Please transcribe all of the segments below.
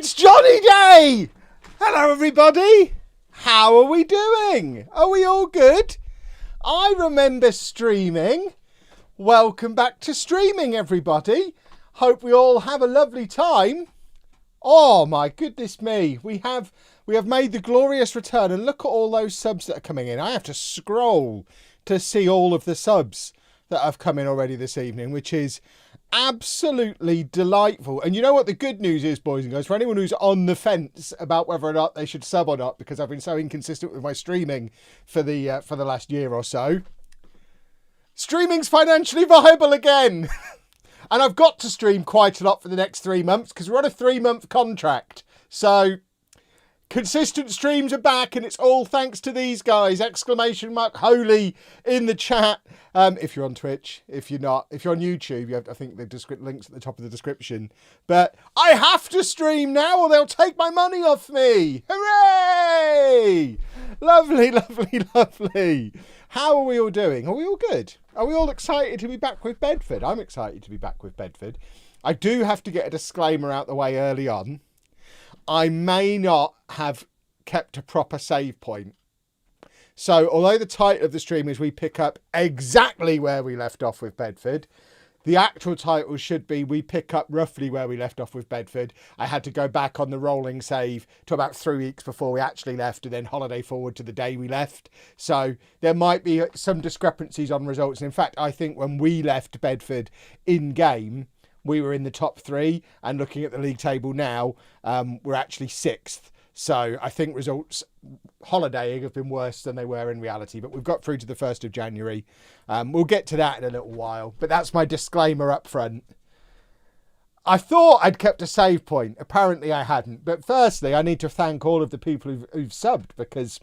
It's Johnny Day! Hello everybody! How are we doing? Are we all good? I remember streaming. Welcome back to streaming, everybody. Hope we all have a lovely time. Oh my goodness me. We have made the glorious return, and look at all those subs that are coming in. I have to scroll to see all of the subs that have come in already this evening, which is absolutely delightful. And you know what the good news is, boys and girls, for anyone who's on the fence about whether or not they should sub or not, because I've been so inconsistent with my streaming for the last year or so, streaming's financially viable again. And I've got to stream quite a lot for the next 3 months because we're on a 3-month contract. So consistent streams are back, and it's all thanks to these guys! Exclamation mark holy in the chat. If you're on Twitch, if you're not, if you're on YouTube, you have, I think the links at the top of the description. But I have to stream now or they'll take my money off me. Hooray! Lovely, lovely, lovely. How are we all doing? Are we all good? Are we all excited to be back with Bedford? I'm excited to be back with Bedford. I do have to get a disclaimer out the way early on. I may not have kept a proper save point. So although the title of the stream is We Pick Up Exactly Where We Left Off with Bedford, the actual title should be We Pick Up Roughly Where We Left Off with Bedford. I had to go back on the rolling save to about 3 weeks before we actually left, and then holiday forward to the day we left. So there might be some discrepancies on results. And in fact, I think when we left Bedford in game, we were in the top 3, and looking at the league table now, we're actually 6th. So I think results holidaying have been worse than they were in reality, but we've got through to the 1st of January. We'll get to that in a little while, but that's my disclaimer up front. I thought I'd kept a save point. Apparently I hadn't. But firstly, I need to thank all of the people who've subbed, because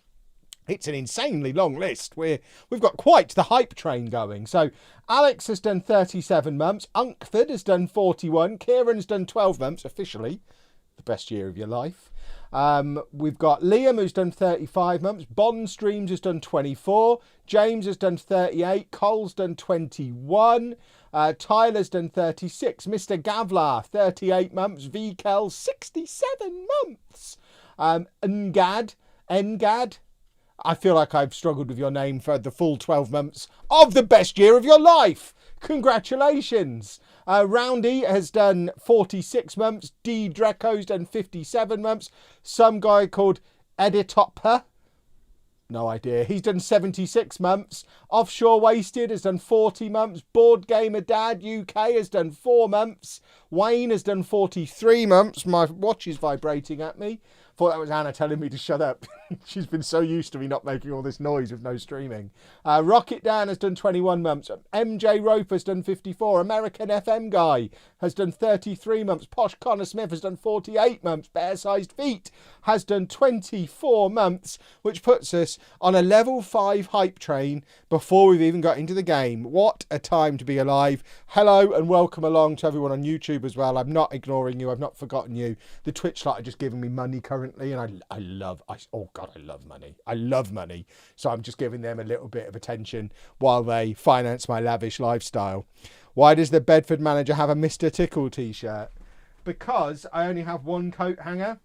it's an insanely long list. We've got quite the hype train going. So Alex has done 37 months. Unkford has done 41. Kieran's done 12 months, officially. The best year of your life. We've got Liam, who's done 35 months. Bond Streams has done 24. James has done 38. Cole's done 21. Tyler's done 36. Mr. Gavlar, 38 months. VKel, 67 months. Engad. I feel like I've struggled with your name for the full 12 months of the best year of your life. Congratulations. Roundy has done 46 months. D. Dreco's done 57 months. Some guy called Editopper, no idea, he's done 76 months. Offshore Wasted has done 40 months. Board Gamer Dad UK has done 4 months. Wayne has done 43 months. My watch is vibrating at me. Thought that was Anna telling me to shut up. She's been so used to me not making all this noise with no streaming. Rocket Dan has done 21 months. MJ Rope has done 54. American FM Guy has done 33 months. Posh Connor Smith has done 48 months. Bear-Sized Feet has done 24 months, which puts us on a level 5 hype train before we've even got into the game. What a time to be alive. Hello and welcome along to everyone on YouTube as well. I'm not ignoring you. I've not forgotten you. The Twitch lot are just giving me money currently, and I love money. I love money. So I'm just giving them a little bit of attention while they finance my lavish lifestyle. Why does the Bedford manager have a Mr. Tickle t-shirt? Because I only have one coat hanger.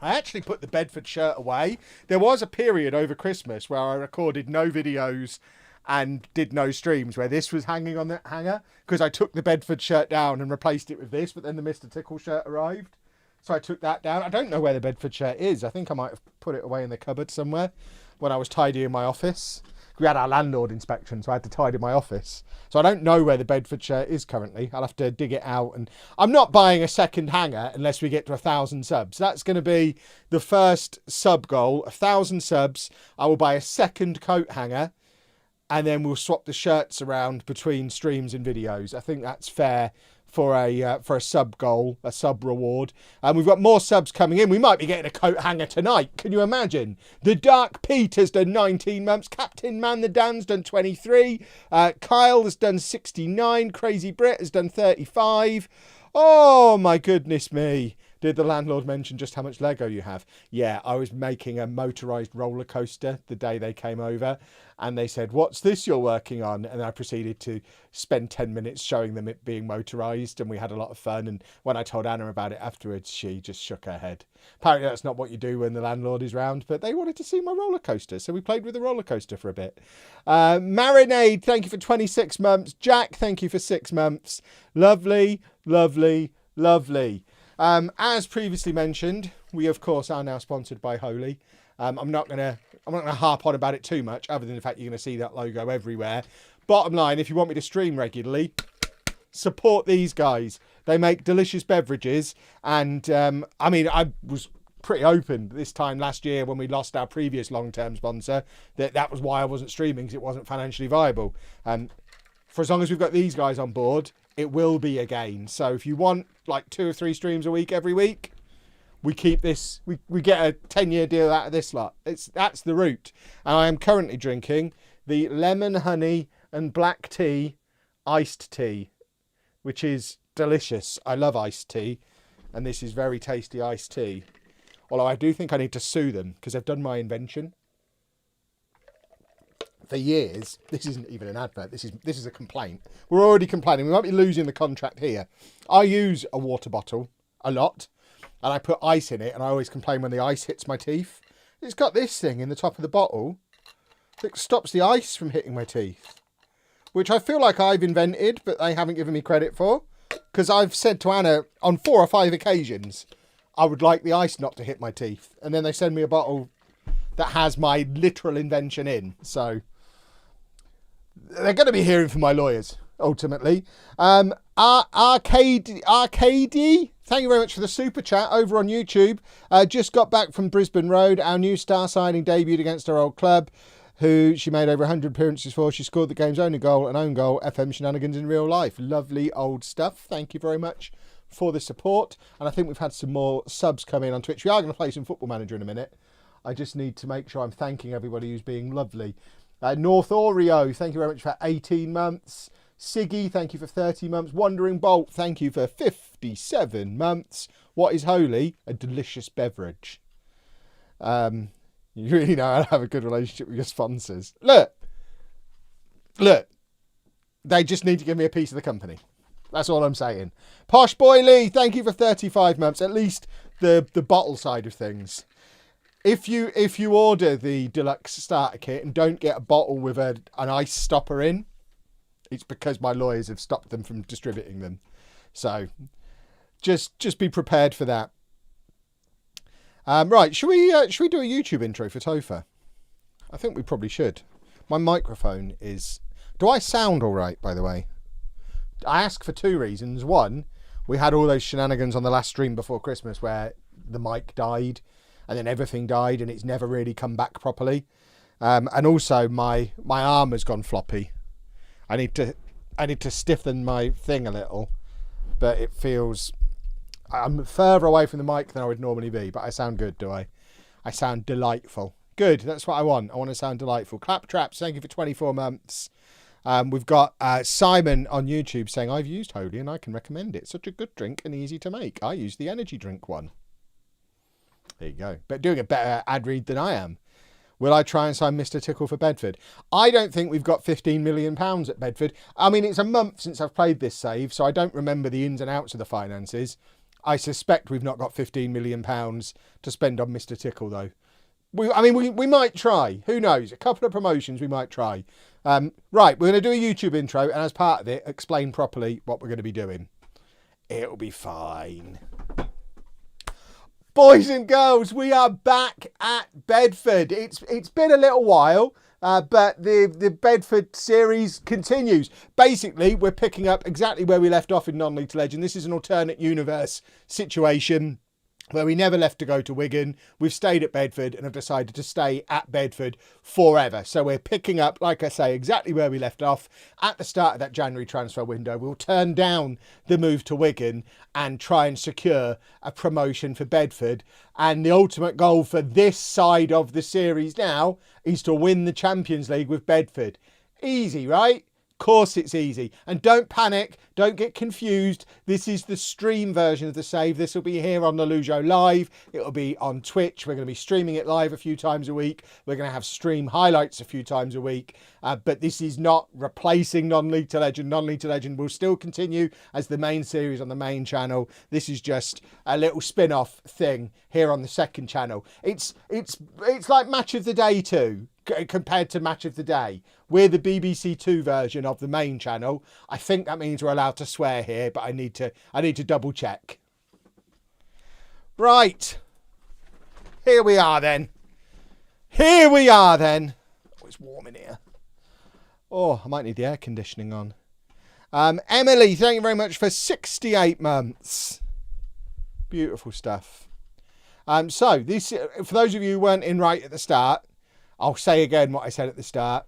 I actually put the Bedford shirt away. There was a period over Christmas where I recorded no videos and did no streams where this was hanging on that hanger, because I took the Bedford shirt down and replaced it with this, but then the Mr. Tickle shirt arrived. So I took that down. I don't know where the Bedford shirt is. I think I might have put it away in the cupboard somewhere when I was tidying my office. We had our landlord inspection, so I had to tidy my office. So I don't know where the Bedford shirt is currently. I'll have to dig it out. And I'm not buying a second hanger unless we get to 1,000 subs. That's going to be the first sub goal. 1,000 subs. I will buy a second coat hanger, and then we'll swap the shirts around between streams and videos. I think that's fair for a sub goal, a sub reward. And we've got more subs coming in. We might be getting a coat hanger tonight. Can you imagine? The Dark Pete has done 19 months. Captain Man the Dan's done 23. Kyle has done 69. Crazy Brit has done 35. Oh my goodness me. Did the landlord mention just how much Lego you have? Yeah, I was making a motorised roller coaster the day they came over, and they said, "What's this you're working on?" And I proceeded to spend 10 minutes showing them it being motorised, and we had a lot of fun. And when I told Anna about it afterwards, she just shook her head. Apparently that's not what you do when the landlord is round, but they wanted to see my roller coaster, so we played with the roller coaster for a bit. Marinade, thank you for 26 months. Jack, thank you for 6 months. Lovely, lovely, lovely. As previously mentioned, we of course are now sponsored by Holy. I'm not gonna harp on about it too much, other than the fact you're gonna see that logo everywhere. Bottom line, if you want me to stream regularly, support these guys. They make delicious beverages, and I mean, I was pretty open this time last year when we lost our previous long-term sponsor that was why I wasn't streaming, because it wasn't financially viable. For as long as we've got these guys on board, it will be again. So if you want like 2 or 3 streams a week every week, we keep this. We get a 10-year deal out of this lot. That's the route. And I am currently drinking the lemon, honey, and black tea iced tea, which is delicious. I love iced tea, and this is very tasty iced tea. Although I do think I need to sue them because they've done my invention. For years, this isn't even an advert, this is a complaint. We're already complaining, we might be losing the contract here. I use a water bottle a lot, and I put ice in it, and I always complain when the ice hits my teeth. It's got this thing in the top of the bottle that stops the ice from hitting my teeth, which I feel like I've invented, but they haven't given me credit for, because I've said to Anna on 4 or 5 occasions, I would like the ice not to hit my teeth, and then they send me a bottle that has my literal invention in, so they're going to be hearing from my lawyers, ultimately. Arcade, thank you very much for the super chat over on YouTube. Just got back from Brisbane Road. Our new star signing debuted against our old club, who she made over 100 appearances for. She scored the game's only goal, an own goal, FM shenanigans in real life. Lovely old stuff. Thank you very much for the support. And I think we've had some more subs come in on Twitch. We are going to play some Football Manager in a minute. I just need to make sure I'm thanking everybody who's being lovely. North Oreo, thank you very much for 18 months. Siggy, thank you for 30 months. Wandering Bolt, thank you for 57 months. What is Holy? A delicious beverage. You really know how to have a good relationship with your sponsors. Look. They just need to give me a piece of the company. That's all I'm saying. Posh Boy Lee, thank you for 35 months. At least the bottle side of things. If you order the deluxe starter kit and don't get a bottle with an ice stopper in, it's because my lawyers have stopped them from distributing them. So just be prepared for that. Right, should we do a YouTube intro for Topher? I think we probably should. My microphone is... Do I sound all right, by the way? I ask for 2 reasons. One, we had all those shenanigans on the last stream before Christmas where the mic died and then everything died and it's never really come back properly. And also my arm has gone floppy. I need to stiffen my thing a little, but it feels... I'm further away from the mic than I would normally be, but I sound good, do I? I sound delightful. Good, that's what I want. I want to sound delightful. Claptraps, thank you for 24 months. We've got Simon on YouTube saying, I've used Holy and I can recommend it. Such a good drink and easy to make. I use the energy drink one. There you go. But doing a better ad read than I am. Will I try and sign Mr. Tickle for Bedford? I don't think we've got £15 million at Bedford. I mean, it's a month since I've played this save, so I don't remember the ins and outs of the finances. I suspect we've not got £15 million to spend on Mr. Tickle, though. We might try. Who knows? A couple of promotions we might try. Right, we're going to do a YouTube intro, and as part of it, explain properly what we're going to be doing. It'll be fine. Boys and girls, we are back at Bedford. It's been a little while, but the Bedford series continues. Basically, we're picking up exactly where we left off in Non-League to Legend. This is an alternate universe situation where we never left to go to Wigan. We've stayed at Bedford and have decided to stay at Bedford forever. So we're picking up, like I say, exactly where we left off at the start of that January transfer window. We'll turn down the move to Wigan and try and secure a promotion for Bedford. And the ultimate goal for this side of the series now is to win the Champions League with Bedford. Easy, right? course it's easy. And don't panic. Don't get confused. This is the stream version of the save. This will be here on LOLLUJO Live. It will be on Twitch. We're going to be streaming it live a few times a week. We're going to have stream highlights a few times a week. But this is not replacing Non-League to Legend. Non-League to Legend will still continue as the main series on the main channel. This is just a little spin-off thing here on the second channel. It's like Match of the Day 2 compared to Match of the Day. We're the BBC Two version of the main channel. I think that means we're allowed to swear here, but I need to double check. Right. Here we are then. Here we are then. Oh, it's warm in here. Oh, I might need the air conditioning on. Emily, thank you very much for 68 months. Beautiful stuff. So this, for those of you who weren't in right at the start, I'll say again what I said at the start.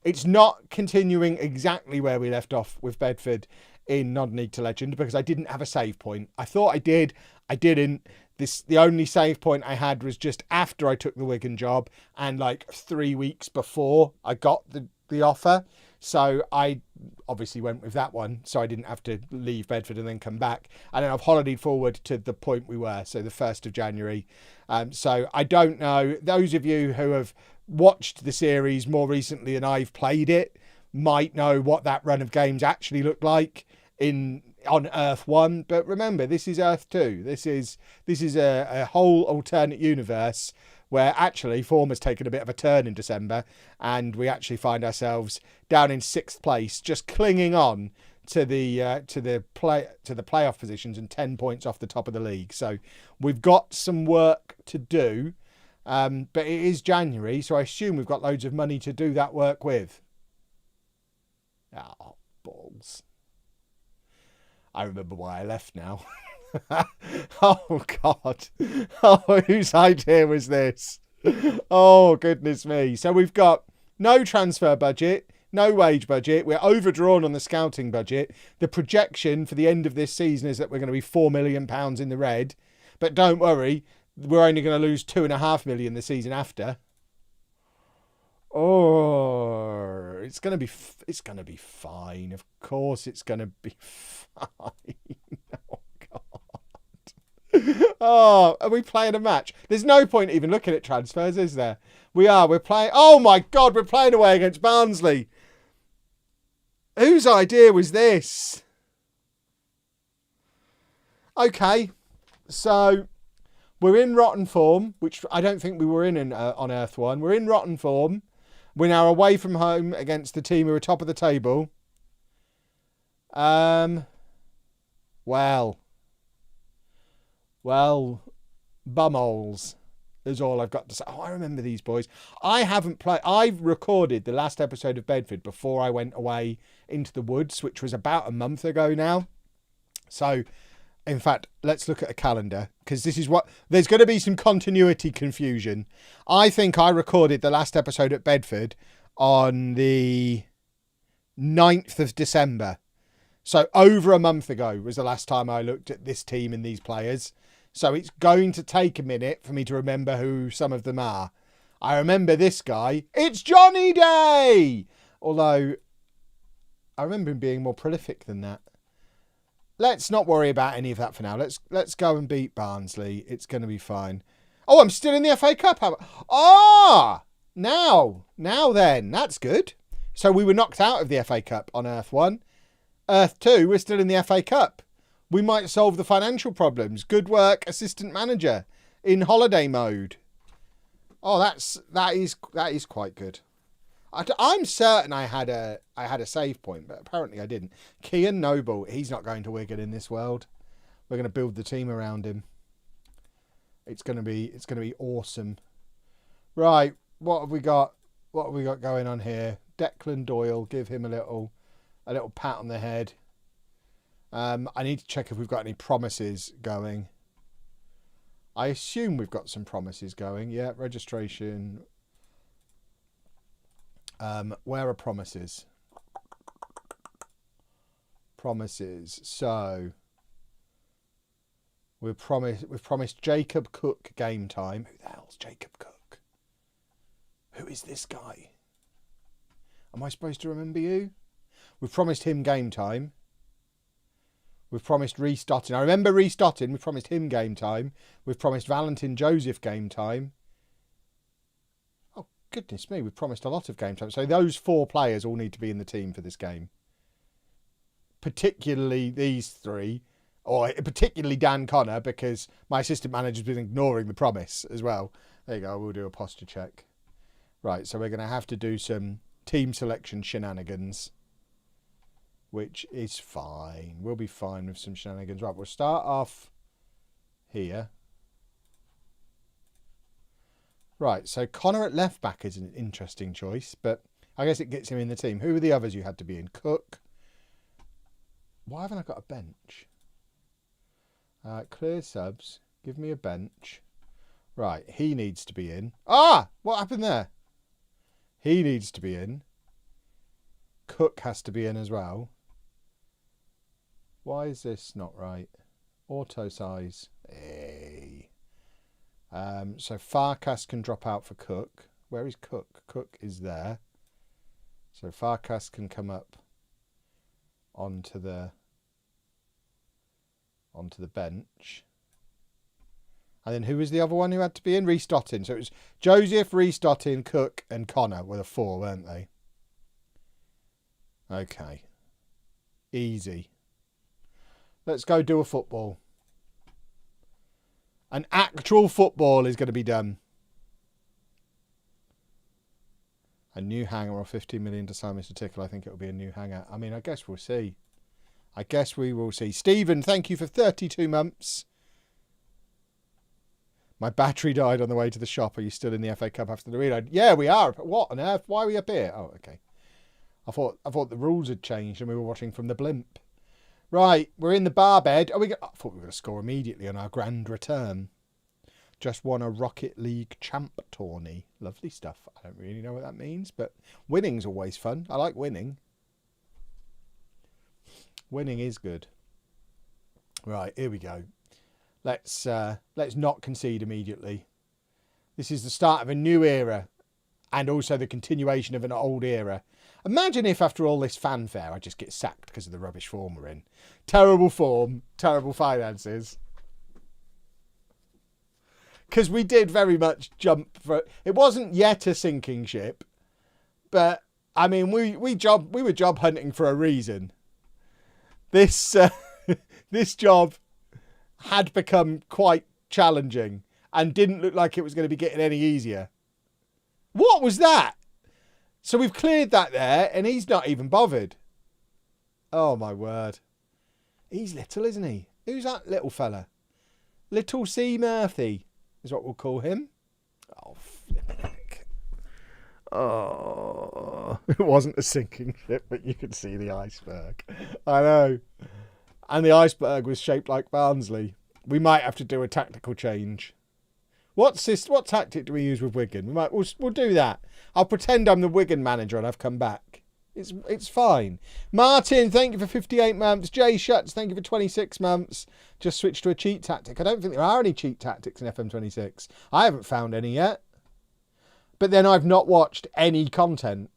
It's not continuing exactly where we left off with Bedford in Non-League to Legend because I didn't have a save point. I thought I did. I didn't. The only save point I had was just after I took the Wigan job and like 3 weeks before I got the offer. So I obviously went with that one. So I didn't have to leave Bedford and then come back. And then I've holidayed forward to the point we were. So the 1st of January. So I don't know. Those of you who have watched the series more recently than I've played it might know what that run of games actually looked like on Earth 1. But remember, this is Earth 2. This is a whole alternate universe where actually form has taken a bit of a turn in December and we actually find ourselves down in 6th place, just clinging on to the playoff positions and 10 points off the top of the league. So we've got some work to do, but it is January, so I assume we've got loads of money to do that work with. Oh, balls. I remember why I left now. Oh, God. Oh, whose idea was this? Oh, goodness me. So we've got no transfer budget, no wage budget. We're overdrawn on the scouting budget. The projection for the end of this season is that we're going to be £4 million in the red. But don't worry, we're only going to lose £2.5 million the season after. Oh, it's going to be fine. Of course it's going to be fine. Oh, God. Oh, are we playing a match? There's no point even looking at transfers, is there? We're playing. Oh, my God, we're playing away against Barnsley. Whose idea was this? Okay, so we're in rotten form, which I don't think we were in on Earth 1. We're in rotten form. We're now away from home against the team who are top of the table. Well, bumholes is all I've got to say. Oh, I remember these boys. I've recorded the last episode of Bedford before I went away into the woods, which was about a month ago now. So, in fact, let's look at a calendar because there's going to be some continuity confusion. I think I recorded the last episode at Bedford on the 9th of December. So over a month ago was the last time I looked at this team and these players. So it's going to take a minute for me to remember who some of them are. I remember this guy. It's Johnny Day! Although, I remember him being more prolific than that. Let's not worry about any of that for now. Let's go and beat Barnsley. It's going to be fine. Oh, I'm still in the FA Cup. Now then. That's good. So we were knocked out of the FA Cup on Earth 1. Earth 2, we're still in the FA Cup. We might solve the financial problems. Good work, assistant manager, in holiday mode. Oh, that is quite good. I'm certain I had a save point, but apparently I didn't. Kian Noble, he's not going to Wigan in this world. We're going to build the team around him. It's going to be awesome. Right, what have we got? What have we got going on here? Declan Doyle, give him a little pat on the head. I need to check if we've got any promises going. I assume we've got some promises going. Yeah, registration. Where are promises? Promises. So we've promised Jacob Cook game time. Who the hell's Jacob Cook? Who is this guy? Am I supposed to remember you? We've promised him game time. We've promised Reece Dottin. I remember Reece Dottin. We've promised him game time. We've promised Valentin Joseph game time. Oh, goodness me. We've promised a lot of game time. So those 4 players all need to be in the team for this game. Particularly these 3. Or particularly Dan Connor, because my assistant manager's been ignoring the promise as well. There you go. We'll do a posture check. Right, so we're going to have to do some team selection shenanigans, which is fine. We'll be fine with some shenanigans. Right, we'll start off here. Right, so Connor at left back is an interesting choice, but I guess it gets him in the team. Who are the others you had to be in? Cook. Why haven't I got a bench? Clear subs. Give me a bench. Right, he needs to be in. Ah! What happened there? He needs to be in. Cook has to be in as well. Why is this not right? Auto size. Hey. So Farkas can drop out for Cook. Where is Cook? Cook is there. So Farkas can come up onto the bench. And then who was the other one who had to be in? Reece Dottin. So it was Joseph, Reece Dottin, Cook and Connor were the 4, weren't they? Okay. Easy. Let's go do a football. An actual football is going to be done. A new hanger or 15 million to sign Mr. Tickle. I think it will be a new hanger. I mean, I guess we'll see. I guess we will see. Stephen, thank you for 32 months. My battery died on the way to the shop. Are you still in the FA Cup after the reload? Yeah, we are. What on earth? Why are we up here? Oh, okay. I thought the rules had changed and we were watching from the blimp. Right, we're in the bar bed. I thought we were going to score immediately on our grand return. Just won a Rocket League champ tourney. Lovely stuff. I don't really know what that means, but winning's always fun. I like winning. Winning is good. Right, here we go. Let's not concede immediately. This is the start of a new era and also the continuation of an old era. Imagine if after all this fanfare I just get sacked because of the rubbish form we're in. Terrible form, terrible finances. Because we did very much jump for... It wasn't yet a sinking ship, but I mean we were job hunting for a reason. This this job had become quite challenging and didn't look like it was going to be getting any easier. What was that? So we've cleared that there and he's not even bothered. Oh my word. He's little, isn't he? Who's that little fella? Little C. Murphy is what we'll call him. Oh, flipping heck. Oh. It wasn't a sinking ship, but you could see the iceberg. I know. And the iceberg was shaped like Barnsley. We might have to do a tactical change. What tactic do we use with Wigan? We'll do that. I'll pretend I'm the Wigan manager and I've come back. It's fine. Martin, thank you for 58 months. Jay Schutz, thank you for 26 months. Just switched to a cheat tactic. I don't think there are any cheat tactics in FM26. I haven't found any yet. But then I've not watched any content.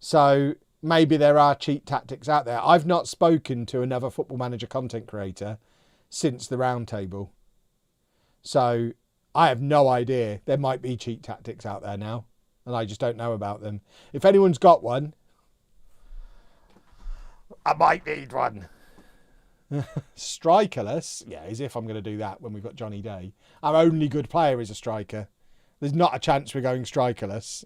So maybe there are cheat tactics out there. I've not spoken to another Football Manager content creator since the roundtable. So I have no idea. There might be cheat tactics out there now, and I just don't know about them. If anyone's got one, I might need one. Strikerless? Yeah, as if I'm going to do that when we've got Johnny Day. Our only good player is a striker. There's not a chance we're going strikerless.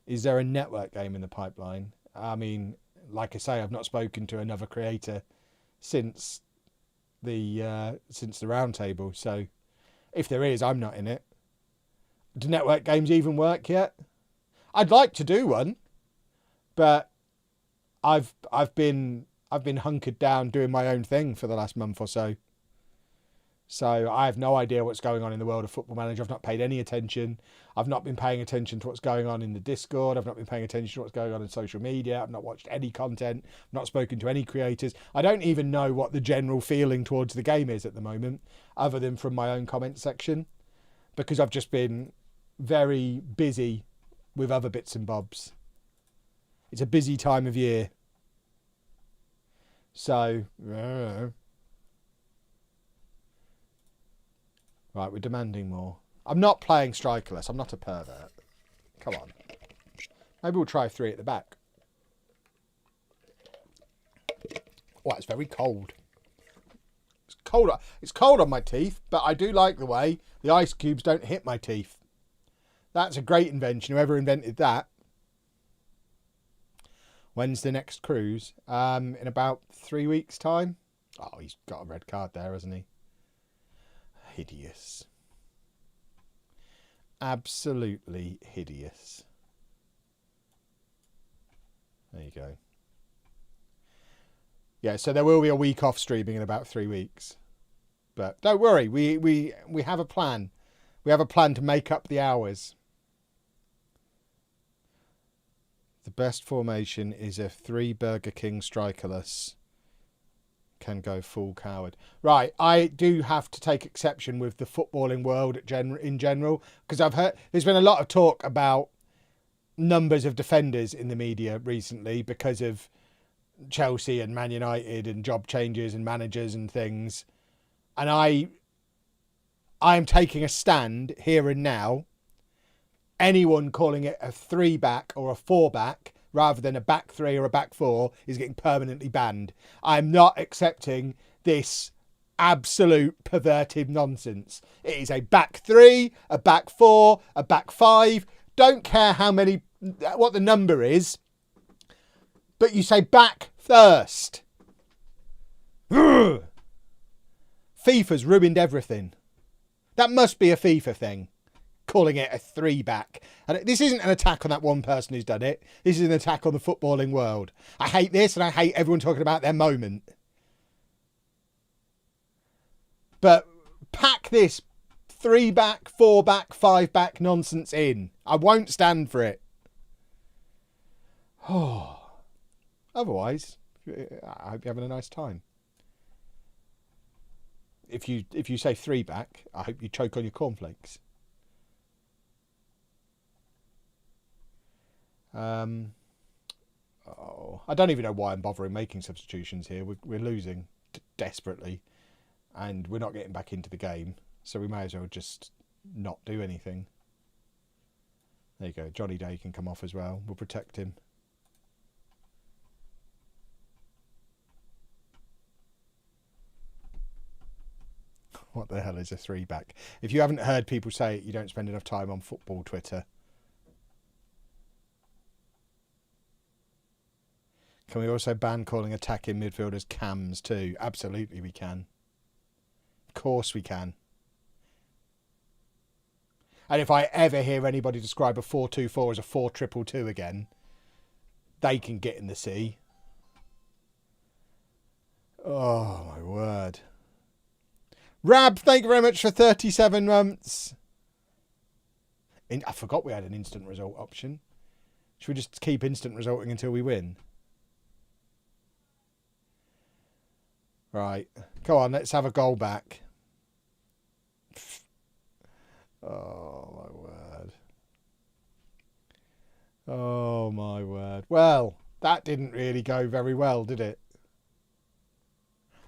Is there a network game in the pipeline? I mean, like I say, I've not spoken to another creator since the roundtable. So if there is, I'm not in it. Do network games even work yet? I'd like to do one, but I've been hunkered down doing my own thing for the last month or so. So I have no idea what's going on in the world of Football Manager. I've not paid any attention. I've not been paying attention to what's going on in the Discord. I've not been paying attention to what's going on in social media. I've not watched any content. I've not spoken to any creators. I don't even know what the general feeling towards the game is at the moment, other than from my own comment section, because I've just been very busy with other bits and bobs. It's a busy time of year. So, right, we're demanding more. I'm not playing strikerless. I'm not a pervert. Come on. Maybe we'll try 3 at the back. Oh, it's very cold. It's cold. It's cold on my teeth, but I do like the way the ice cubes don't hit my teeth. That's a great invention. Whoever invented that. When's the next cruise? In about 3 weeks' time. Oh, he's got a red card there, hasn't he? Hideous. Absolutely hideous. There you go. Yeah, so there will be a week off streaming in about 3 weeks. But don't worry, we have a plan. We have a plan to make up the hours. The best formation is a 3 Burger King strikerless. Can go full coward. Right, I do have to take exception with the footballing world in general, because I've heard there's been a lot of talk about numbers of defenders in the media recently because of Chelsea and Man United and job changes and managers and things. And I am taking a stand here and now. Anyone calling it a 3-back or a 4-back rather than a back 3 or a back 4 is getting permanently banned. I'm not accepting this absolute perverted nonsense. It is a back 3, a back 4, a back 5. Don't care what the number is, but you say back first. Ugh. FIFA's ruined everything. That must be a FIFA thing. Calling it a 3-back. And this isn't an attack on that one person who's done it. This is an attack on the footballing world. I hate this and I hate everyone talking about their moment. But pack this 3-back, 4-back, 5-back nonsense in. I won't stand for it. Oh. Otherwise, I hope you're having a nice time. If you say 3-back, I hope you choke on your cornflakes. I don't even know why I'm bothering making substitutions here. We're losing desperately, and we're not getting back into the game, so we may as well just not do anything. There you go. Johnny Day can come off as well. We'll protect him. What the hell is a 3-back? If you haven't heard people say it, you don't spend enough time on football Twitter. Can we also ban calling attacking midfielders cams too? Absolutely we can. Of course we can. And if I ever hear anybody describe a 4-2-4 as a 4-2-2 again, they can get in the sea. Oh my word. Rab, thank you very much for 37 months. I forgot we had an instant result option. Should we just keep instant resulting until we win? Right. Go on, let's have a goal back. Oh, my word. Oh, my word. Well, that didn't really go very well, did it?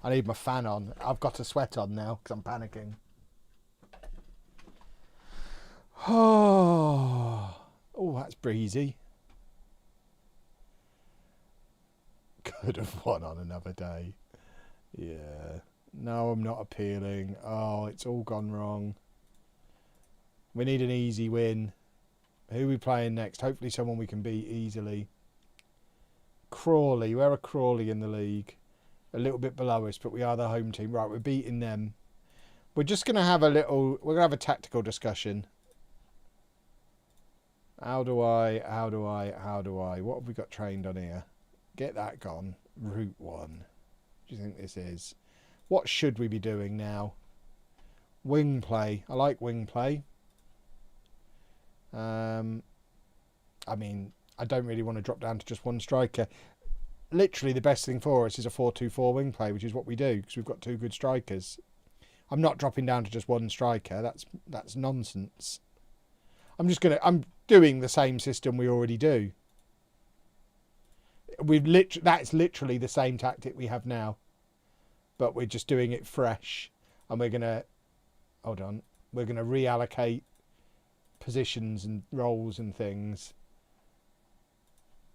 I need my fan on. I've got a sweat on now because I'm panicking. Oh, that's breezy. Could have won on another day. Yeah. No, I'm not appealing. Oh, it's all gone wrong. We need an easy win. Who are we playing next? Hopefully someone we can beat easily. Crawley. Where are Crawley in the league? A little bit below us, but we are the home team. Right, we're beating them. We're just going to have we're going to have a tactical discussion. How do I, what have we got trained on here? Get that gone. Route 1. What do you think this is? What should we be doing now? Wing play. I like wing play. I mean, I don't really want to drop down to just one striker. Literally the best thing for us is a 4-2-4 wing play, which is what we do because we've got 2 good strikers. I'm not dropping down to just one striker. That's nonsense. I'm doing the same system we already do. That's literally the same tactic we have now, but we're just doing it fresh, and we're gonna reallocate positions and roles and things,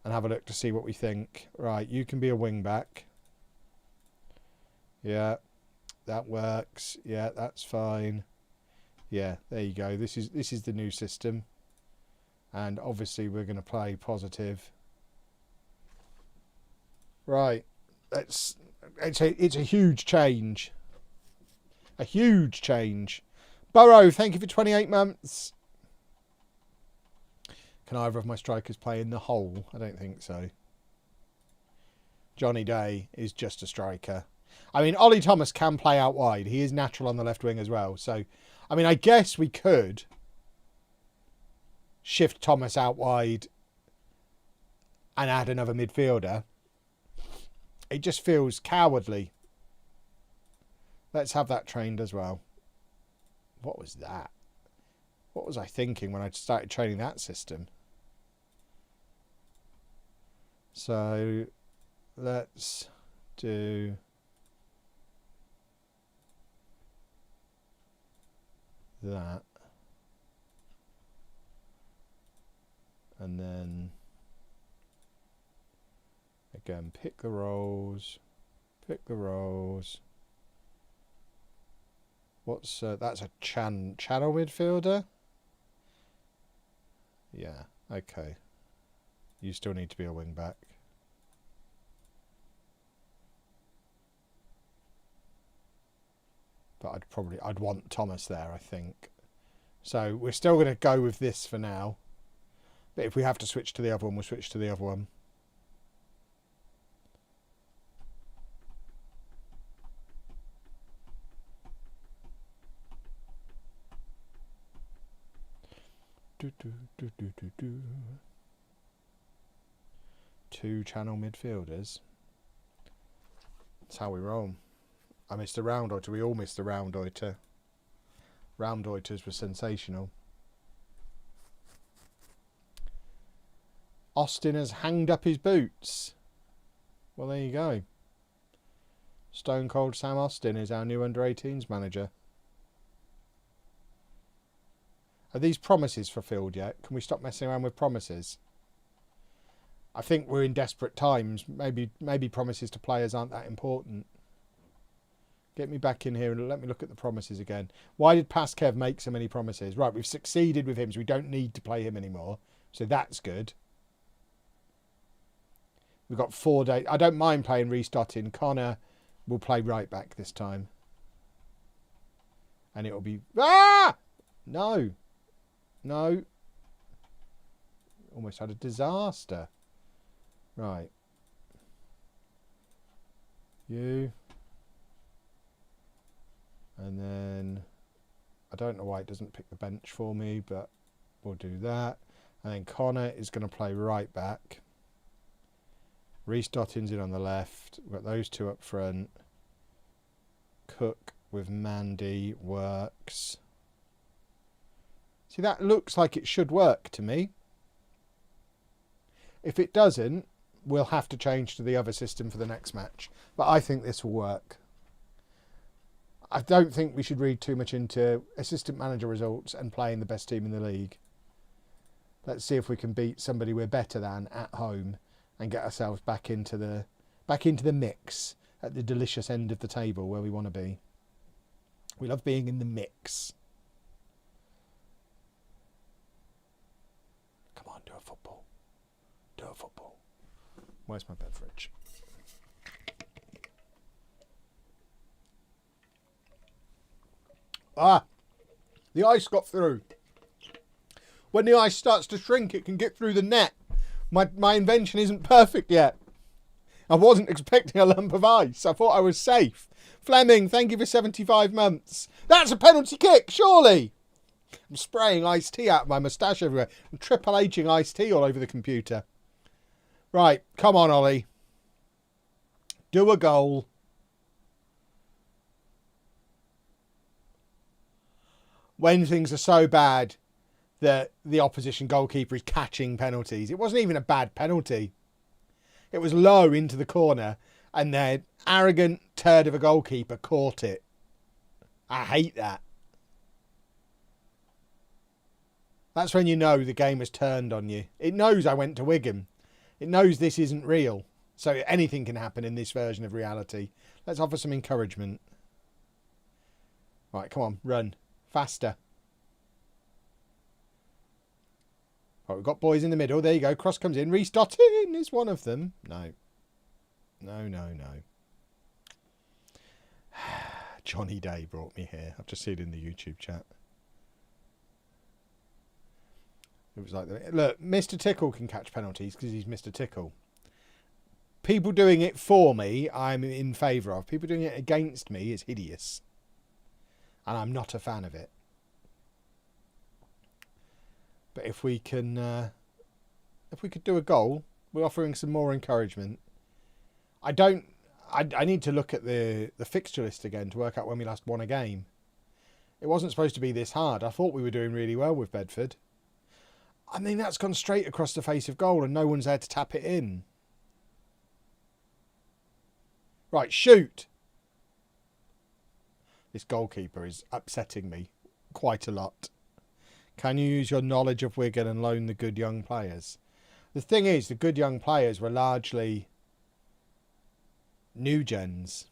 and have a look to see what we think. Right, you can be a wing back. Yeah, that works. Yeah, that's fine. Yeah, there you go. This is the new system, and obviously we're going to play positive. Right, it's a huge change. A huge change. Burrow, thank you for 28 months. Can either of my strikers play in the hole? I don't think so. Johnny Day is just a striker. I mean, Ollie Thomas can play out wide. He is natural on the left wing as well. So, I mean, I guess we could shift Thomas out wide and add another midfielder. It just feels cowardly. Let's have that trained as well. What was that? What was I thinking when I started training that system? So, let's do that. And then, again, pick the roles. Pick the roles. What's that's a channel midfielder? Yeah, okay. You still need to be a wing back. But I'd want Thomas there, I think. So we're still going to go with this for now. But if we have to switch to the other one, we'll switch to the other one. Two channel midfielders. That's how we roll. I missed a round oiter. We all missed a round oiter. Round oiters were sensational. Austin has hanged up his boots. Well, there you go. Stone Cold Sam Austin is our new under-18s manager. Are these promises fulfilled yet? Can we stop messing around with promises? I think we're in desperate times. Maybe promises to players aren't that important. Get me back in here and let me look at the promises again. Why did Paskev make so many promises? Right, we've succeeded with him, so we don't need to play him anymore. So that's good. We've got 4 days. I don't mind playing restarting. Connor will play right back this time. And it will be... Ah! No. No. Almost had a disaster. Right. You. And then... I don't know why it doesn't pick the bench for me, but we'll do that. And then Connor is going to play right back. Reece Dottin's in on the left. We've got those two up front. Cook with Mandy works. See, that looks like it should work to me. If it doesn't, we'll have to change to the other system for the next match. But I think this will work. I don't think we should read too much into assistant manager results and playing the best team in the league. Let's see if we can beat somebody we're better than at home and get ourselves back into the mix at the delicious end of the table where we want to be. We love being in the mix. Come on, do a football. Do a football. Where's my beverage? Ah, the ice got through. When the ice starts to shrink, it can get through the net. My invention isn't perfect yet. I wasn't expecting a lump of ice. I thought I was safe. Fleming, thank you for 75 months. That's a penalty kick, surely. I'm spraying iced tea out of my moustache everywhere. I'm Triple H'ing iced tea all over the computer. Right, come on, Ollie. Do a goal. When things are so bad that the opposition goalkeeper is catching penalties. It wasn't even a bad penalty. It was low into the corner and their arrogant turd of a goalkeeper caught it. I hate that. That's when you know the game has turned on you. It knows I went to Wigan. It knows this isn't real. So anything can happen in this version of reality. Let's offer some encouragement. Right, come on, run. Faster. Right, we've got boys in the middle. There you go. Cross comes in. Restarting is one of them. No. No, no, no. Johnny Day brought me here. I've just seen it in the YouTube chat. It was like, look, Mr. Tickle can catch penalties because he's Mr. Tickle. People doing it for me, I'm in favour of. People doing it against me is hideous. And I'm not a fan of it. But if we could do a goal, we're offering some more encouragement. I need to look at the fixture list again to work out when we last won a game. It wasn't supposed to be this hard. I thought we were doing really well with Bedford. I mean, that's gone straight across the face of goal and no one's there to tap it in. Right, shoot. This goalkeeper is upsetting me quite a lot. Can you use your knowledge of Wigan and loan the good young players? The thing is, the good young players were largely new gens.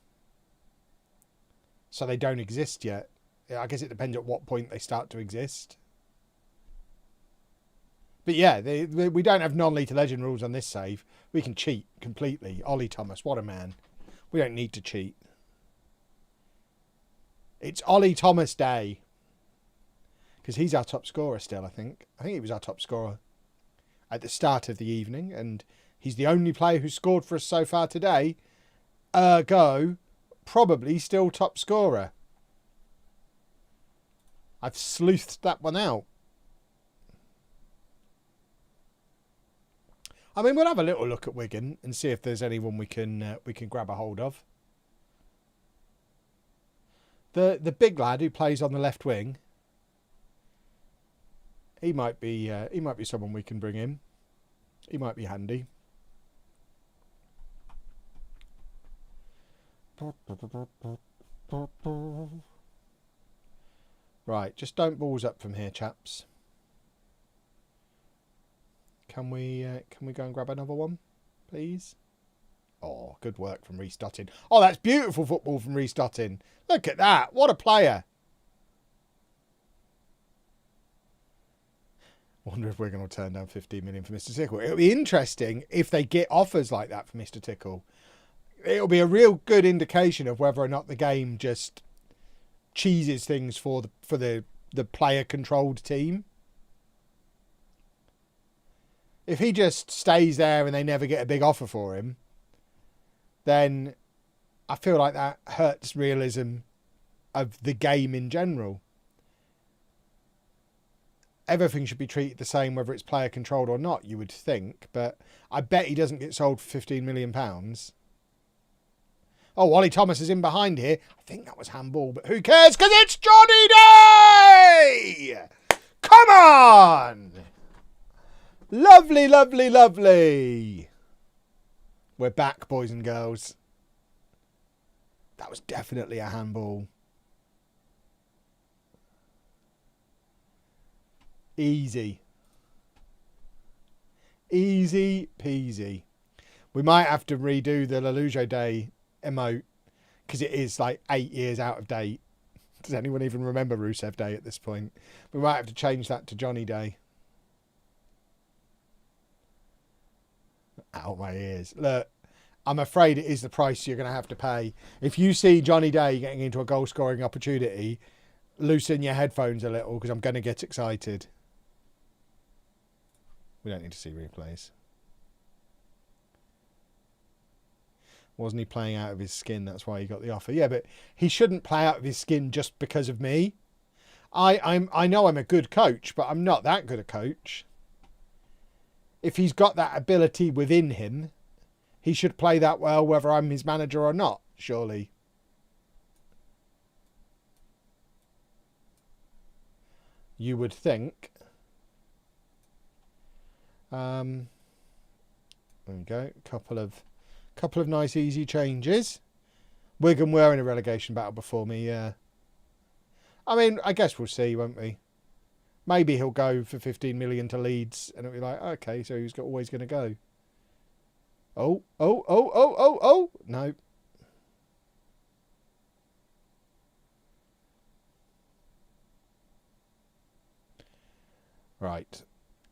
So they don't exist yet. I guess it depends at what point they start to exist. But yeah, we don't have non-lethal legend rules on this save. We can cheat completely. Ollie Thomas, what a man. We don't need to cheat. It's Ollie Thomas Day. Because he's our top scorer still, I think. I think he was our top scorer at the start of the evening. And he's the only player who's scored for us so far today. Ergo, probably still top scorer. I've sleuthed that one out. I mean, we'll have a little look at Wigan and see if there's anyone we can grab a hold of. The big lad who plays on the left wing, he might be someone we can bring in. He might be handy. Right, just don't balls up from here, chaps. Can we go and grab another one, please? Oh, good work from Restarting. Oh, that's beautiful football from Restarting. Look at that. What a player. Wonder if we're going to turn down 15 million for Mr. Tickle. It'll be interesting if they get offers like that for Mr. Tickle. It'll be a real good indication of whether or not the game just cheeses things for the player-controlled team. If he just stays there and they never get a big offer for him, then I feel like that hurts realism of the game in general. Everything should be treated the same, whether it's player controlled or not, you would think. But I bet he doesn't get sold for £15 million. Oh, Wally Thomas is in behind here. I think that was handball, but who cares? Because it's Johnny Day! Come on! Lovely, lovely, lovely. We're back, boys and girls. That was definitely a handball. Easy. Easy peasy. We might have to redo the LOLLUJO Day emote because it is like 8 years out of date. Does anyone even remember Rusev Day at this point? We might have to change that to Johnny Day. Out my ears. Look, I'm afraid it is the price you're going to have to pay. If you see Johnny Day getting into a goal scoring opportunity, loosen your headphones a little because I'm going to get excited. We don't need to see replays. Wasn't he playing out of his skin? That's why he got the offer. Yeah, but he shouldn't play out of his skin just because of me. I know I'm a good coach, but I'm not that good a coach. If he's got that ability within him, he should play that well whether I'm his manager or not, surely. You would think. There we go. Couple of nice easy changes. Wigan were in a relegation battle before me, yeah. I mean, I guess we'll see, won't we? Maybe he'll go for 15 million to Leeds and it'll be like, okay, so he's always going to go. Oh. No. Right.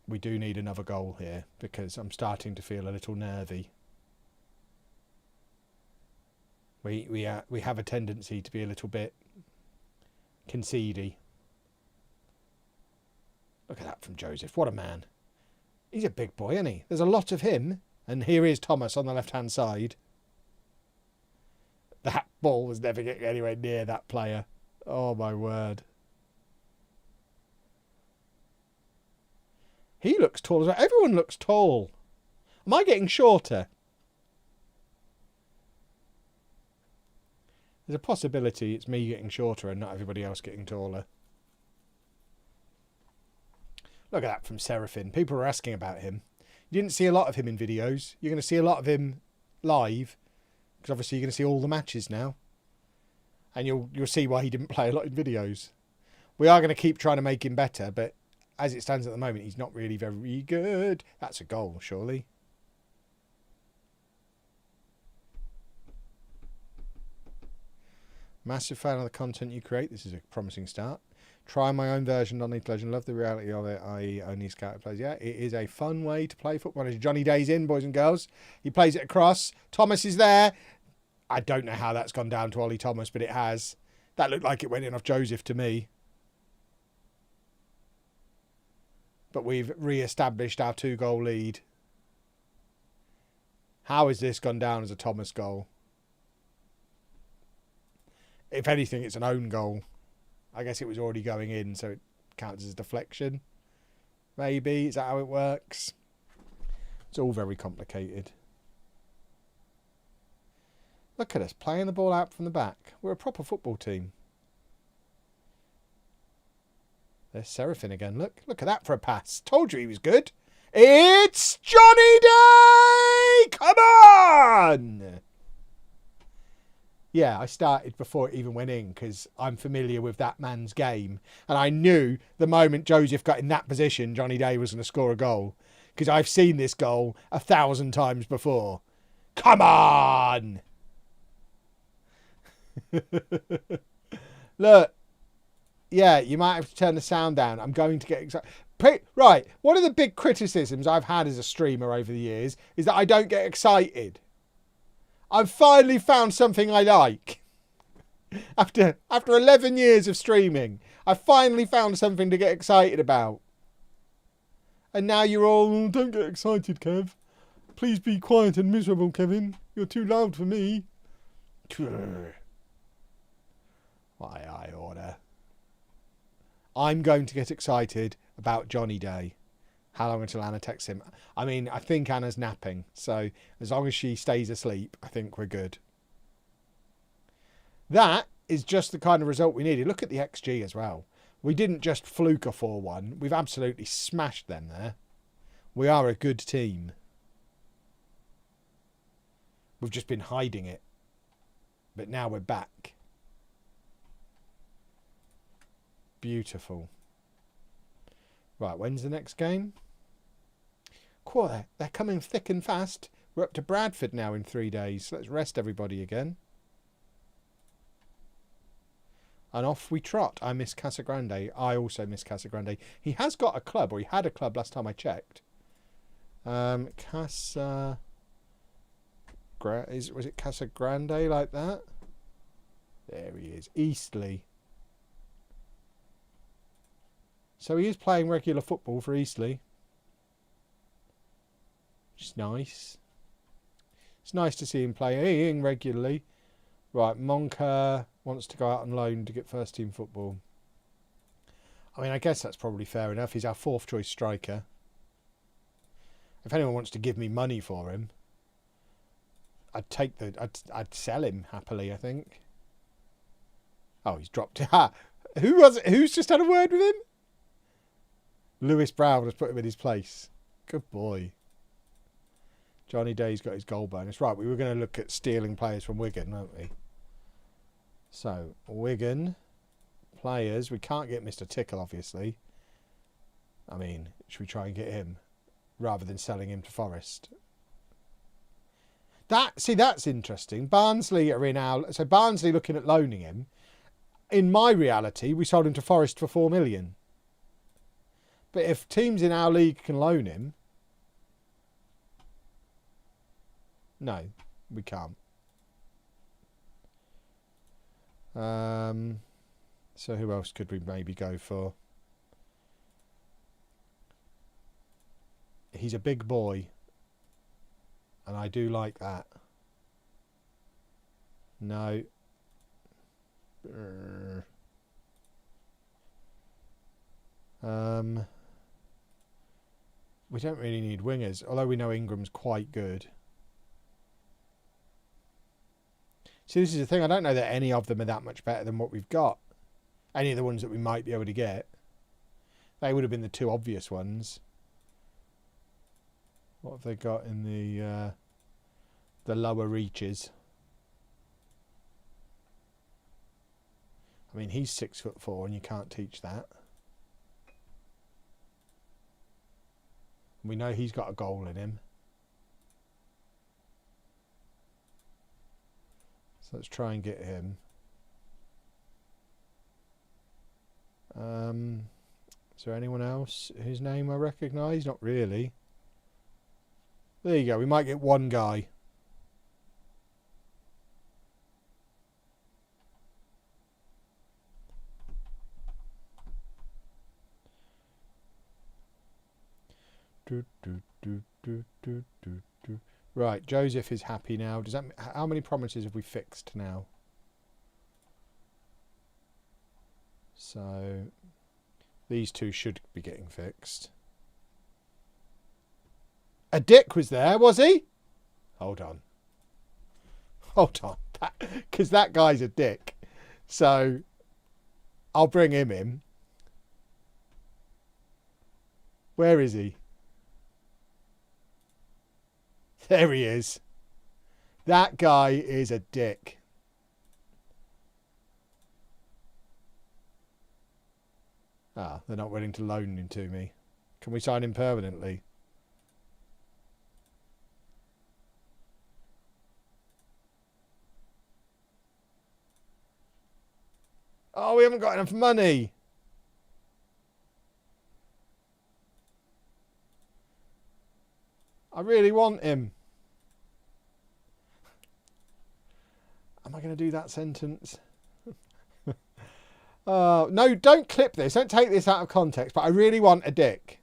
We do need another goal here because I'm starting to feel a little nervy. We have a tendency to be a little bit concedey. Look at that from Joseph. What a man. He's a big boy, isn't he? There's a lot of him. And here is Thomas on the left-hand side. That ball was never getting anywhere near that player. Oh, my word. He looks tall as well. Everyone looks tall. Am I getting shorter? There's a possibility it's me getting shorter and not everybody else getting taller. Look at that from Seraphin. People are asking about him. You didn't see a lot of him in videos. You're going to see a lot of him live. Because obviously you're going to see all the matches now. And you'll see why he didn't play a lot in videos. We are going to keep trying to make him better. But as it stands at the moment, he's not really very good. That's a goal, surely. Massive fan of the content you create. This is a promising start. Try my own version on League of Legends. Love the reality of it. I only scout plays. Yeah, it is a fun way to play football. Johnny Day's in, boys and girls. He plays it across. Thomas is there. I don't know how that's gone down to Ollie Thomas, but it has. That looked like it went in off Joseph to me. But we've re-established our 2-goal lead. How has this gone down as a Thomas goal? If anything, it's an own goal. I guess it was already going in, so it counts as deflection. Maybe. Is that how it works? It's all very complicated. Look at us, playing the ball out from the back. We're a proper football team. There's Seraphin again. Look at that for a pass. Told you he was good. It's Johnny Day! Come on! Yeah, I started before it even went in because I'm familiar with that man's game. And I knew the moment Joseph got in that position, Johnny Day was going to score a goal. Because I've seen this goal 1,000 times before. Come on! Look. Yeah, you might have to turn the sound down. I'm going to get excited. Right, one of the big criticisms I've had as a streamer over the years is that I don't get excited. I've finally found something I like. After 11 years of streaming, I finally found something to get excited about. And now you're all, oh, don't get excited, Kev. Please be quiet and miserable, Kevin. You're too loud for me. I order. I'm going to get excited about Johnny Day. How long until Anna texts him? I mean, I think Anna's napping. So as long as she stays asleep, I think we're good. That is just the kind of result we needed. Look at the XG as well. We didn't just fluke a 4-1. We've absolutely smashed them there. We are a good team. We've just been hiding it. But now we're back. Beautiful. Right, when's the next game? Cool, they're coming thick and fast. We're up to Bradford now in 3 days. So let's rest everybody again. And off we trot. I miss Casagrande. I also miss Casagrande. He has got a club, or he had a club last time I checked. Was it Casagrande like that? There he is. Eastleigh. So he is playing regular football for Eastleigh. Which is nice. It's nice to see him playing regularly. Right, Monka wants to go out on loan to get first team football. I mean, I guess that's probably fair enough. He's our 4th choice striker. If anyone wants to give me money for him, I'd sell him happily, I think. Oh, he's dropped. Who was it? Who's just had a word with him? Lewis Brown has put him in his place. Good boy. Johnny Day's got his goal bonus. Right, we were going to look at stealing players from Wigan, weren't we? So, Wigan players. We can't get Mr. Tickle, obviously. I mean, should we try and get him rather than selling him to Forest? That's interesting. Barnsley are in our... So Barnsley looking at loaning him. In my reality, we sold him to Forest for 4 million. But if teams in our league can loan him... No, we can't. So who else could we maybe go for? He's a big boy. And I do like that. No. We don't really need wingers, although we know Ingram's quite good. See, this is the thing. I don't know that any of them are that much better than what we've got. Any of the ones that we might be able to get. They would have been the two obvious ones. What have they got in the lower reaches? I mean, he's 6'4" and you can't teach that. We know he's got a goal in him. So let's try and get him. Is there anyone else whose name I recognise? Not really. There you go. We might get one guy. Right, Joseph is happy now. Does that? How many promises have we fixed now? So these two should be getting fixed. A dick was there, was he? Hold on. Hold on. Because that guy's a dick. So I'll bring him in. Where is he? There he is. That guy is a dick. Ah, they're not willing to loan him to me. Can we sign him permanently? Oh, we haven't got enough money. I really want him. Am I going to do that sentence? No, don't clip this. Don't take this out of context. But I really want a dick.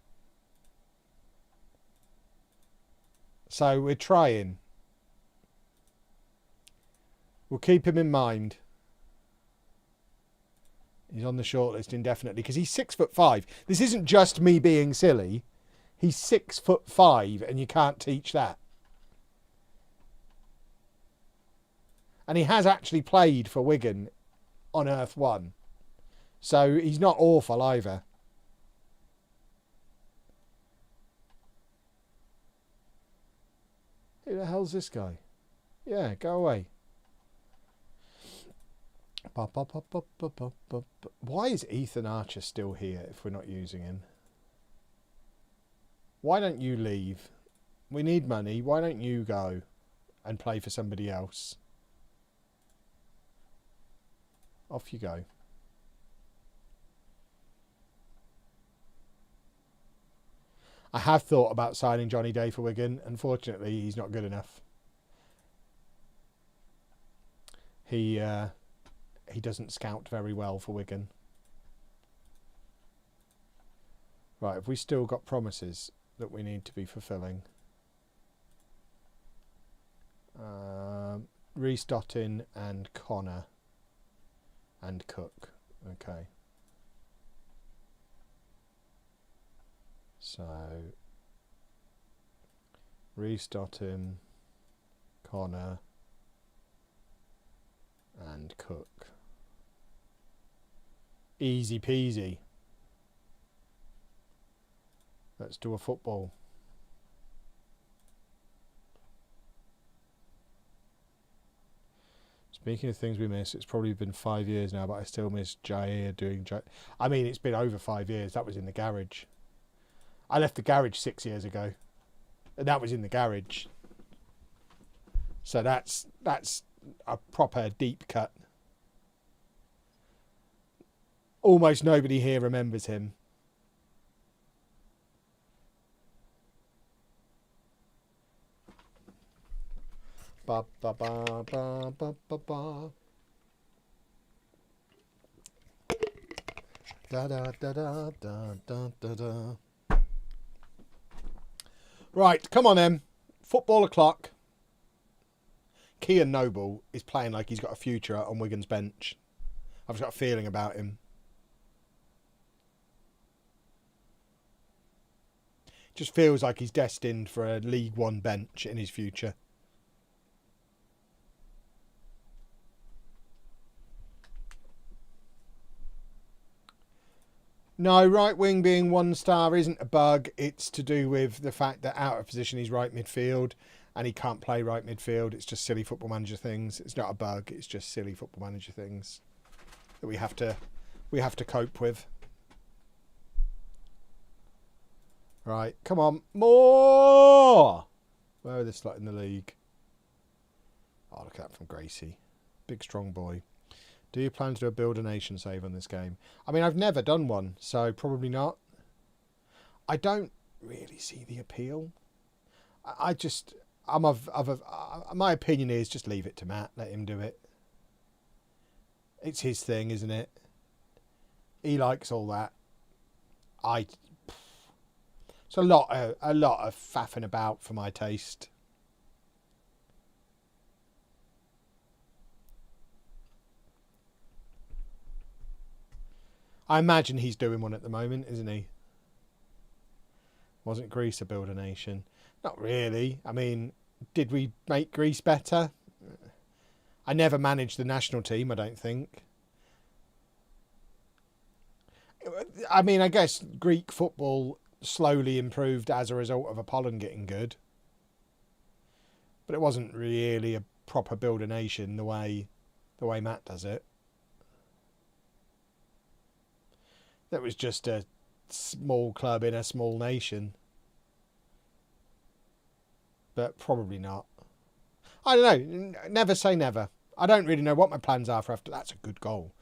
So we're trying. We'll keep him in mind. He's on the shortlist indefinitely because he's 6'5". This isn't just me being silly. He's 6'5", and you can't teach that. And he has actually played for Wigan on Earth 1. So he's not awful either. Who the hell's this guy? Yeah, go away. Why is Ethan Archer still here if we're not using him? Why don't you leave? We need money. Why don't you go and play for somebody else? Off you go. I have thought about signing Johnny Day for Wigan. Unfortunately, he's not good enough. He doesn't scout very well for Wigan. Right, have we still got promises that we need to be fulfilling? Reece Dottin and Connor and Cook. Okay. So Reece Dottin, Connor and Cook. Easy peasy. Let's do a football. Speaking of things we miss, it's probably been 5 years now, but I still miss Jair doing... I mean, it's been over 5 years. That was in the garage. I left the garage 6 years ago. And that was in the garage. So that's a proper deep cut. Almost nobody here remembers him. Ba ba ba ba ba ba ba. Da da da da da da da da. Right, come on then. Football o'clock. Kean Noble is playing like he's got a future on Wigan's bench. I've just got a feeling about him. Just feels like he's destined for a League One bench in his future. No, right wing being 1 star isn't a bug. It's to do with the fact that out of position he's right midfield and he can't play right midfield. It's just silly Football Manager things. It's not a bug. It's just silly Football Manager things that we have to cope with. Right, come on, more. Where are they slotting in the league? Oh, look at that from Gracie, big strong boy. Do you plan to do a Build a Nation save on this game? I mean, I've never done one, so probably not. I don't really see the appeal. My opinion is just leave it to Matt. Let him do it. It's his thing, isn't it? He likes all that. It's a lot of faffing about for my taste. I imagine he's doing one at the moment, isn't he? Wasn't Greece a Builder Nation? Not really. I mean, did we make Greece better? I never managed the national team, I don't think. I mean, I guess Greek football slowly improved as a result of Apollon getting good. But it wasn't really a proper Builder Nation the way Matt does it. That was just a small club in a small nation. But probably not. I don't know. Never say never. I don't really know what my plans are for after... That's a good goal.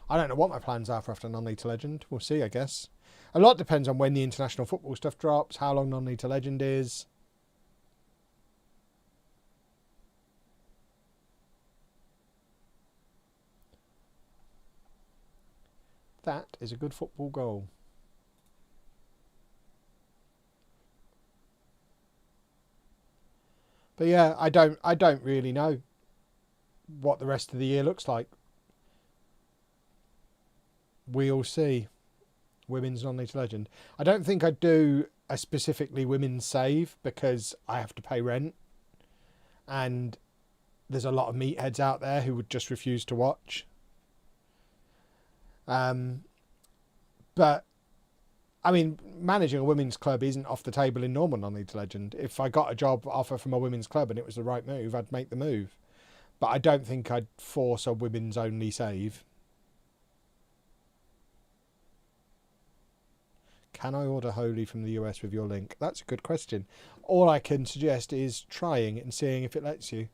I don't know what my plans are for after Non-League to Legend. We'll see, I guess. A lot depends on when the international football stuff drops, how long Non-League to Legend is. That is a good football goal. But yeah, I don't really know what the rest of the year looks like. We'll see. Women's Non-League to Legend. I don't think I'd do a specifically women's save because I have to pay rent. And there's a lot of meatheads out there who would just refuse to watch. But I mean, managing a women's club isn't off the table in normal Non-League to Legend. If I got a job offer from a women's club and it was the right move, I'd make the move. But I don't think I'd force a women's only save. Can I order Holy from the US with your link? That's a good question. All I can suggest is trying and seeing if it lets you.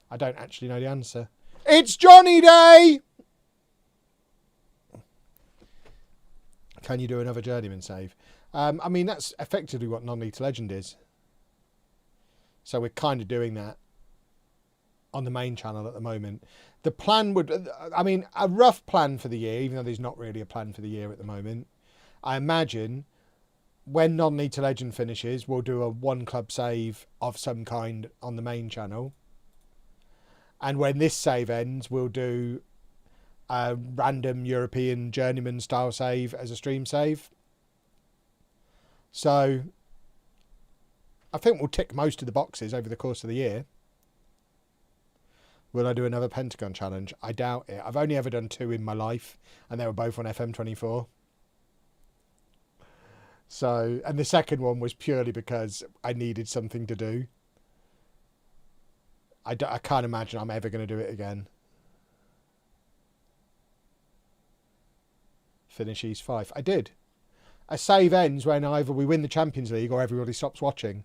I don't actually know the answer. It's Johnny Day! Can you do another journeyman save? I mean, that's effectively what Non-League to Legend is. So we're kind of doing that on the main channel at the moment. The plan would... I mean, a rough plan for the year, even though there's not really a plan for the year at the moment. I imagine when Non-League to Legend finishes, we'll do a one club save of some kind on the main channel. And when this save ends, we'll do a random European journeyman style save as a stream save. So I think we'll tick most of the boxes over the course of the year. Will I do another Pentagon challenge? I doubt it. I've only ever done 2 in my life, and they were both on FM24. So, and the second one was purely because I needed something to do. I can't imagine I'm ever going to do it again. finish East Fife. I did. A save ends when either we win the Champions League or everybody stops watching.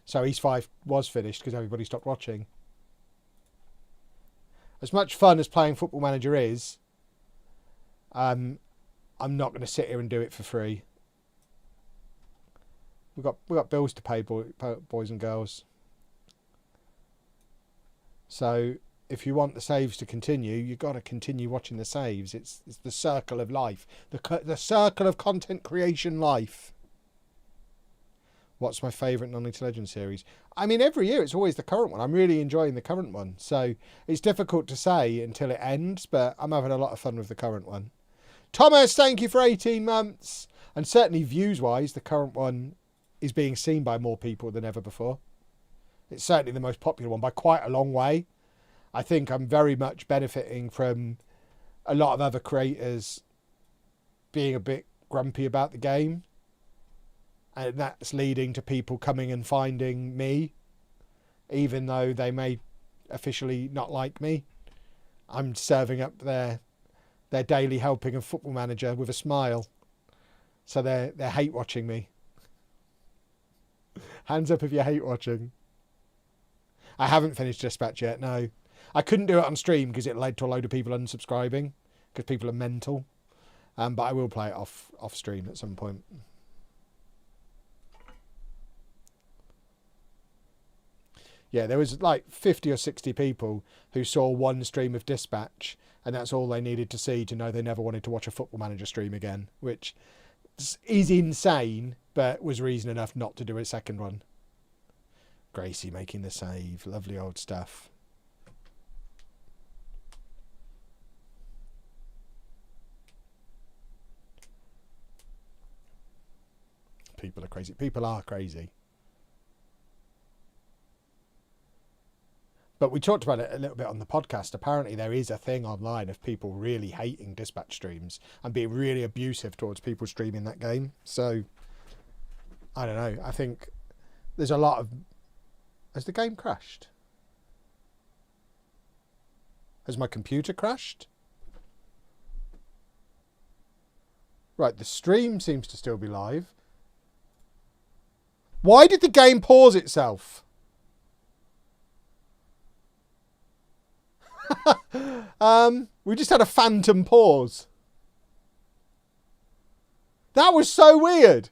So East Fife was finished because everybody stopped watching. As much fun as playing Football Manager is, I'm not going to sit here and do it for free. We've got bills to pay, boys and girls. So if you want the saves to continue, you've got to continue watching the saves. It's the circle of life, the circle of content creation life. What's my favourite Non-League Legends series? I mean, every year it's always the current one. I'm really enjoying the current one. So it's difficult to say until it ends, but I'm having a lot of fun with the current one. Thomas, thank you for 18 months. And certainly views-wise, the current one is being seen by more people than ever before. It's certainly the most popular one by quite a long way. I think I'm very much benefiting from a lot of other creators being a bit grumpy about the game. And that's leading to people coming and finding me, even though they may officially not like me. I'm serving up their daily helping of Football Manager with a smile. So they're hate watching me. Hands up if you hate watching. I haven't finished Dispatch yet, no. I couldn't do it on stream because it led to a load of people unsubscribing because people are mental. But I will play it off stream at some point. Yeah, there was like 50 or 60 people who saw one stream of Dispatch and that's all they needed to see to know they never wanted to watch a Football Manager stream again, which is insane, but was reason enough not to do a second one. Gracie making the save. Lovely old stuff. People are crazy. People are crazy. But we talked about it a little bit on the podcast. Apparently there is a thing online of people really hating Dispatch streams and being really abusive towards people streaming that game. So, I don't know. I think there's a lot of... Has the game crashed? Has my computer crashed? Right, the stream seems to still be live. Why did the game pause itself? We just had a phantom pause. That was so weird.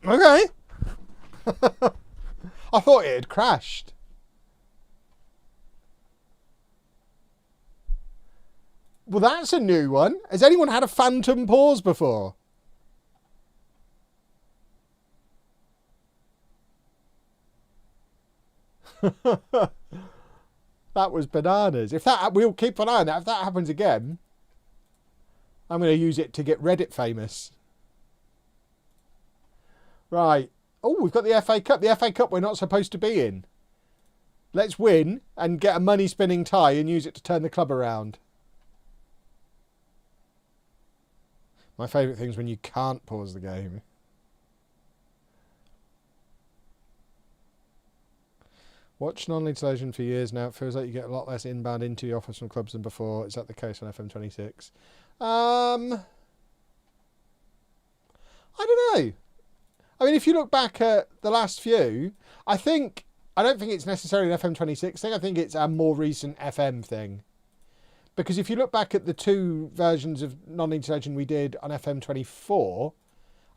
Okay. I thought it had crashed. Well, that's a new one. Has anyone had a phantom pause before? That was bananas. We'll keep an eye on that. If that happens again, I'm going to use it to get Reddit famous. Right. Oh, we've got the FA Cup. The FA Cup we're not supposed to be in. Let's win and get a money spinning tie and use it to turn the club around. My favourite thing is when you can't pause the game. Watched Non-League Legends for years now. It feels like you get a lot less inbound into your offers from clubs than before. Is that the case on FM26? I don't know. I mean, if you look back at the last few, I don't think it's necessarily an FM26 thing. I think it's a more recent FM thing. Because if you look back at the two versions of Non-League Legend we did on FM24,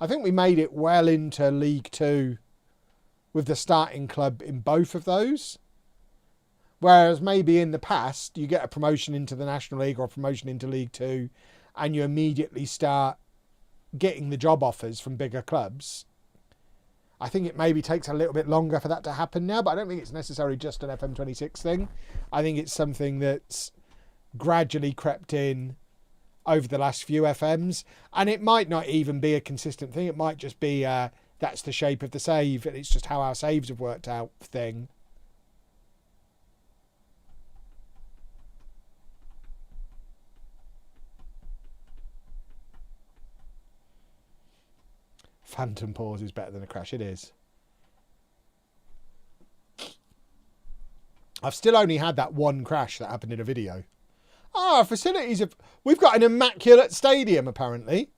I think we made it well into League 2 with the starting club in both of those. Whereas maybe in the past, you get a promotion into the National League or a promotion into League 2 and you immediately start getting the job offers from bigger clubs. I think it maybe takes a little bit longer for that to happen now, but I don't think it's necessarily just an FM26 thing. I think it's something that's gradually crept in over the last few FMs, and it might not even be a consistent thing. It might just be that's the shape of the save and it's just how our saves have worked out thing. Phantom pause is better than a crash. It is. I've still only had that one crash that happened in a video. Oh, our facilities have... We've got an immaculate stadium, apparently.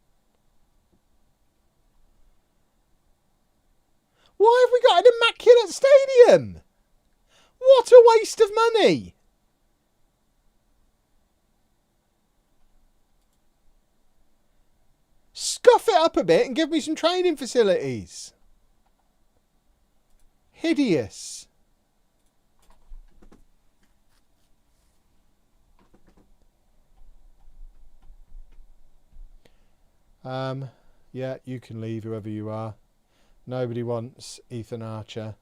Why have we got an immaculate stadium? What a waste of money. Scuff it up a bit and give me some training facilities. Hideous. Yeah, you can leave, whoever you are. Nobody wants Ethan Archer.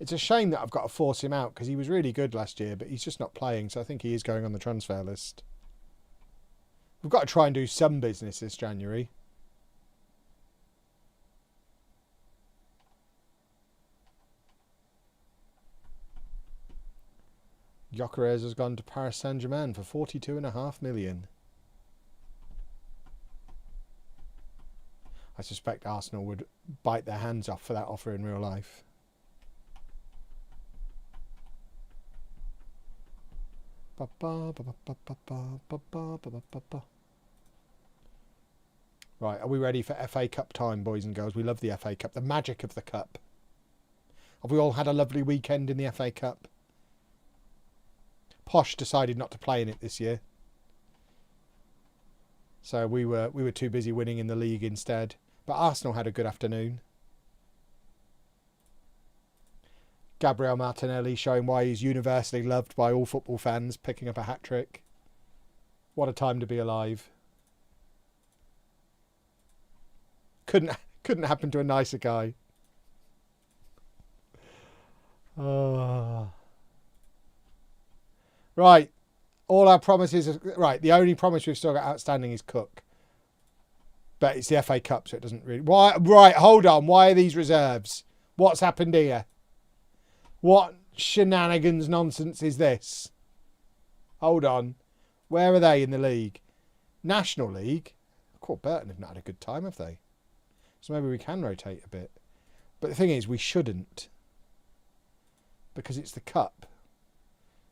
It's a shame that I've got to force him out because he was really good last year, but he's just not playing, so I think he is going on the transfer list. We've got to try and do some business this January. Gyökeres has gone to Paris Saint-Germain for 42.5 million. I suspect Arsenal would bite their hands off for that offer in real life. Right, are we ready for FA Cup time, boys and girls? We love the FA Cup, the magic of the cup. Have we all had a lovely weekend in the FA Cup? Posh decided not to play in it this year. So we were too busy winning in the league instead. But Arsenal had a good afternoon. Gabriel Martinelli showing why he's universally loved by all football fans, picking up a hat-trick. What a time to be alive. Couldn't happen to a nicer guy. Right. All our promises are... Right, the only promise we've still got outstanding is Cook. But it's the FA Cup, so it doesn't really... Why? Right, hold on. Why are these reserves? What's happened here? What shenanigans nonsense is this? Hold on. Where are they in the league? National League? Court Burton have not had a good time, have they? So maybe we can rotate a bit. But the thing is, we shouldn't. Because it's the Cup.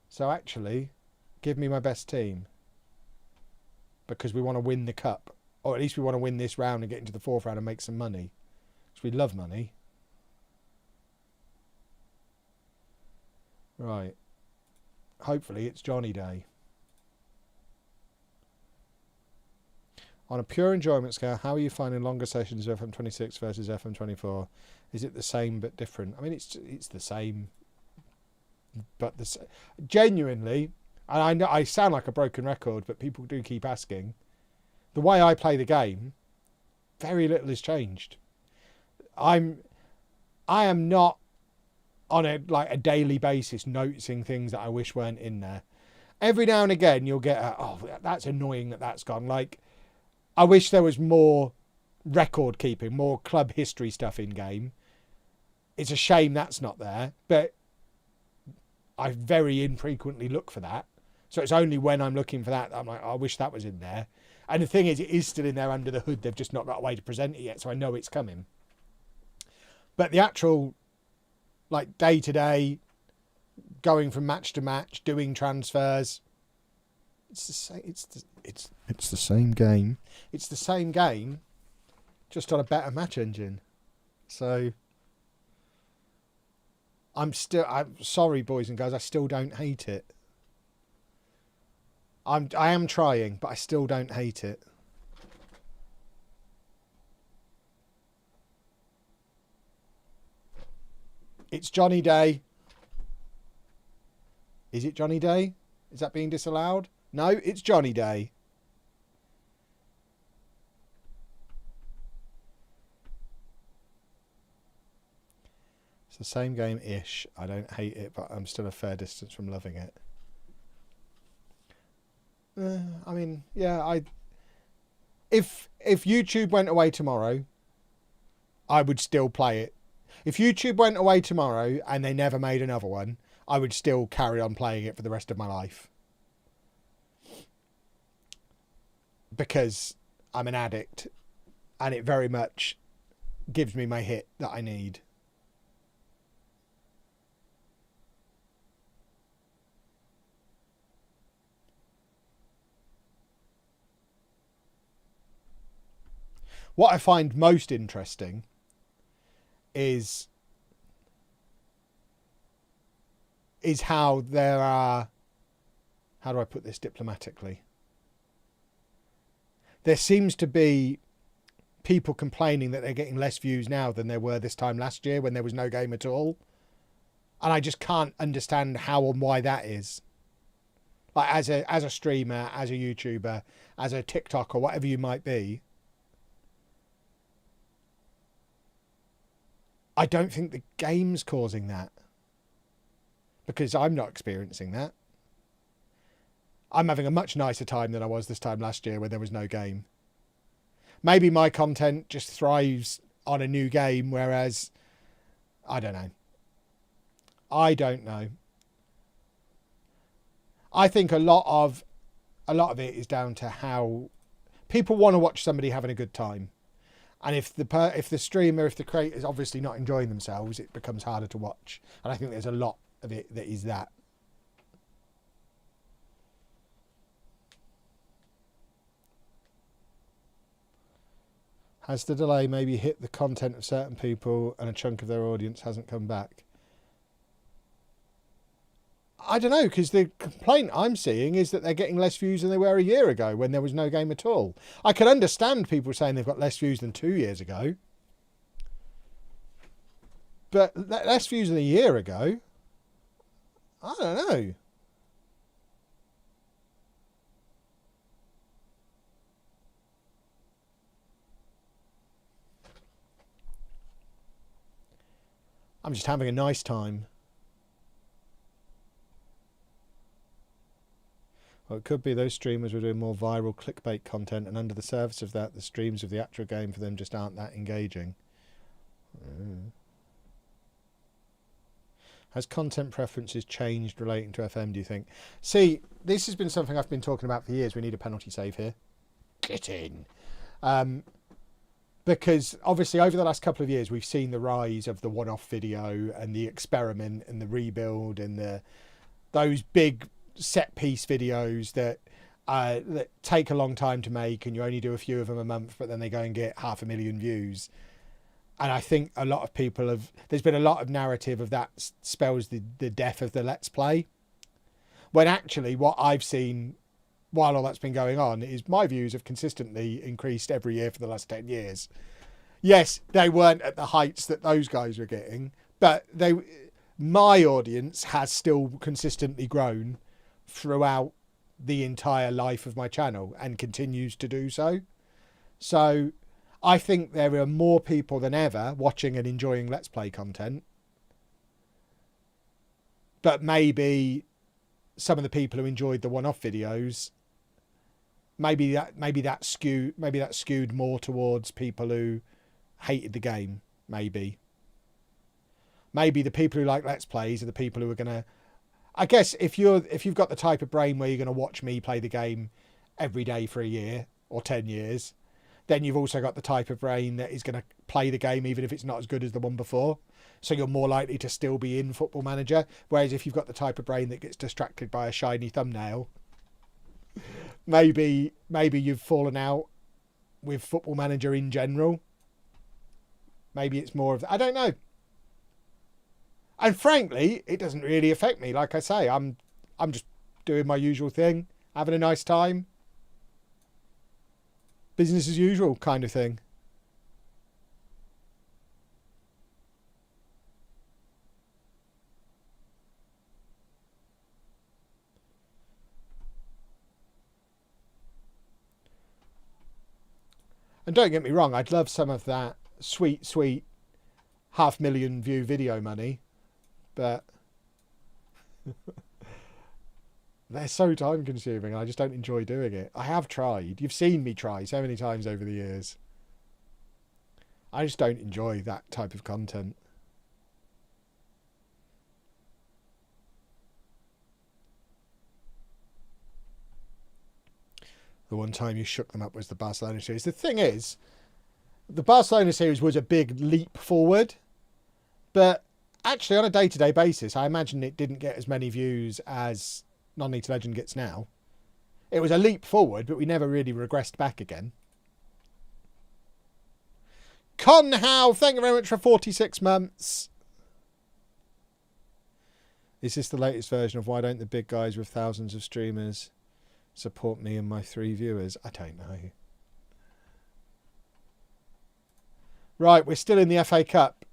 So actually, give me my best team. Because we want to win the Cup. Or at least we want to win this round and get into the fourth round and make some money. Because we love money. Right. Hopefully it's Johnny Day. On a pure enjoyment scale, how are you finding longer sessions of FM26 versus FM24? Is it the same but different? I mean, it's the same. But genuinely, and I know I sound like a broken record, but people do keep asking. The way I play the game, very little has changed. I am not on a daily basis noticing things that I wish weren't in there. Every now and again you'll get oh, that's annoying that's gone. Like, I wish there was more record keeping, more club history stuff in game. It's a shame that's not there, but I very infrequently look for that. So it's only when I'm looking for that I'm like, oh, I wish that was in there. And the thing is, it is still in there under the hood. They've just not got a way to present it yet, so I know it's coming. But the actual, like, day-to-day, going from match to match, doing transfers, it's the same. It's the same game. It's the same game, just on a better match engine. So I'm sorry, boys and girls. I still don't hate it. I am trying, but I still don't hate it. It's Johnny Day. Is it Johnny Day? Is that being disallowed? No, it's Johnny Day. It's the same game-ish. I don't hate it, but I'm still a fair distance from loving it. I mean, yeah, if YouTube went away tomorrow, I would still play it. If YouTube went away tomorrow and they never made another one, I would still carry on playing it for the rest of my life. Because I'm an addict and it very much gives me my hit that I need. What I find most interesting is how there are, how do I put this diplomatically? There seems to be people complaining that they're getting less views now than there were this time last year when there was no game at all. And I just can't understand how and why that is. Like as a streamer, as a YouTuber, as a TikTok or whatever you might be, I don't think the game's causing that. Because I'm not experiencing that. I'm having a much nicer time than I was this time last year when there was no game. Maybe my content just thrives on a new game, whereas I don't know. I don't know. I think a lot of it is down to how people want to watch somebody having a good time. And if the streamer, if the creator is obviously not enjoying themselves, it becomes harder to watch. And I think there's a lot of it that is that. Has the delay maybe hit the content of certain people and a chunk of their audience hasn't come back? I don't know, because the complaint I'm seeing is that they're getting less views than they were a year ago when there was no game at all. I can understand people saying they've got less views than 2 years ago. But less views than a year ago? I don't know. I'm just having a nice time. Well, it could be those streamers were doing more viral clickbait content, and under the surface of that, the streams of the actual game for them just aren't that engaging. Has content preferences changed relating to FM, do you think? See, this has been something I've been talking about for years. We need a penalty save here. Get in. Because obviously over the last couple of years, we've seen the rise of the one-off video and the experiment and the rebuild and those big set-piece videos that take a long time to make, and you only do a few of them a month, but then they go and get 500,000 views. And I think a lot of people there's been a lot of narrative of that spells the death of the Let's Play. When actually what I've seen while all that's been going on is my views have consistently increased every year for the last 10 years. Yes, they weren't at the heights that those guys were getting, but my audience has still consistently grown throughout the entire life of my channel and continues to do so. So I think there are more people than ever watching and enjoying Let's Play content. But maybe some of the people who enjoyed the one-off videos, maybe that skewed more towards people who hated the game. Maybe the people who like Let's Plays are the people who are gonna. I guess if you've got the type of brain where you're going to watch me play the game every day for a year or 10 years, then you've also got the type of brain that is going to play the game even if it's not as good as the one before. So you're more likely to still be in Football Manager. Whereas if you've got the type of brain that gets distracted by a shiny thumbnail, maybe you've fallen out with Football Manager in general. Maybe it's more of I don't know. And frankly, it doesn't really affect me. Like I say, I'm just doing my usual thing, having a nice time. Business as usual kind of thing. And don't get me wrong, I'd love some of that sweet 500,000 view video money. But they're so time consuming and I just don't enjoy doing it. I have tried. You've seen me try so many times over the years. I just don't enjoy that type of content. The one time you shook them up was the Barcelona series. The thing is, the Barcelona series was a big leap forward, but actually, on a day-to-day basis, I imagine it didn't get as many views as Non-League to Legend gets now. It was a leap forward, but we never really regressed back again. Conhow, thank you very much for 46 months. Is this the latest version of why don't the big guys with thousands of streamers support me and my 3 viewers? I don't know. Right, we're still in the FA Cup,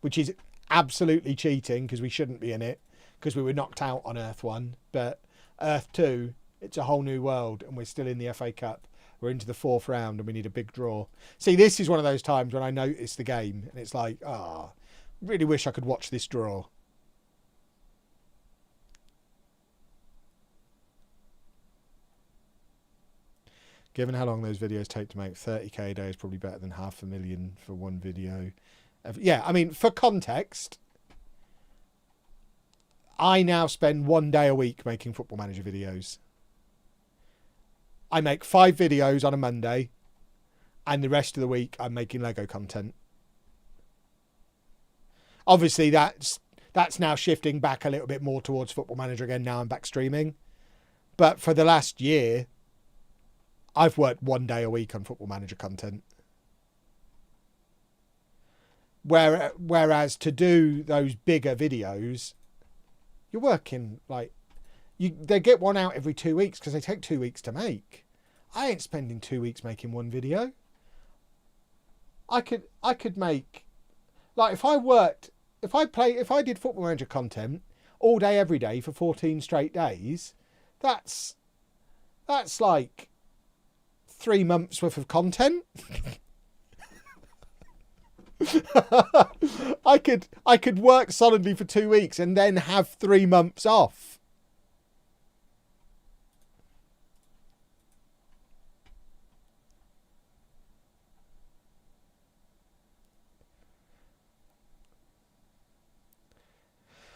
which is absolutely cheating because we shouldn't be in it because we were knocked out on Earth 1. But Earth 2, it's a whole new world and we're still in the FA Cup. We're into the 4th round and we need a big draw. See, this is one of those times when I notice the game and it's like, really wish I could watch this draw. Given how long those videos take to make, 30k a day is probably better than 500,000 for one video. Yeah, I mean, for context, I now spend 1 day a week making Football Manager videos. I make 5 videos on a Monday, and the rest of the week I'm making Lego content. Obviously, that's now shifting back a little bit more towards Football Manager again. Now I'm back streaming. But for the last year, I've worked 1 day a week on Football Manager content. Whereas to do those bigger videos, you're working like they get one out every 2 weeks because they take 2 weeks to make. I ain't spending 2 weeks making one video. I could make, like, if I did Football Manager content all day every day for 14 straight days, that's like 3 months worth of content. I could work solidly for 2 weeks and then have 3 months off.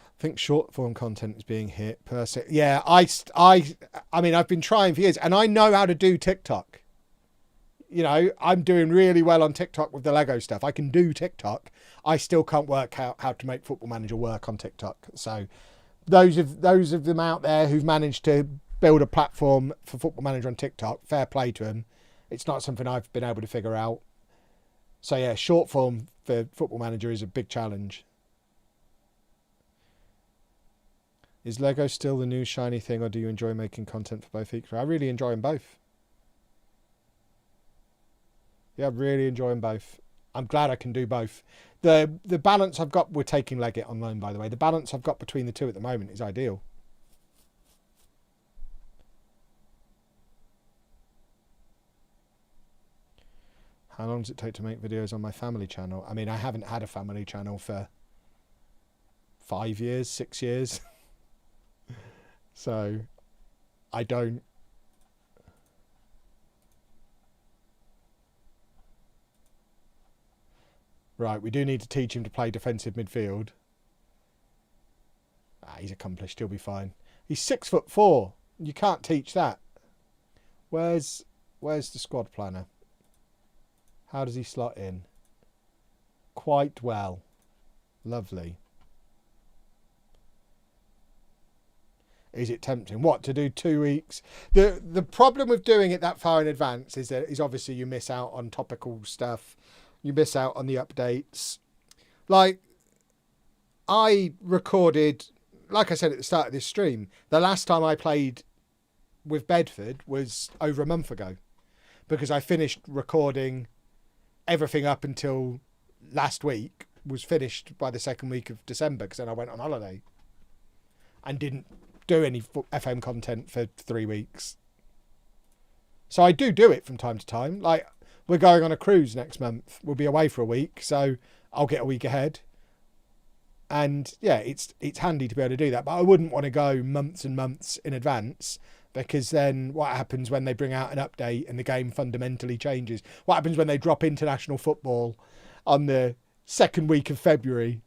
I think short form content is being hit per se. Yeah, I mean, I've been trying for years and I know how to do TikTok. You know, I'm doing really well on TikTok with the Lego stuff. I can do TikTok. I still can't work out how to make Football Manager work on TikTok. So those of them out there who've managed to build a platform for Football Manager on TikTok, fair play to them. It's not something I've been able to figure out. So yeah, short form for Football Manager is a big challenge. Is Lego still the new shiny thing, or do you enjoy making content for both equally? I really enjoy them both. Yeah, I'm really enjoying both. I'm glad I can do both. The balance I've got, we're taking Leggett on loan, by the way. The balance I've got between the two at the moment is ideal. How long does it take to make videos on my family channel? I mean, I haven't had a family channel for 5 years, 6 years. So, I don't. Right, we do need to teach him to play defensive midfield. He's accomplished. He'll be fine. He's 6'4". You can't teach that. Where's the squad planner? How does he slot in? Quite well. Lovely. Is it tempting? What, to do 2 weeks? The problem with doing it that far in advance is obviously you miss out on topical stuff. You miss out on the updates. Like, I recorded, like I said at the start of this stream, the last time I played with Bedford was over a month ago. Because I finished recording everything up until last week, was finished by the 2nd week of December, because then I went on holiday. And didn't do any FM content for 3 weeks. So I do it from time to time. Like, we're going on a cruise next month. We'll be away for a week, so I'll get a week ahead. And yeah, it's handy to be able to do that. But I wouldn't want to go months and months in advance, because then what happens when they bring out an update and the game fundamentally changes? What happens when they drop international football on the 2nd week of February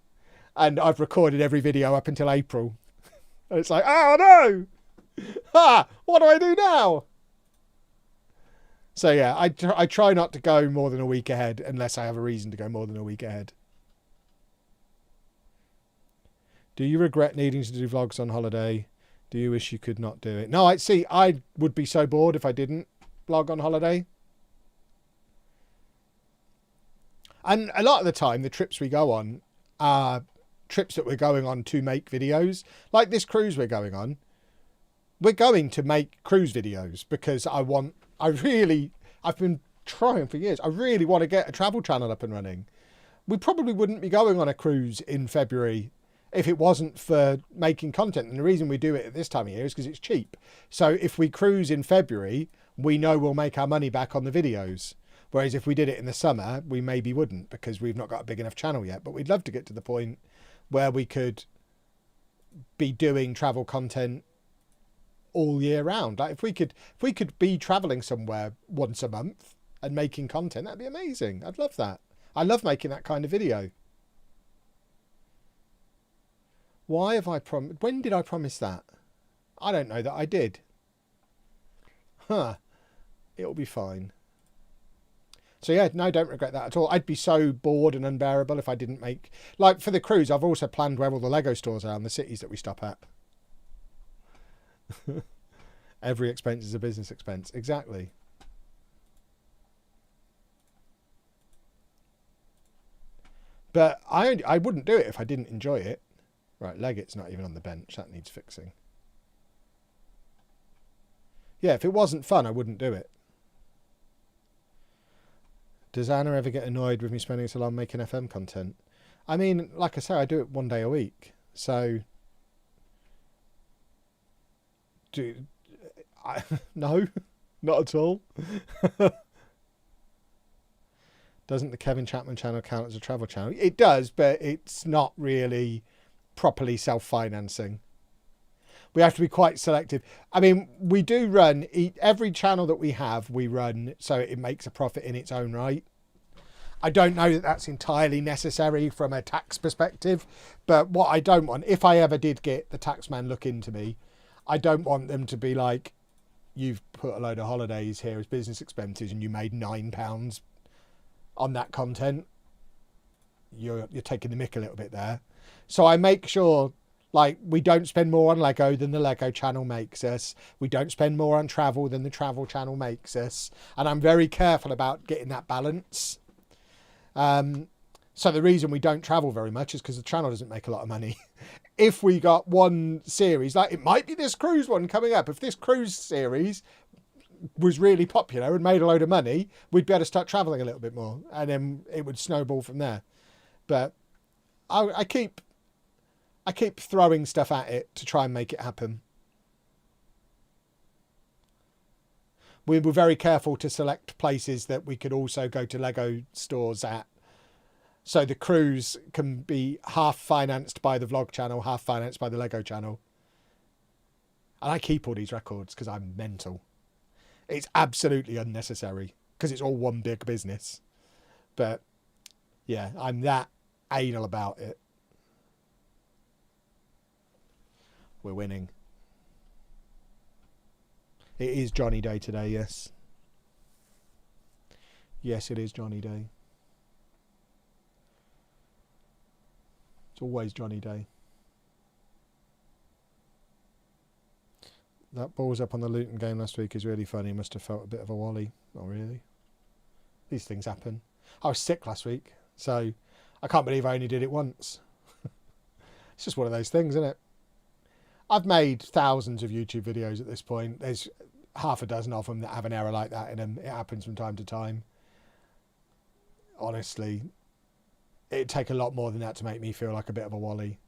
and I've recorded every video up until April? And it's like, oh no! What do I do now? So yeah, I try not to go more than a week ahead unless I have a reason to go more than a week ahead. Do you regret needing to do vlogs on holiday? Do you wish you could not do it? No, I would be so bored if I didn't vlog on holiday. And a lot of the time, the trips we go on are trips that we're going on to make videos. Like this cruise we're going on. We're going to make cruise videos because I've been trying for years. I really want to get a travel channel up and running. We probably wouldn't be going on a cruise in February if it wasn't for making content. And the reason we do it at this time of year is because it's cheap. So if we cruise in February, we know we'll make our money back on the videos. Whereas if we did it in the summer, we maybe wouldn't because we've not got a big enough channel yet. But we'd love to get to the point where we could be doing travel content all year round. Like if we could be traveling somewhere once a month and making content, that'd be amazing. I'd love that. I love making that kind of video. Why have I promised? When did I promise that? I don't know that I did. Huh. It'll be fine. So yeah, no, don't regret that at all. I'd be so bored and unbearable if I didn't make... Like for the cruise, I've also planned where all the Lego stores are and the cities that we stop at. Every expense is a business expense. Exactly. But I wouldn't do it if I didn't enjoy it. Right, Leggett's not even on the bench. That needs fixing. Yeah, if it wasn't fun, I wouldn't do it. Does Anna ever get annoyed with me spending so long making FM content? I mean, like I say, I do it 1 day a week. So... No, not at all. Doesn't the Kevin Chapman channel count as a travel channel? It does, but it's not really properly self-financing. We have to be quite selective. I mean, we do run every channel that we have, we run so it makes a profit in its own right. I don't know that that's entirely necessary from a tax perspective, but what I don't want, if I ever did get the taxman look into me, I don't want them to be like, you've put a load of holidays here as business expenses and you made £9 on that content. You're taking the mick a little bit there. So I make sure, like, we don't spend more on Lego than the Lego channel makes us. We don't spend more on travel than the travel channel makes us. And I'm very careful about getting that balance. So the reason we don't travel very much is because the channel doesn't make a lot of money. If we got one series, like it might be this cruise one coming up. If this cruise series was really popular and made a load of money, we'd be able to start traveling a little bit more. And then it would snowball from there. But I keep throwing stuff at it to try and make it happen. We were very careful to select places that we could also go to Lego stores at. So the cruise can be half financed by the vlog channel, half financed by the Lego channel. And I keep all these records because I'm mental. It's absolutely unnecessary because it's all one big business. But yeah, I'm that anal about it. We're winning. It is Johnny Day today, yes. Yes, it is Johnny Day. It's always Johnny Day. That balls up on the Luton game last week is really funny. Must have felt a bit of a wally. Not really. These things happen. I was sick last week, so I can't believe I only did it once. It's just one of those things, isn't it? I've made thousands of YouTube videos at this point. There's half a dozen of them that have an error like that in them. It happens from time to time. Honestly, it'd take a lot more than that to make me feel like a bit of a wally.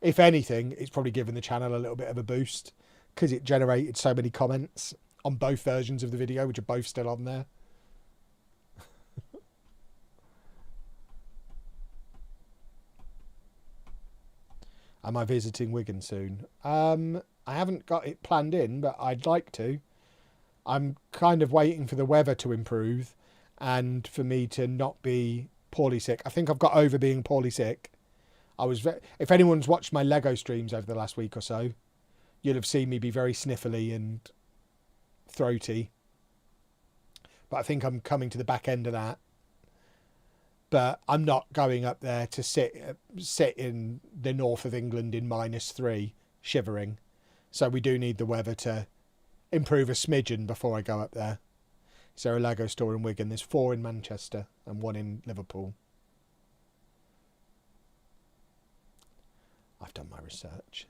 If anything, it's probably given the channel a little bit of a boost because it generated so many comments on both versions of the video, which are both still on there. Am I visiting Wigan soon? I haven't got it planned in, but I'd like to. I'm kind of waiting for the weather to improve and for me to not be poorly sick. I think I've got over being poorly sick. If anyone's watched my Lego streams over the last week or so, you'll have seen me be very sniffly and throaty. But I think I'm coming to the back end of that. But I'm not going up there to sit in the north of England in -3, shivering. So we do need the weather to improve a smidgen before I go up there. Is there a Lego store in Wigan? There's 4 in Manchester and 1 in Liverpool. I've done my research.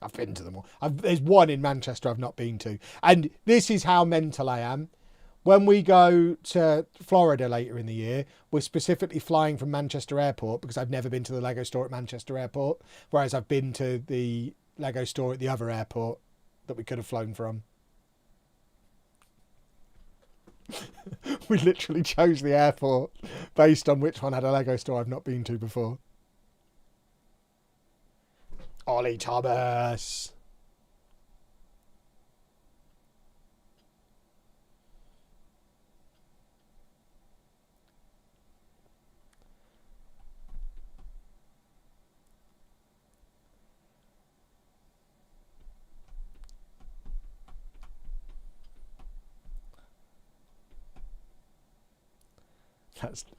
I've been to them all. There's 1 in Manchester I've not been to. And this is how mental I am. When we go to Florida later in the year, we're specifically flying from Manchester Airport because I've never been to the Lego store at Manchester Airport, whereas I've been to the Lego store at the other airport that we could have flown from. We literally chose the airport based on which one had a Lego store I've not been to before. Ollie Thomas.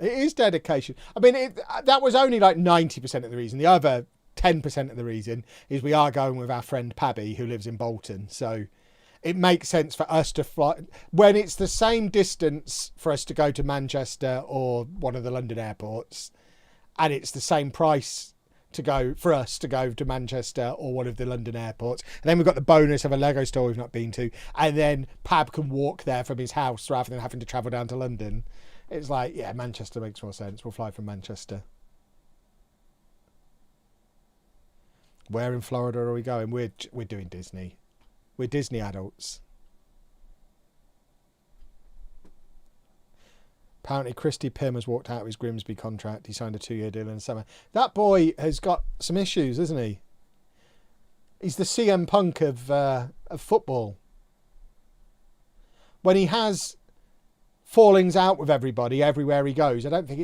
It is dedication. I mean, that was only like 90% of the reason. The other 10% of the reason is we are going with our friend Pabby, who lives in Bolton. So it makes sense for us to fly when it's the same distance for us to go to Manchester or one of the London airports, and it's the same price to go for us to go to Manchester or one of the London airports. And then we've got the bonus of a Lego store we've not been to, and then Pab can walk there from his house rather than having to travel down to London. It's like, yeah, Manchester makes more sense. We'll fly from Manchester. Where in Florida are we going? We're doing Disney. We're Disney adults. Apparently, Christy Pym has walked out of his Grimsby contract. He signed a 2-year deal in the summer. That boy has got some issues, hasn't he? He's the CM Punk of football. When he has fallings out with everybody everywhere he goes, I don't think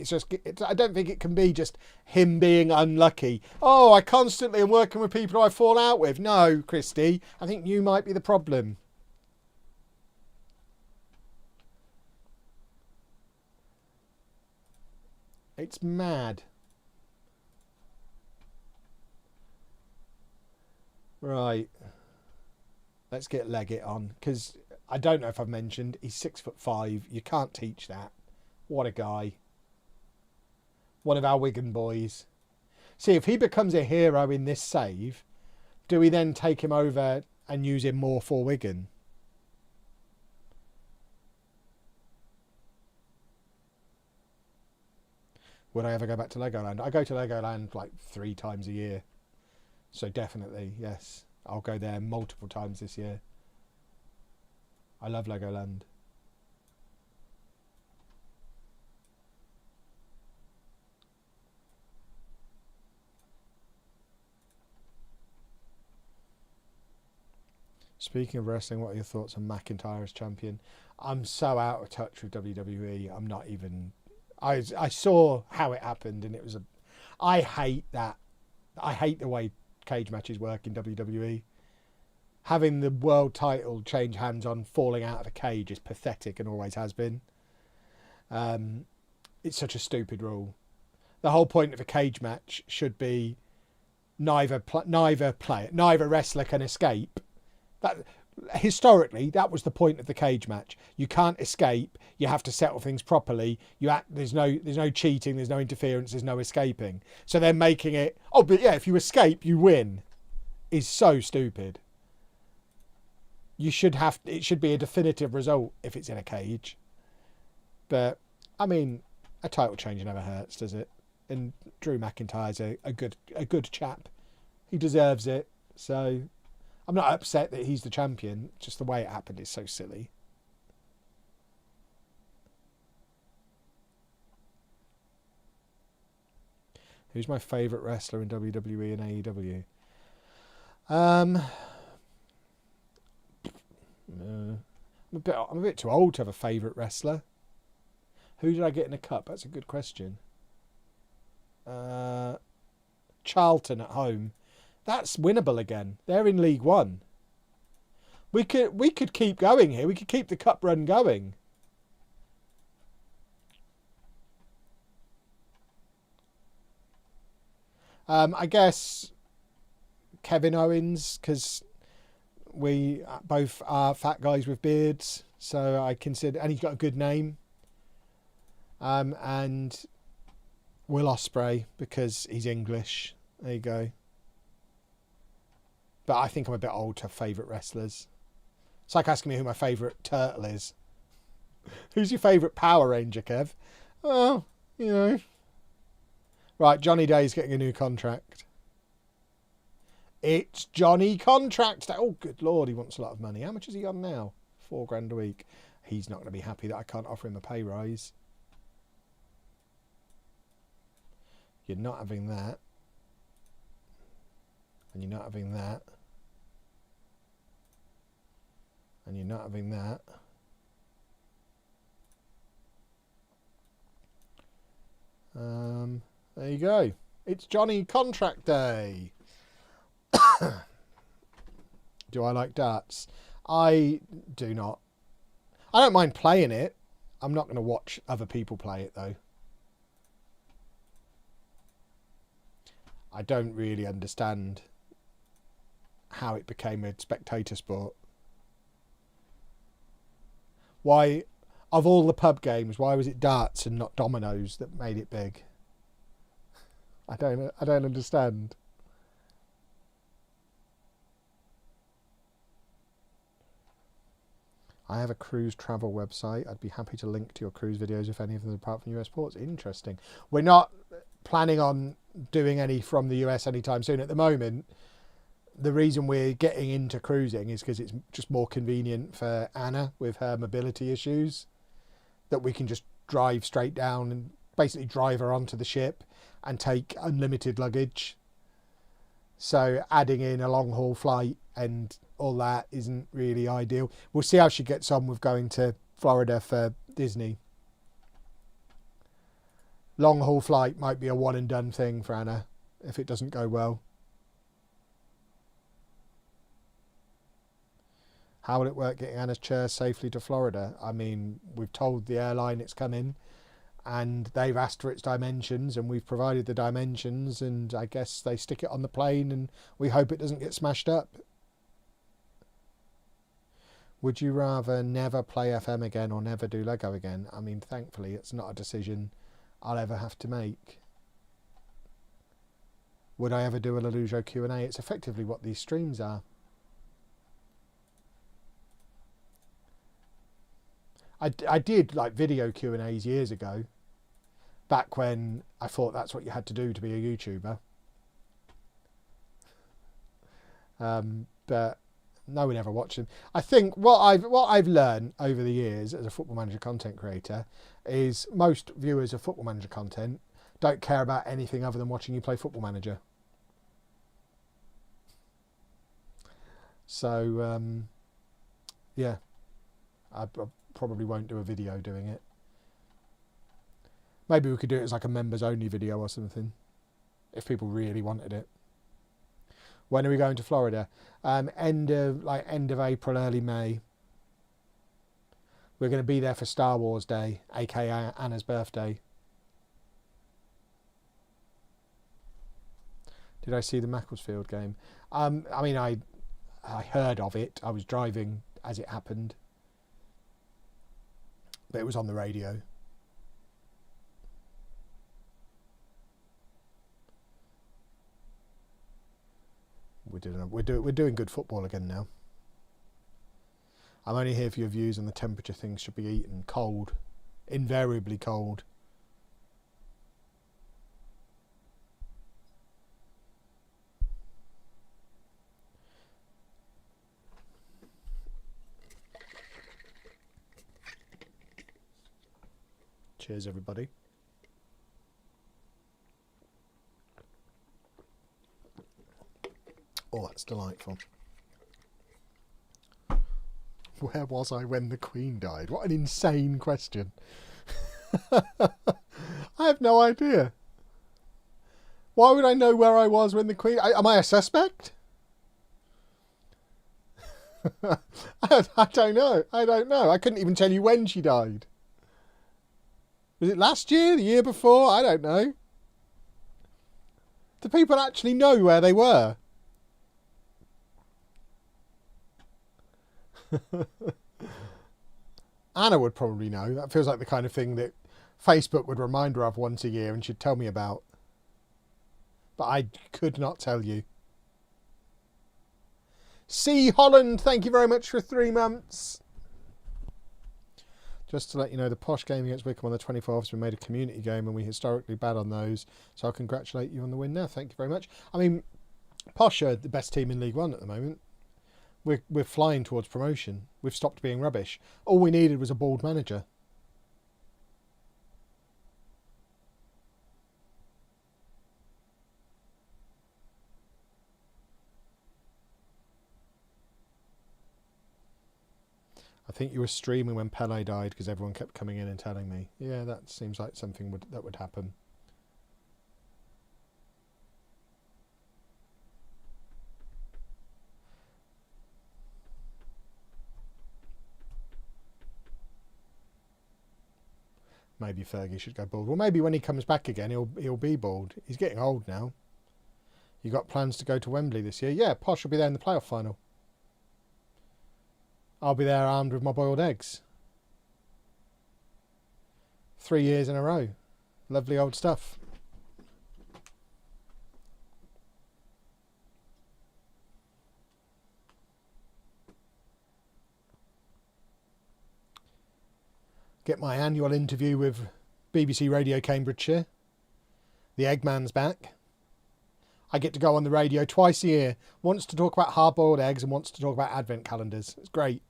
it can be just him being unlucky. Oh, I constantly am working with people I fall out with. No, Christy, I think you might be the problem. It's mad. Right. Let's get Leggett on, because I don't know if I've mentioned, he's 6'5". You can't teach that. What a guy. One of our Wigan boys. See, if he becomes a hero in this save, do we then take him over and use him more for Wigan? Would I ever go back to Legoland? I go to Legoland like 3 times a year. So definitely, yes. I'll go there multiple times this year. I love Legoland. Speaking of wrestling, what are your thoughts on McIntyre as champion? I'm so out of touch with WWE. I'm not even... I saw how it happened, and it was I hate that. I hate the way cage matches work in WWE. Having the world title change hands on falling out of a cage is pathetic and always has been. It's such a stupid rule. The whole point of a cage match should be neither wrestler can escape. That historically, that was the point of the cage match. You can't escape. You have to settle things properly. There's no cheating. There's no interference. There's no escaping. So they're making it. Oh, but yeah, if you escape, you win. Is so stupid. It should be a definitive result if it's in a cage. But I mean, a title change never hurts, does it? And Drew McIntyre's a good chap. He deserves it. So I'm not upset that he's the champion. Just the way it happened is so silly. Who's my favourite wrestler in WWE and AEW? I'm a bit too old to have a favourite wrestler. Who did I get in a cup? That's a good question. Charlton at home. That's winnable again. They're in League One. We could keep going here. We could keep the cup run going. I guess Kevin Owens, because We both are fat guys with beards, so I consider, and he's got a good name. And Will Ospreay because he's English. There you go. But I think I'm a bit old to have favourite wrestlers. It's like asking me who my favourite turtle is. Who's your favourite Power Ranger, Kev? Well, you know. Right, Johnny Day's getting a new contract. It's Johnny Contract Day. Oh, good Lord, he wants a lot of money. How much has he on now? $4,000 a week. He's not going to be happy that I can't offer him a pay rise. You're not having that. And you're not having that. And you're not having that. There you go. It's Johnny Contract Day. Do I like darts? I do not. I don't mind playing it. I'm not going to watch other people play it though. I don't really understand how it became a spectator sport. Why, of all the pub games, why was it darts and not dominoes that made it big? I don't understand. I have a cruise travel website. I'd be happy to link to your cruise videos if any of them are apart from US ports. Interesting. We're not planning on doing any from the US anytime soon. At the moment, the reason we're getting into cruising is because it's just more convenient for Anna with her mobility issues, that we can just drive straight down and basically drive her onto the ship and take unlimited luggage. So adding in a long haul flight and all that isn't really ideal. We'll see how she gets on with going to Florida for Disney. Long haul flight might be a one and done thing for Anna if it doesn't go well. How will it work getting Anna's chair safely to Florida? I mean, we've told the airline it's coming and they've asked for its dimensions and we've provided the dimensions, and I guess they stick it on the plane and we hope it doesn't get smashed up. Would you rather never play FM again or never do Lego again? I mean, thankfully, it's not a decision I'll ever have to make. Would I ever do a LOLLUJO Q&A? It's effectively what these streams are. I did like video Q&As years ago, back when I thought that's what you had to do to be a YouTuber. But no one ever watched them. I think what I've learned over the years as a Football Manager content creator is most viewers of Football Manager content don't care about anything other than watching you play Football Manager. So yeah, I probably won't do a video doing it. Maybe we could do it as like a members only video or something, if people really wanted it. When are we going to Florida? End of April, early May. We're going to be there for Star Wars Day, aka Anna's birthday. Did I see the Macclesfield game? I mean, I heard of it. I was driving as it happened, but it was on the radio. We're doing good football again now. I'm only here for your views on the temperature things should be eaten. Cold. Invariably cold. Cheers, everybody. Oh, that's delightful. Where was I when the Queen died? What an insane question. I have no idea. Why would I know where I was when the Queen... Am I a suspect? I don't know. I don't know. I couldn't even tell you when she died. Was it last year? The year before? I don't know. Do people actually know where they were? Anna would probably know. That feels like the kind of thing that Facebook would remind her of once a year and she'd tell me about. But I could not tell you. C. Holland, thank you very much for 3 months. Just to let you know, the Posh game against Wickham on the 24th has been made a community game and we're historically bad on those. So I'll congratulate you on the win now. Thank you very much. I mean, Posh are the best team in League One at the moment. We're flying towards promotion. We've stopped being rubbish. All we needed was a bald manager. I think you were streaming when Pele died because everyone kept coming in and telling me. Yeah, that seems like something that would happen. Maybe Fergie should go bald. Well, maybe when he comes back again, he'll be bald. He's getting old now. You got plans to go to Wembley this year? Yeah, Posh will be there in the playoff final. I'll be there armed with my boiled eggs. 3 years in a row. Lovely old stuff. Get my annual interview with BBC Radio Cambridgeshire. The Eggman's back. I get to go on the radio twice a year. Once to talk about hard-boiled eggs and once to talk about advent calendars. It's great.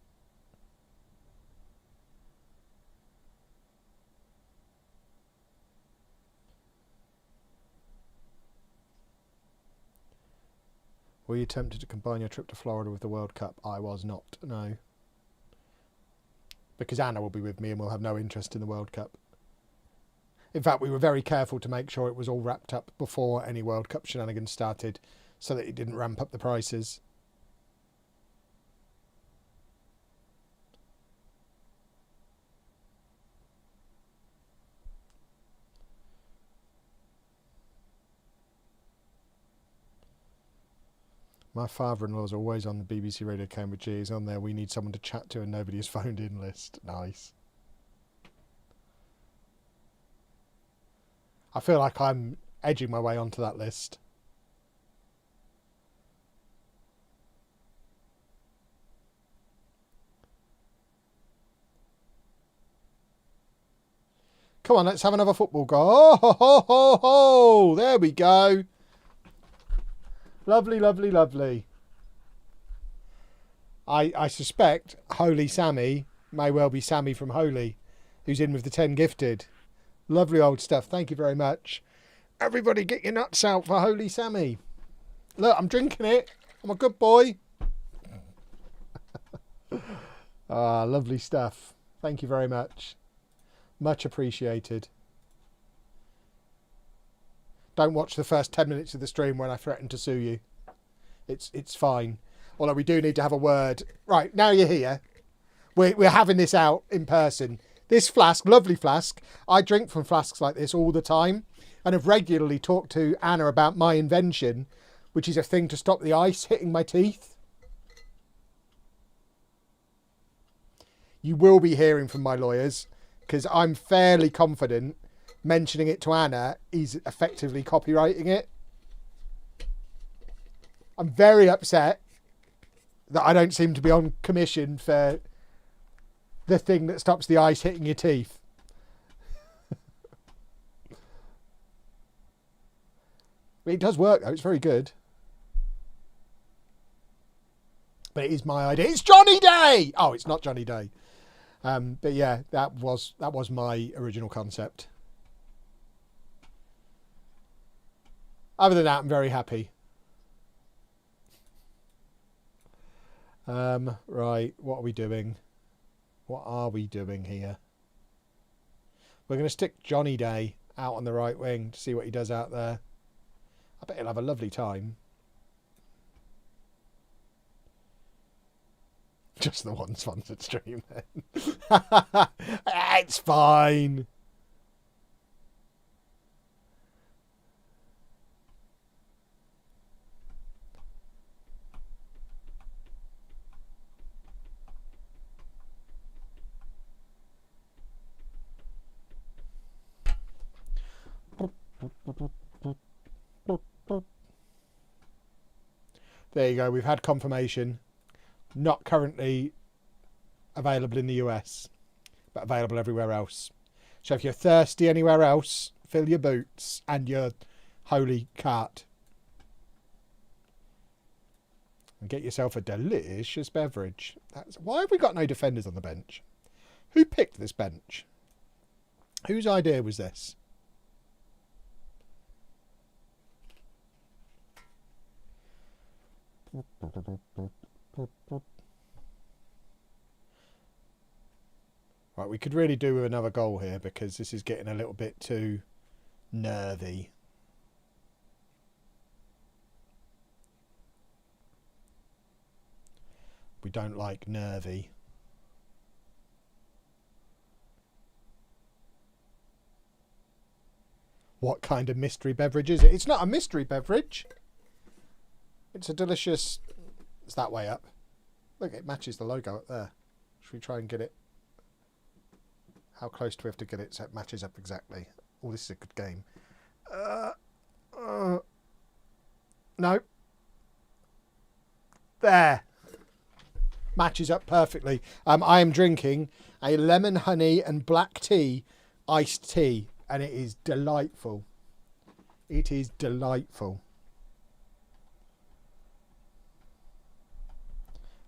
Were you tempted to combine your trip to Florida with the World Cup? I was not, no. Because Anna will be with me and we'll have no interest in the World Cup. In fact, we were very careful to make sure it was all wrapped up before any World Cup shenanigans started so that it didn't ramp up the prices. My father-in-law's always on the BBC Radio Cambridge. He's on there. We need someone to chat to and nobody has phoned in list. Nice. I feel like I'm edging my way onto that list. Come on, let's have another football goal. Oh, ho, ho, ho, ho. There we go. Lovely, lovely, lovely. I suspect Holy Sammy may well be Sammy from Holy, who's in with the 10 gifted. Lovely old stuff. Thank you very much. Everybody get your nuts out for Holy Sammy. Look, I'm drinking it. I'm a good boy. Ah, lovely stuff. Thank you very much. Much appreciated. Don't watch the first 10 minutes of the stream when I threaten to sue you. It's fine. Although we do need to have a word. Right, now you're here. We're having this out in person. This flask, lovely flask. I drink from flasks like this all the time and have regularly talked to Anna about my invention, which is a thing to stop the ice hitting my teeth. You will be hearing from my lawyers because I'm fairly confident mentioning it to Anna is effectively copywriting it. I'm very upset that I don't seem to be on commission for the thing that stops the ice hitting your teeth. It does work though, it's very good. But it is my idea. It's Johnny Day! Oh, it's not Johnny Day. But yeah, that was my original concept. Other than that, I'm very happy. Right, what are we doing? What are we doing here? We're going to stick Johnny Day out on the right wing to see what he does out there. I bet he'll have a lovely time. Just the one sponsored stream then. It's fine. There you go. We've had confirmation. Not currently available in the US, but available everywhere else. So if you're thirsty anywhere else, fill your boots and your holy cart. And get yourself a delicious beverage. Why have we got no defenders on the bench? Who picked this bench? Whose idea was this? Right, we could really do with another goal here because this is getting a little bit too nervy. We don't like nervy. What kind of mystery beverage is it? It's not a mystery beverage. It's a delicious... It's that way up. Look, it matches the logo up there. Should we try and get it? How close do we have to get it so it matches up exactly? Oh, this is a good game. No. There. Matches up perfectly. I am drinking a lemon, honey and black tea, iced tea. And it is delightful. It is delightful.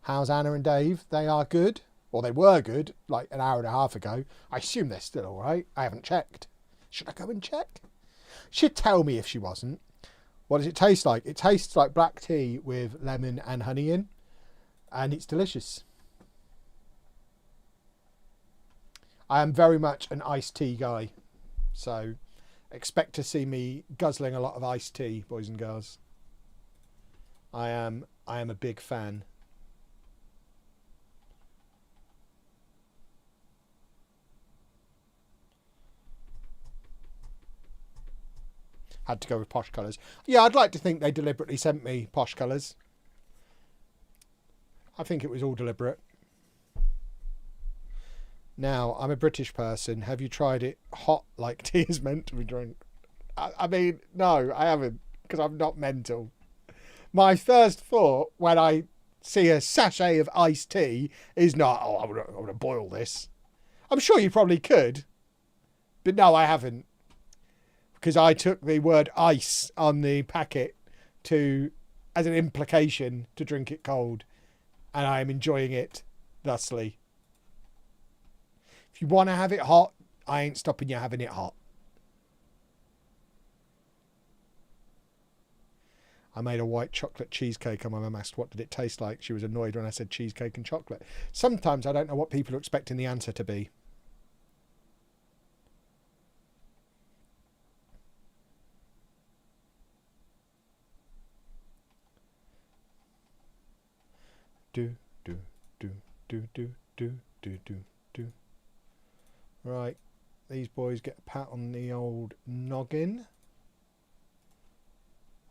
How's Anna and Dave? They are good. Well, they were good like an hour and a half ago. I assume they're still all right. I haven't checked. Should I go and check? She'd tell me if she wasn't. What does it taste like? It tastes like black tea with lemon and honey in. And it's delicious. I am very much an iced tea guy. So expect to see me guzzling a lot of iced tea, boys and girls. I am a big fan. Had to go with posh colours. Yeah, I'd like to think they deliberately sent me posh colours. I think it was all deliberate. Now, I'm a British person. Have you tried it hot like tea is meant to be drunk? I mean, no, I haven't, because I'm not mental. My first thought when I see a sachet of iced tea is not, oh, I'm going to boil this. I'm sure you probably could, but no, I haven't. Because I took the word ice on the packet as an implication to drink it cold. And I am enjoying it thusly. If you want to have it hot, I ain't stopping you having it hot. I made a white chocolate cheesecake and my mum asked what did it taste like. She was annoyed when I said cheesecake and chocolate. Sometimes I don't know what people are expecting the answer to be. Do. Right, these boys get a pat on the old noggin.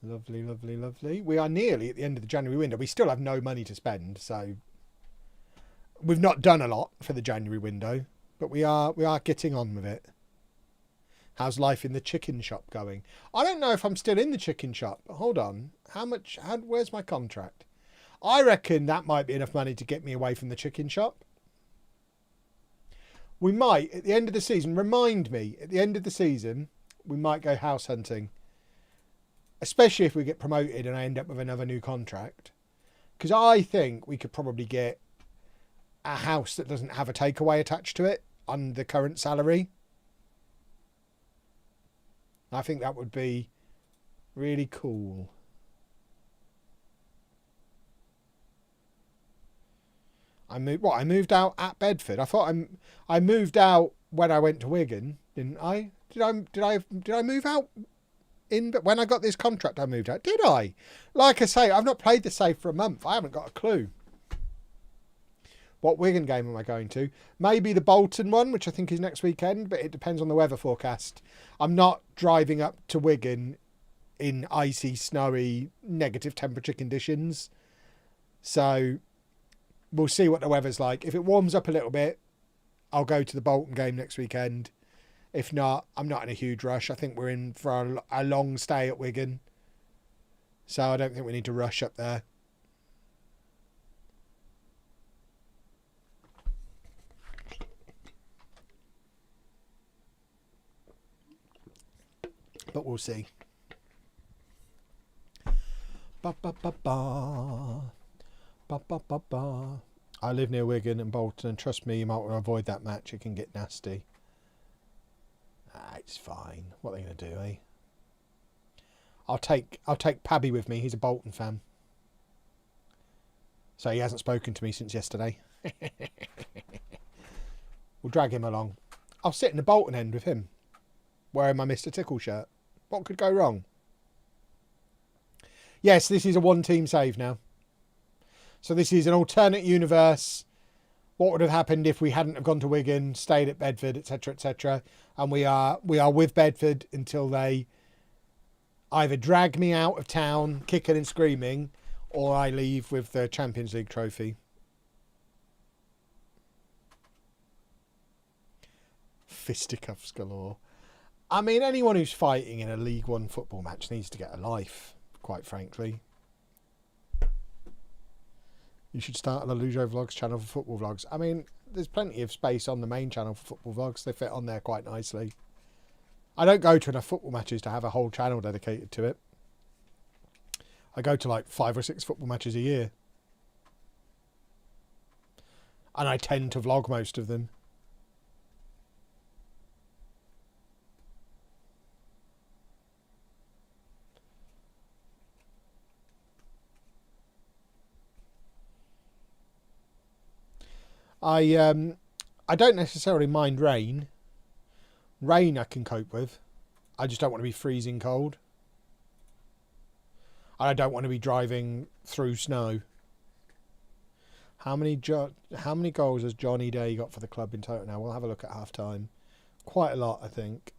Lovely, lovely, lovely. We are nearly at the end of the January window. We still have no money to spend, so we've not done a lot for the January window, but we are getting on with it. How's life in the chicken shop going? I don't know if I'm still in the chicken shop. Hold on. Where's my contract? I reckon that might be enough money to get me away from the chicken shop. We might, at the end of the season, remind me, at the end of the season, we might go house hunting. Especially if we get promoted and I end up with another new contract. Because I think we could probably get a house that doesn't have a takeaway attached to it on the current salary. I think that would be really cool. I moved out at Bedford. I thought I moved out when I went to Wigan, didn't I? Did I move out when I got this contract? I moved out, did I? Like I say, I've not played the save for a month. I haven't got a clue. What Wigan game am I going to? Maybe the Bolton one, which I think is next weekend, but it depends on the weather forecast. I'm not driving up to Wigan in icy, snowy, negative temperature conditions. So we'll see what the weather's like. If it warms up a little bit, I'll go to the Bolton game next weekend. If not, I'm not in a huge rush. I think we're in for a long stay at Wigan. So I don't think we need to rush up there. But we'll see. Ba, ba, ba, ba. Ba, ba, ba, ba. I live near Wigan and Bolton, and trust me, you might want to avoid that match. It can get nasty. It's fine. What are they going to do, eh? I'll take Pabby with me. He's a Bolton fan. So he hasn't spoken to me since yesterday. We'll drag him along. I'll sit in the Bolton end with him, wearing my Mr. Tickle shirt. What could go wrong? Yes, this is a one-team save now. So this is an alternate universe. What would have happened if we hadn't have gone to Wigan, stayed at Bedford, etc., etc. And we are with Bedford until they either drag me out of town, kicking and screaming, or I leave with the Champions League trophy. Fisticuffs galore. I mean, anyone who's fighting in a League One football match needs to get a life, quite frankly. You should start a LOLLUJO vlogs channel for football vlogs. I mean, there's plenty of space on the main channel for football vlogs. They fit on there quite nicely. I don't go to enough football matches to have a whole channel dedicated to it. I go to like 5 or 6 football matches a year. And I tend to vlog most of them. I don't necessarily mind rain. Rain I can cope with. I just don't want to be freezing cold. I don't want to be driving through snow. How many goals has Johnny Day got for the club in total now? We'll have a look at half time. Quite a lot, I think.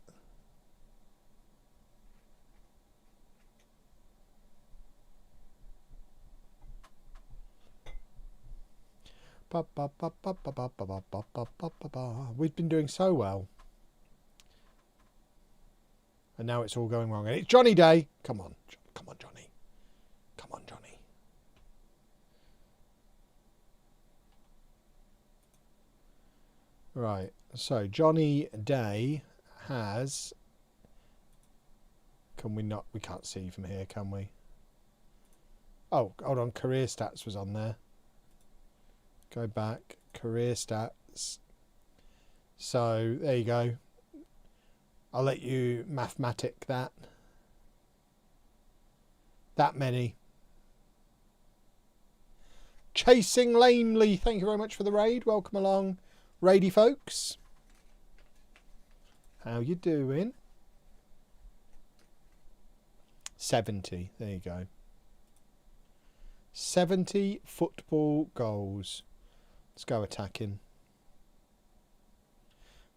We've been doing so well. And now it's all going wrong. And it's Johnny Day. Come on. Come on, Johnny. Come on, Johnny. Right. So, Johnny Day has... Can we not... We can't see from here, can we? Oh, hold on. Career stats was on there. Go back. Career stats. So, there you go. I'll let you mathematic that. That many. Chasing Lamely. Thank you very much for the raid. Welcome along, raidy folks. How you doing? 70. There you go. 70 football goals. Let's go attacking.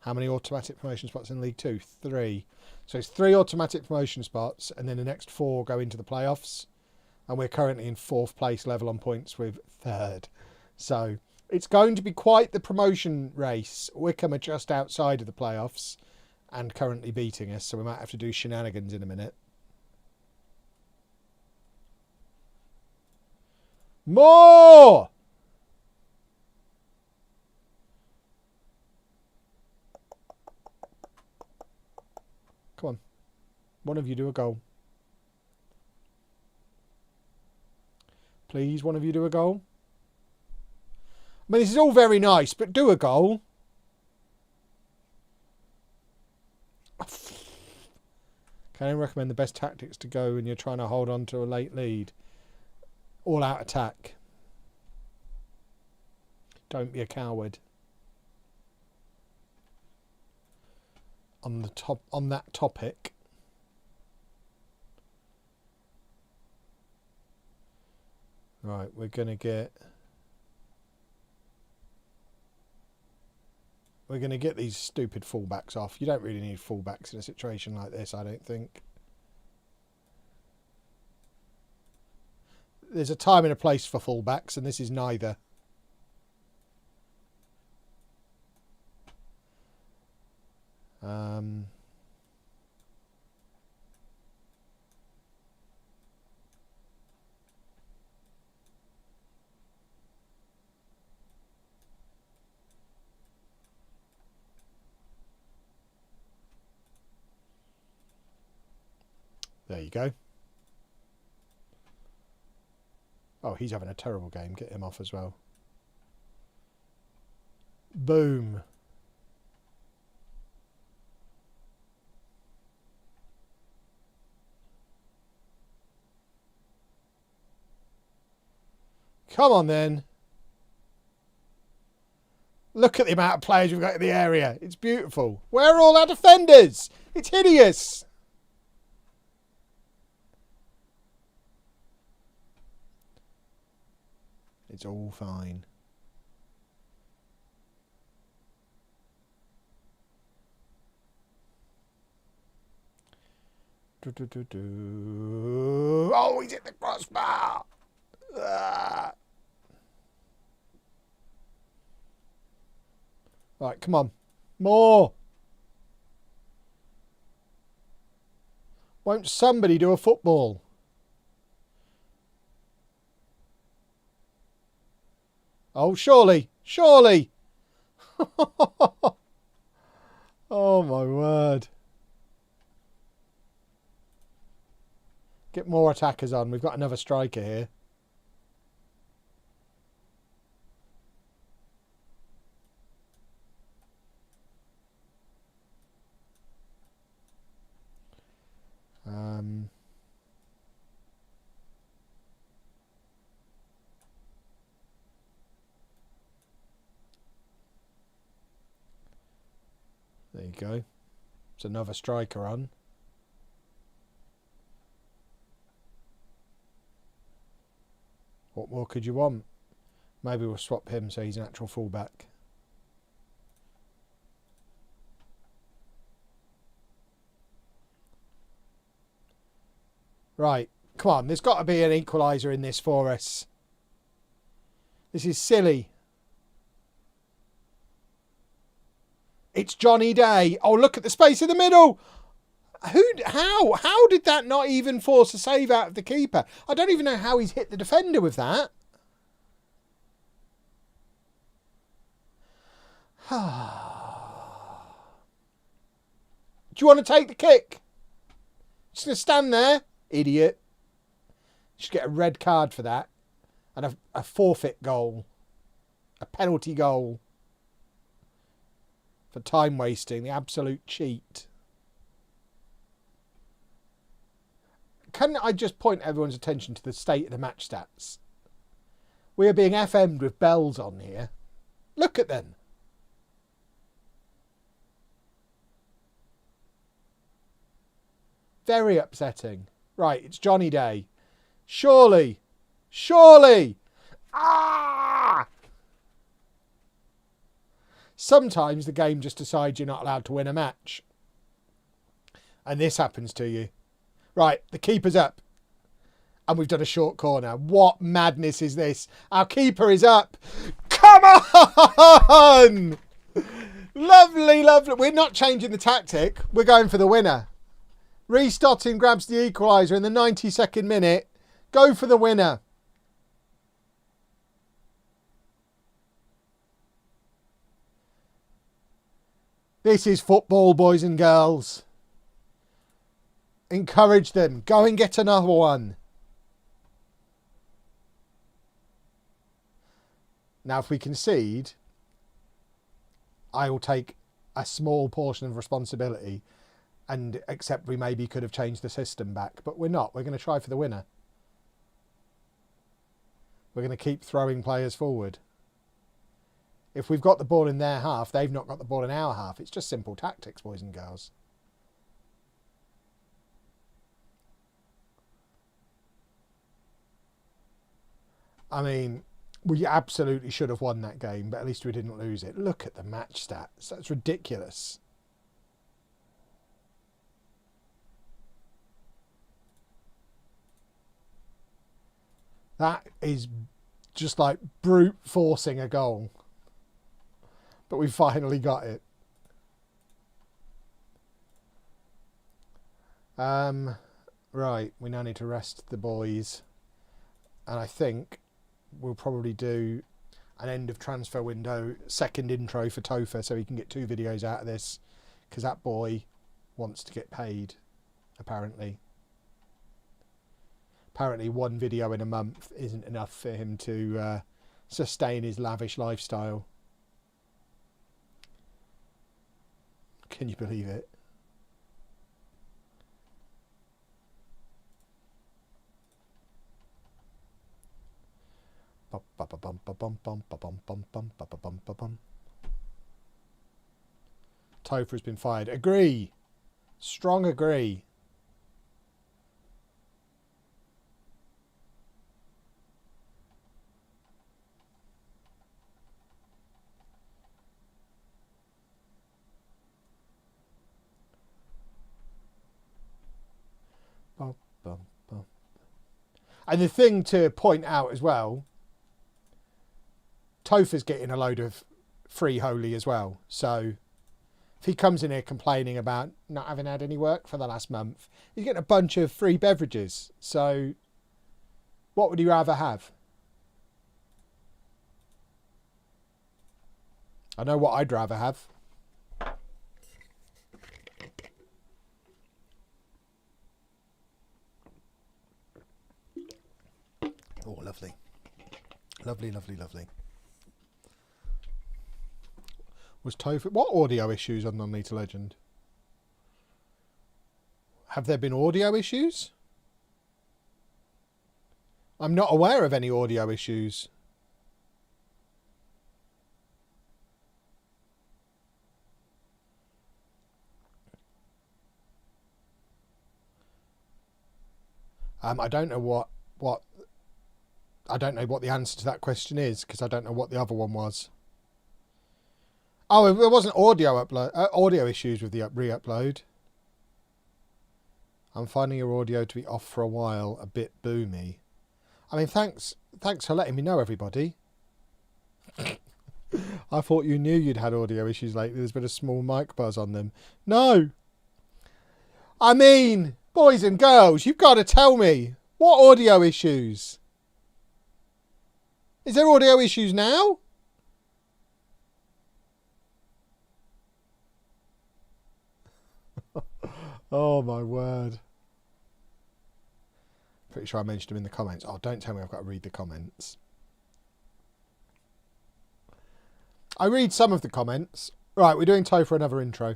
How many automatic promotion spots in League 2? 3. So it's 3 automatic promotion spots, and then the next 4 go into the playoffs. And we're currently in 4th place, level on points with 3rd. So it's going to be quite the promotion race. Wickham are just outside of the playoffs and currently beating us, so we might have to do shenanigans in a minute. More! Come on. One of you do a goal. Please, one of you do a goal. I mean, this is all very nice, but do a goal. Can I recommend the best tactics to go when you're trying to hold on to a late lead? All out attack. Don't be a coward. On that topic, right, we're gonna get these stupid fullbacks off. You don't really need fullbacks in a situation like this, I don't think. There's a time and a place for fullbacks, and this is neither. There you go. Oh, he's having a terrible game. Get him off as well. Boom. Come on then. Look at the amount of players we've got in the area. It's beautiful. Where are all our defenders? It's hideous. It's all fine. Oh, he's hit the crossbar. Ah. Right, come on. More. Won't somebody do a football? Oh, surely. Surely. Oh, my word. Get more attackers on. We've got another striker here. There you go. It's another striker on. What more could you want? Maybe we'll swap him so he's an actual fullback. Right, come on. There's got to be an equaliser in this for us. This is silly. It's Johnny Day. Oh, look at the space in the middle. How did that not even force a save out of the keeper? I don't even know how he's hit the defender with that. Do you want to take the kick? Just going to stand there? Idiot. You should get a red card for that. And a forfeit goal. A penalty goal. For time wasting, the absolute cheat. Can I just point everyone's attention to the state of the match stats? We are being FM'd with bells on here. Look at them. Very upsetting. Right, it's Johnny Day. Surely. Surely. Ah! Sometimes the game just decides you're not allowed to win a match. And this happens to you. Right, the keeper's up. And we've done a short corner. What madness is this? Our keeper is up. Come on! Lovely, lovely. We're not changing the tactic. We're going for the winner. Rhys Stotting grabs the equaliser in the 92nd minute. Go for the winner. This is football, boys and girls. Encourage them. Go and get another one. Now, if we concede, I will take a small portion of responsibility and accept we maybe could have changed the system back. But we're not. We're going to try for the winner. We're going to keep throwing players forward. If we've got the ball in their half, they've not got the ball in our half. It's just simple tactics, boys and girls. I mean, we absolutely should have won that game, but at least we didn't lose it. Look at the match stats. That's ridiculous. That is just like brute forcing a goal. But we finally got it. Right, we now need to rest the boys. And I think we'll probably do an end of transfer window second intro for Topher so he can get 2 videos out of this. Because that boy wants to get paid, apparently. Apparently one video in a month isn't enough for him to sustain his lavish lifestyle. Can you believe it? Topher has been fired. Agree. Strong agree. And the thing to point out as well, Topher's getting a load of free holy as well. So if he comes in here complaining about not having had any work for the last month, he's getting a bunch of free beverages. So what would you rather have? I know what I'd rather have. Oh, lovely. Lovely, lovely, lovely. Was Topher... What audio issues on Non-Lead to Legend? Have there been audio issues? I'm not aware of any audio issues. I don't know what I don't know what the answer to that question is, because I don't know what the other one was. Oh, there wasn't audio issues with the re-upload. I'm finding your audio to be off for a while, a bit boomy. I mean, thanks for letting me know, everybody. I thought you knew you'd had audio issues lately. There's been a small mic buzz on them. No. I mean, boys and girls, you've got to tell me. What audio issues? Is there audio issues now? Oh my word. Pretty sure I mentioned them in the comments. Oh, don't tell me I've got to read the comments. I read some of the comments. Right, we're doing Toe for another intro.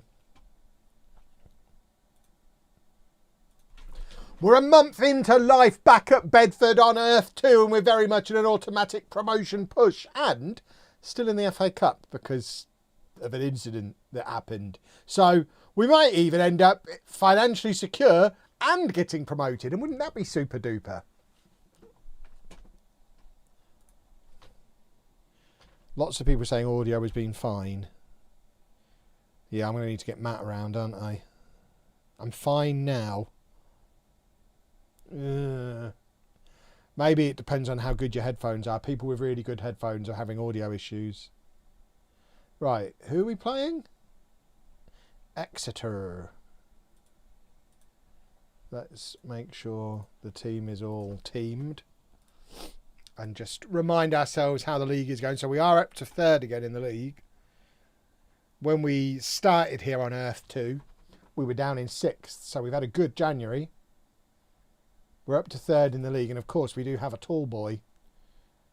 We're a month into life back at Bedford on Earth 2, and we're very much in an automatic promotion push, and still in the FA Cup because of an incident that happened. So we might even end up financially secure and getting promoted, and wouldn't that be super duper? Lots of people saying audio has been fine. Yeah, I'm going to need to get Matt around, aren't I? I'm fine now. Maybe it depends on how good your headphones are. People with really good headphones are having audio issues. Right, who are we playing? Exeter. Let's make sure the team is all teamed. And just remind ourselves how the league is going. So we are up to third again in the league. When we started here on Earth 2, we were down in 6th. So we've had a good January. We're up to third in the league. And of course, we do have a tall boy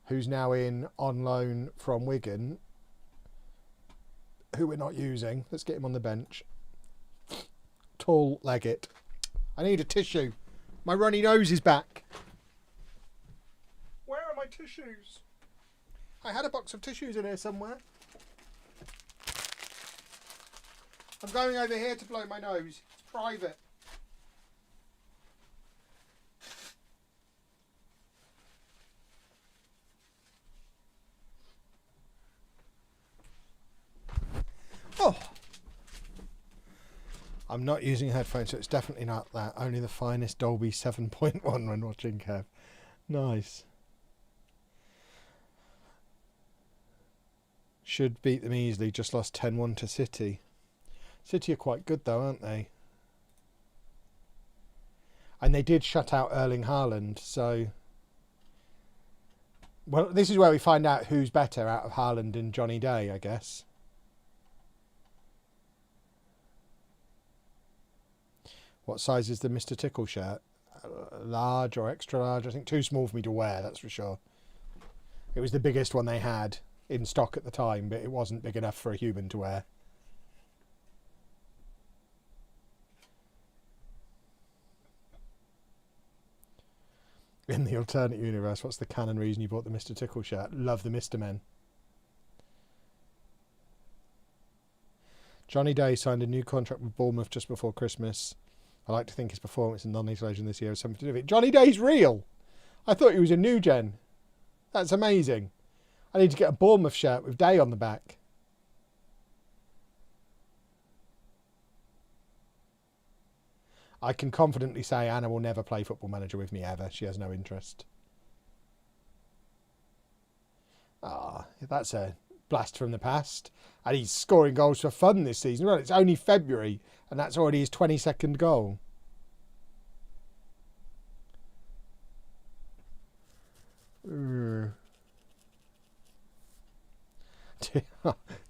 who's now on loan from Wigan, who we're not using. Let's get him on the bench. Tall Leggett. I need a tissue. My runny nose is back. Where are my tissues? I had a box of tissues in here somewhere. I'm going over here to blow my nose. It's private. Oh. I'm not using headphones, so it's definitely not that. Only the finest Dolby 7.1 when watching Kev. Nice. Should beat them easily. Just lost 10-1 to City. City are quite good though, aren't they? And they did shut out Erling Haaland, so... Well, this is where we find out who's better out of Haaland and Johnny Day, I guess. What size is the Mr. Tickle shirt? large or extra large. I think too small for me to wear, that's for sure. It was the biggest one they had in stock at the time, but it wasn't big enough for a human to wear. In the alternate universe, what's the canon reason you bought the Mr. Tickle shirt? Love the Mr. Men. Johnny Day signed a new contract with Bournemouth just before Christmas. I like to think his performance in non-league legend this year has something to do with it. Johnny Day's real. I thought he was a new gen. That's amazing. I need to get a Bournemouth shirt with Day on the back. I can confidently say Anna will never play Football Manager with me ever. She has no interest. Ah, that's a blast from the past. And he's scoring goals for fun this season. Well, it's only February and that's already his 22nd goal.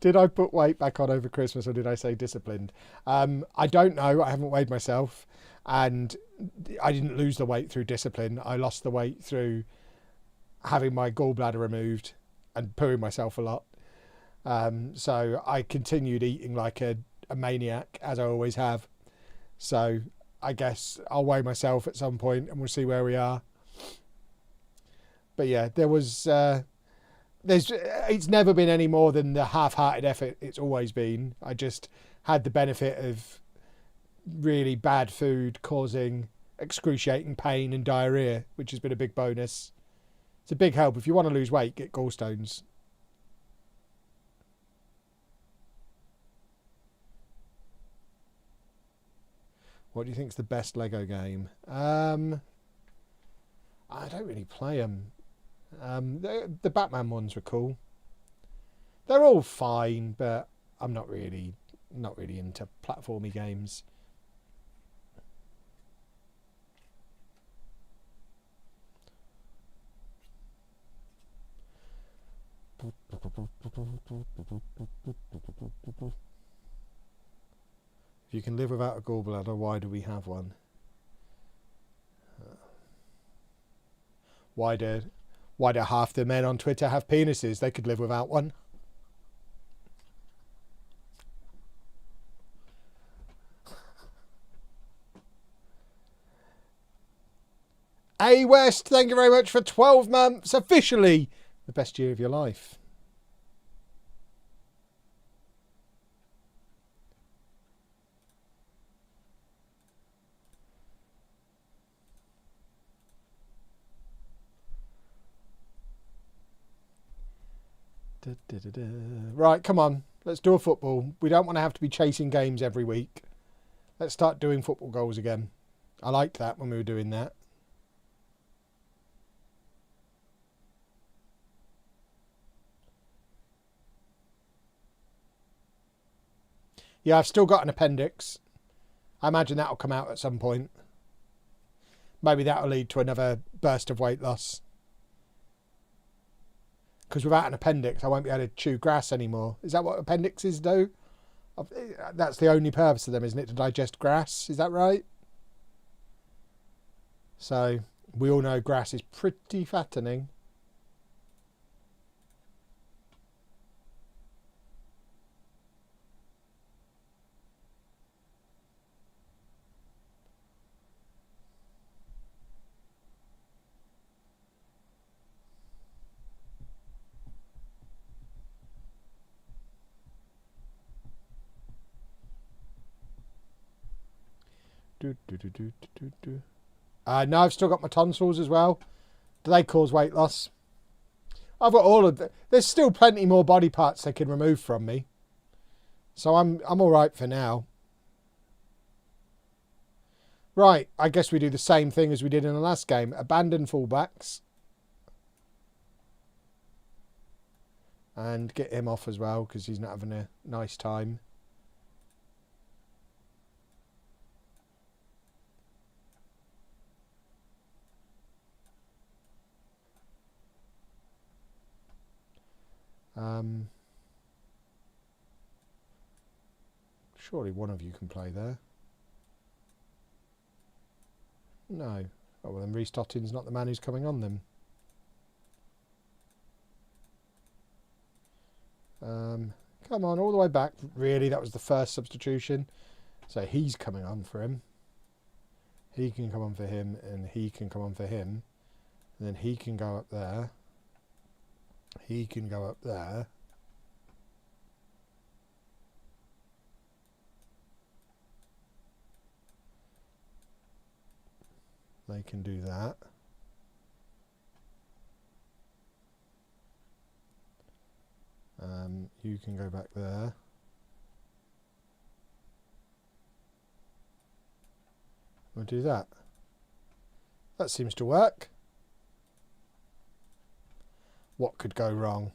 Did I put weight back on over Christmas or did I say disciplined? I don't know. I haven't weighed myself and I didn't lose the weight through discipline. I lost the weight through having my gallbladder removed and pooing myself a lot. So I continued eating like a maniac, as I always have. So I guess I'll weigh myself at some point and we'll see where we are. But yeah, there was... it's never been any more than the half-hearted effort it's always been. I just had the benefit of really bad food causing excruciating pain and diarrhea, which has been a big bonus. It's a big help. If you want to lose weight, get gallstones. What do you think is the best Lego game? I don't really play them. The Batman ones were cool. They're all fine, but I'm not really into platformy games. If you can live without a gallbladder, why do we have one? Why do half the men on Twitter have penises? They could live without one. A West, thank you very much for 12 months. Officially the best year of your life. Right, come on. Let's do a football. We don't want to have to be chasing games every week. Let's start doing football goals again. I liked that when we were doing that. Yeah, I've still got an appendix. I imagine that'll come out at some point. Maybe that'll lead to another burst of weight loss. Because without an appendix, I won't be able to chew grass anymore. Is that what appendixes do? That's the only purpose of them, isn't it? To digest grass. Is that right? So, we all know grass is pretty fattening. No, I've still got my tonsils as well. Do they cause weight loss? I've got all of them. There's still plenty more body parts they can remove from me. So I'm all right for now. Right, I guess we do the same thing as we did in the last game. Abandon fullbacks. And get him off as well because he's not having a nice time. Surely one of you can play there. No. Oh, well, then Reece Totten's not the man who's coming on them. Come on, all the way back. Really, that was the first substitution. So he's coming on for him. He can come on for him, and he can come on for him. And then he can go up there. He can go up there. They can do that. You can go back there. We'll do that. That seems to work. What could go wrong?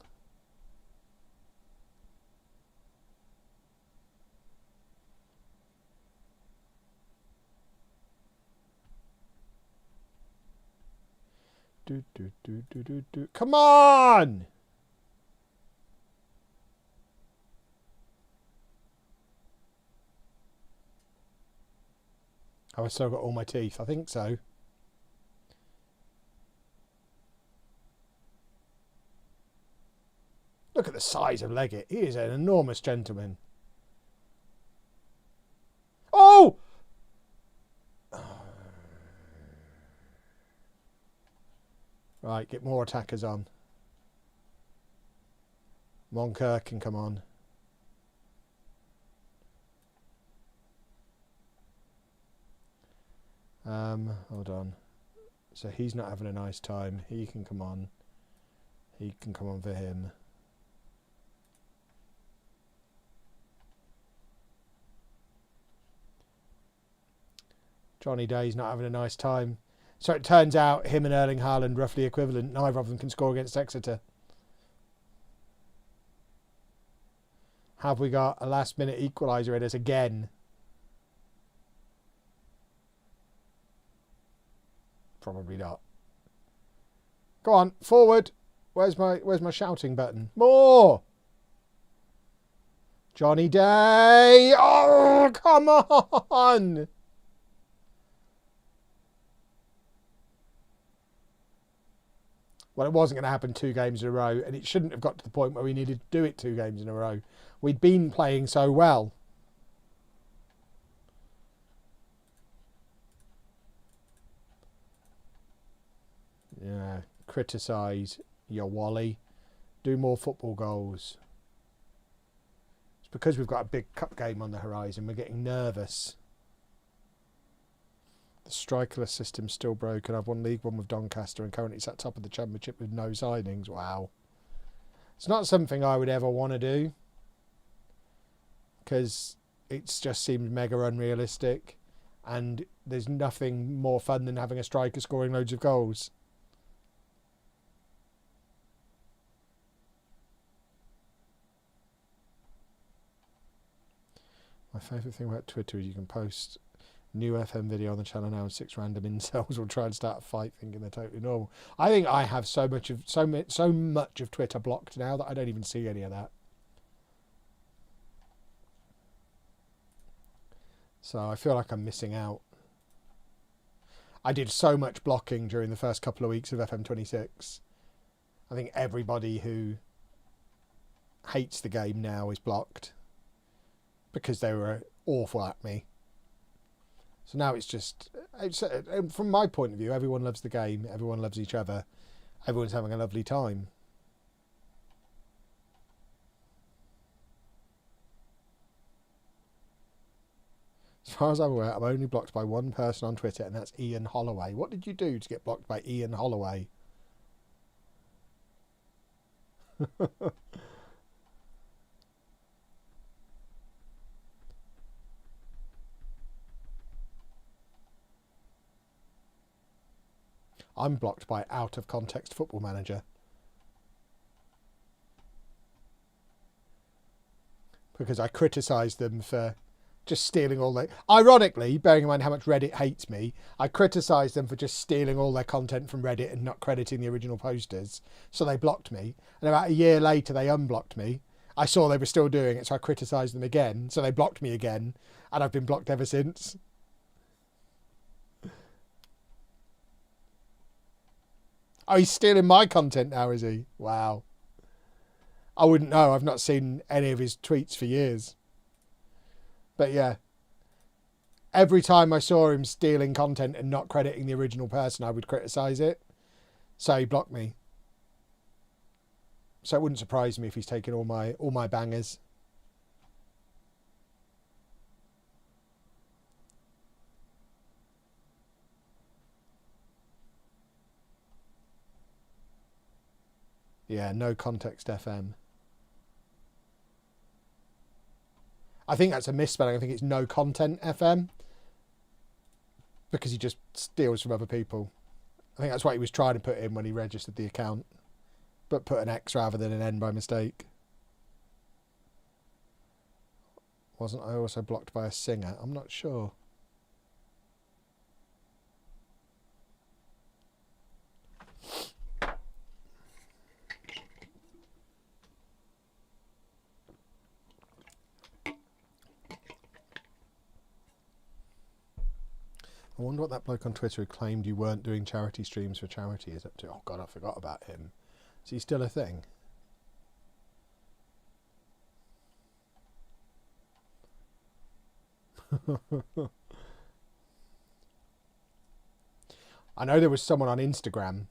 Come on! Have I still got all my teeth? I think so. Look at the size of Leggett. He is an enormous gentleman. Oh! Right, get more attackers on. Moncur can come on. Hold on. So he's not having a nice time. He can come on. He can come on for him. Johnny Day's not having a nice time. So it turns out him and Erling Haaland roughly equivalent. Neither of them can score against Exeter. Have we got a last minute equaliser in us again? Probably not. Go on, forward. Where's my shouting button? More! Johnny Day! Oh, come on! Well, it wasn't going to happen 2 games in a row, and it shouldn't have got to the point where we needed to do it 2 games in a row. We'd been playing so well. Yeah, criticise your Wally. Do more football goals. It's because we've got a big cup game on the horizon. We're getting nervous. The strikerless system's still broken. I've won League One with Doncaster and currently sat top of the Championship with no signings. Wow. It's not something I would ever want to do, because it just seems mega unrealistic, and there's nothing more fun than having a striker scoring loads of goals. My favourite thing about Twitter is you can post new FM video on the channel now and 6 random incels will try and start a fight thinking they're totally normal. I think I have so much of Twitter blocked now that I don't even see any of that. So I feel like I'm missing out. I did so much blocking during the first couple of weeks of FM26. I think everybody who hates the game now is blocked because they were awful at me. So now it's from my point of view, everyone loves the game, everyone loves each other, everyone's having a lovely time. As far as I'm aware, I'm only blocked by one person on Twitter, and that's Ian Holloway. What did you do to get blocked by Ian Holloway? I'm blocked by Out of Context Football Manager. Because I criticised them for just stealing all their... Ironically, bearing in mind how much Reddit hates me, I criticised them for just stealing all their content from Reddit and not crediting the original posters. So they blocked me. And about a year later, they unblocked me. I saw they were still doing it, so I criticised them again. So they blocked me again. And I've been blocked ever since. Oh, he's stealing my content now, is he? Wow. I wouldn't know. I've not seen any of his tweets for years. But yeah. Every time I saw him stealing content and not crediting the original person, I would criticise it. So he blocked me. So it wouldn't surprise me if he's taken all my bangers. Yeah, no context FM. I think that's a misspelling. I think it's no content FM. Because he just steals from other people. I think that's what he was trying to put in when he registered the account. But put an X rather than an N by mistake. Wasn't I also blocked by a singer? I'm not sure. I wonder what that bloke on Twitter who claimed you weren't doing charity streams for charity is up to. Oh God, I forgot about him. Is he still a thing? I know there was someone on Instagram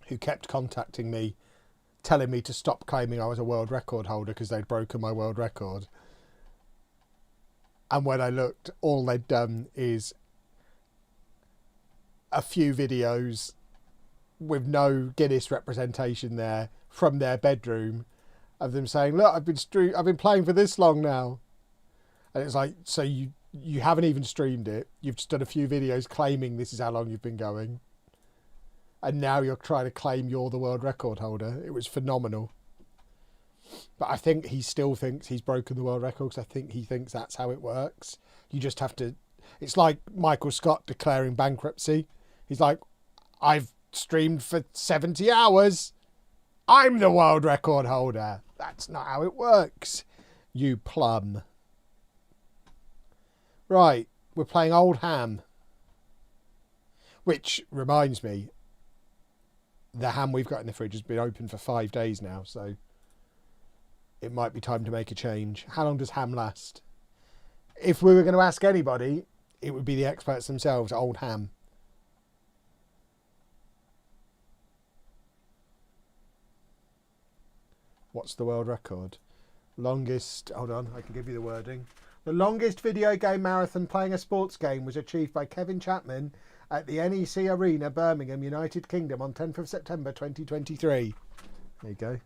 who kept contacting me, telling me to stop claiming I was a world record holder because they'd broken my world record. And when I looked, all they'd done is a few videos with no Guinness representation there from their bedroom of them saying, look, I've been playing for this long now. And it's like, so you haven't even streamed it. You've just done a few videos claiming this is how long you've been going. And now you're trying to claim you're the world record holder. It was phenomenal. But I think he still thinks he's broken the world record because I think he thinks that's how it works. You just have to... It's like Michael Scott declaring bankruptcy. He's like, I've streamed for 70 hours. I'm the world record holder. That's not how it works, you plum. Right, we're playing Old Ham. Which reminds me, the ham we've got in the fridge has been open for 5 days now, so it might be time to make a change. How long does ham last? If we were going to ask anybody, it would be the experts themselves, Old Ham. What's the world record? Longest... Hold on, I can give you the wording. The longest video game marathon playing a sports game was achieved by Kevin Chapman at the NEC Arena, Birmingham, United Kingdom on 10th of September 2023. There you go.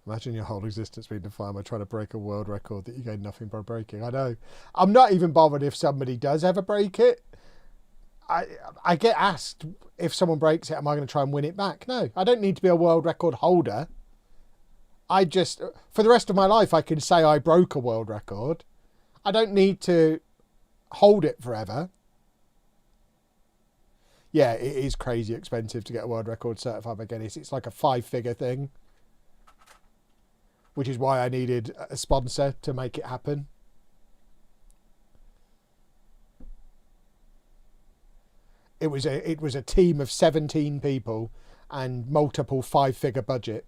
Imagine your whole existence being defined by trying to break a world record that you gained nothing by breaking. I know. I'm not even bothered if somebody does ever break it. I get asked if someone breaks it, am I going to try and win it back? No, I don't need to be a world record holder. I just, for the rest of my life, I can say I broke a world record. I don't need to hold it forever. Yeah, it is crazy expensive to get a world record certified by Guinness. It's like a 5-figure thing. Which is why I needed a sponsor to make it happen. It was a team of 17 people and multiple 5-figure budget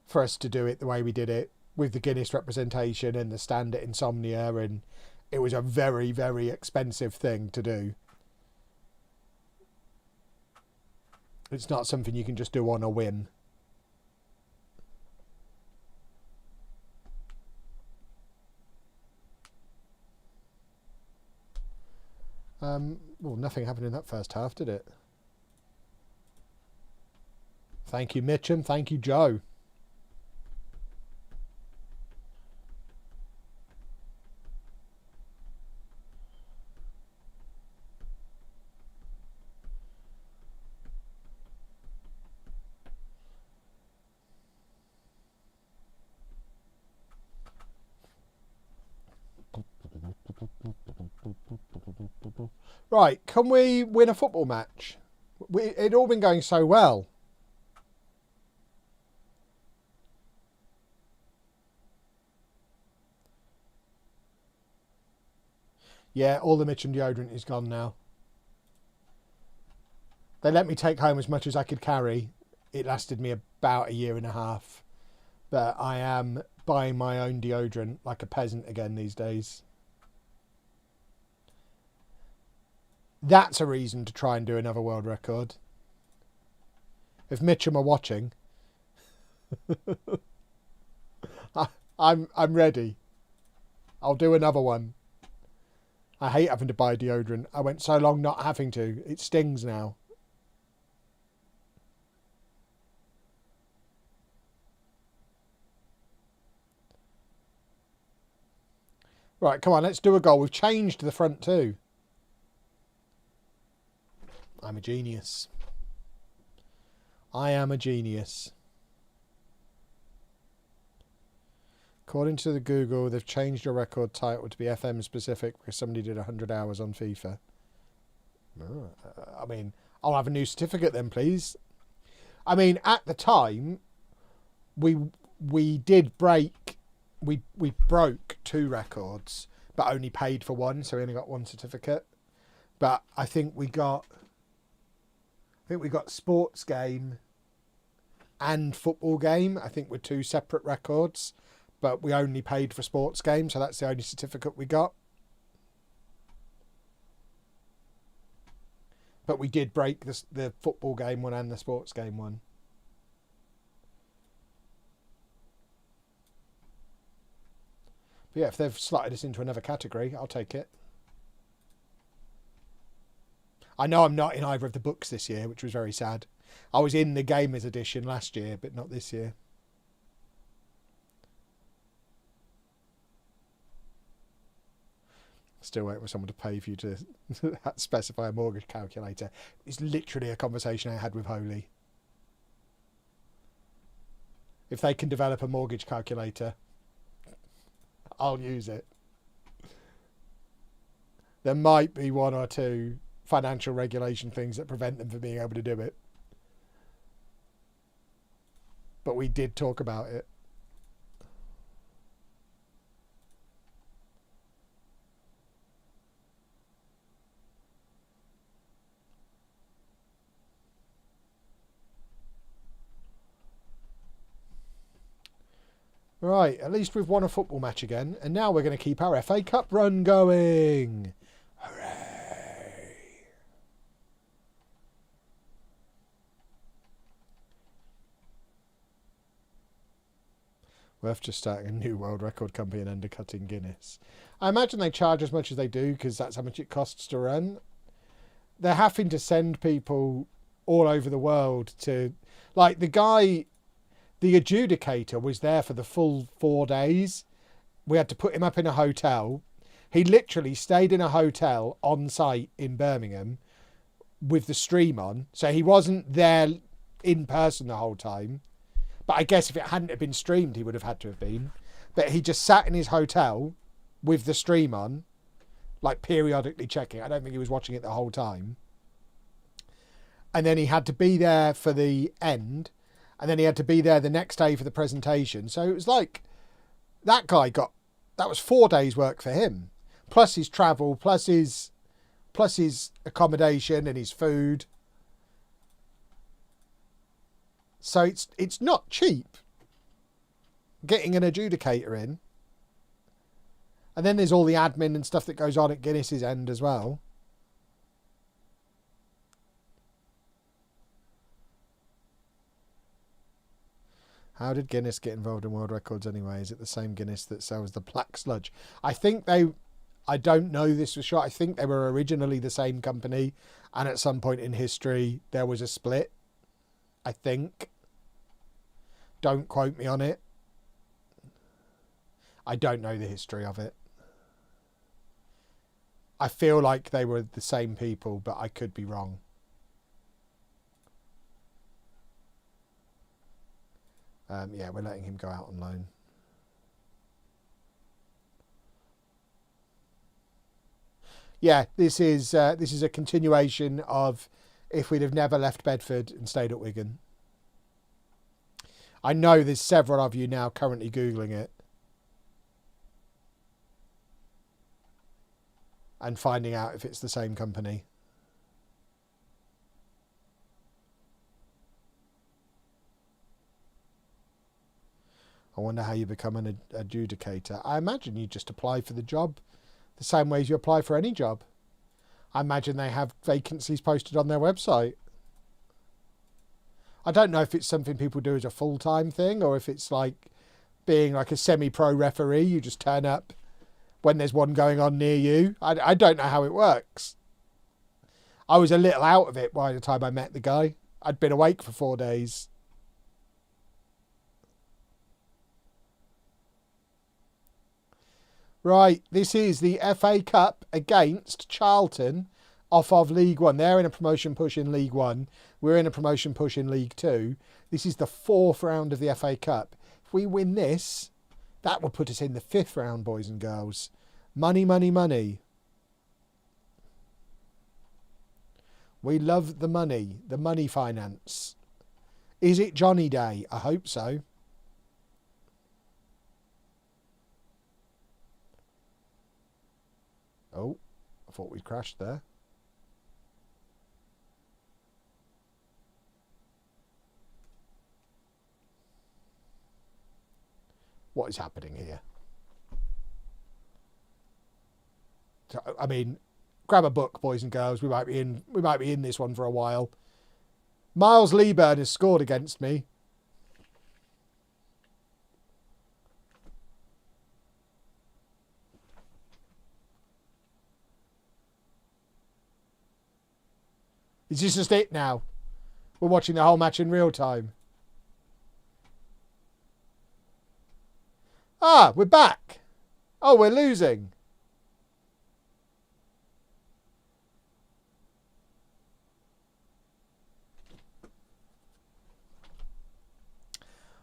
for us to do it the way we did it, with the Guinness representation and the stand at Insomnia, and it was a very, very expensive thing to do. It's not something you can just do on a whim. Well, nothing happened in that first half, did it? Thank you, Mitchum. Thank you, Joe. Right, can we win a football match? It'd all been going so well. Yeah, all the Mitchum deodorant is gone now. They let me take home as much as I could carry. It lasted me about a year and a half. But I am buying my own deodorant like a peasant again these days. That's a reason to try and do another world record. If Mitchum are watching, I'm ready. I'll do another one. I hate having to buy deodorant. I went so long not having to. It stings now. Right, come on, let's do a goal. We've changed the front too. I'm a genius. I am a genius. According to the Google, they've changed your record title to be FM specific because somebody did 100 hours on FIFA. I mean, I'll have a new certificate then, please. I mean, at the time, we did break, we broke 2 records, but only paid for 1, so we only got 1 certificate. But I think we got sports game and football game. I think were 2 separate records. But we only paid for sports game, so that's the only certificate we got. But we did break the football game one and the sports game one. But yeah, if they've slotted us into another category, I'll take it. I know I'm not in either of the books this year, which was very sad. I was in the Gamers Edition last year, but not this year. Still waiting for someone to pay for you to specify a mortgage calculator. It's literally a conversation I had with Holy. If they can develop a mortgage calculator, I'll use it. There might be 1 or 2 financial regulation things that prevent them from being able to do it. But we did talk about it. Right, at least we've won a football match again. And now we're going to keep our FA Cup run going. Hooray! Worth just starting a new world record company and undercutting Guinness. I imagine they charge as much as they do because that's how much it costs to run. They're having to send people all over the world to... Like, the guy... The adjudicator was there for the full 4 days. We had to put him up in a hotel. He literally stayed in a hotel on site in Birmingham with the stream on. So he wasn't there in person the whole time. But I guess if it hadn't have been streamed, he would have had to have been. But he just sat in his hotel with the stream on, like periodically checking. I don't think he was watching it the whole time. And then he had to be there for the end. And then he had to be there the next day for the presentation. So it was like, that guy got, that was 4 days work for him. Plus his travel, plus his accommodation and his food. So it's not cheap getting an adjudicator in. And then there's all the admin and stuff that goes on at Guinness's end as well. How did Guinness get involved in world records anyway? Is it the same Guinness that sells the black sludge? I don't know this for sure. I think they were originally the same company. And at some point in history, there was a split. I think. Don't quote me on it. I don't know the history of it. I feel like they were the same people, but I could be wrong. Yeah, we're letting him go out on loan. Yeah, this is a continuation of if we'd have never left Bedford and stayed at Wigan. I know there's several of you now currently Googling it and finding out if it's the same company. I wonder how you become an adjudicator. I imagine you just apply for the job the same way as you apply for any job. I imagine they have vacancies posted on their website. I don't know if it's something people do as a full-time thing or if it's like being like a semi-pro referee. You just turn up when there's one going on near you. I don't know how it works. I was a little out of it by the time I met the guy. I'd been awake for 4 days. Right, this is the FA Cup against Charlton off of League One. They're in a promotion push in League One. We're in a promotion push in League Two. This is the 4th round of the FA Cup. If we win this, that will put us in the 5th round, boys and girls. Money, money, money. We love the money finance. Is it Johnny Day? I hope so. Oh, I thought we'd crashed there. What is happening here? I mean, grab a book, boys and girls. We might be in this one for a while. Miles Leeburn has scored against me. Is this just it now? We're watching the whole match in real time. Ah, we're back. Oh, we're losing.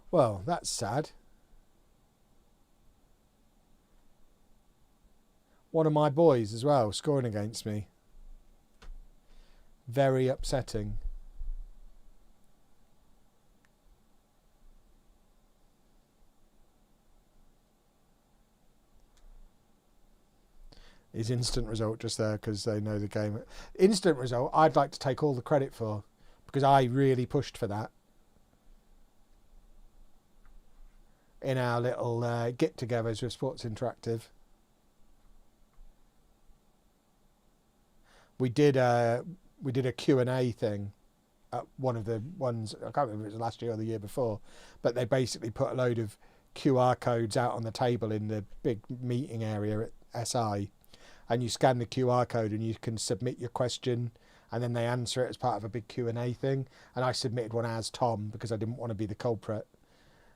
Well, that's sad. One of my boys as well scoring against me. Very upsetting. Is instant result just there because they know the game? Instant result, I'd like to take all the credit for because I really pushed for that in our little get-togethers with Sports Interactive. We did a Q&A thing at one of the ones, I can't remember if it was last year or the year before, but they basically put a load of QR codes out on the table in the big meeting area at SI, and you scan the QR code and you can submit your question and then they answer it as part of a big Q&A thing. And I submitted one as Tom because I didn't want to be the culprit.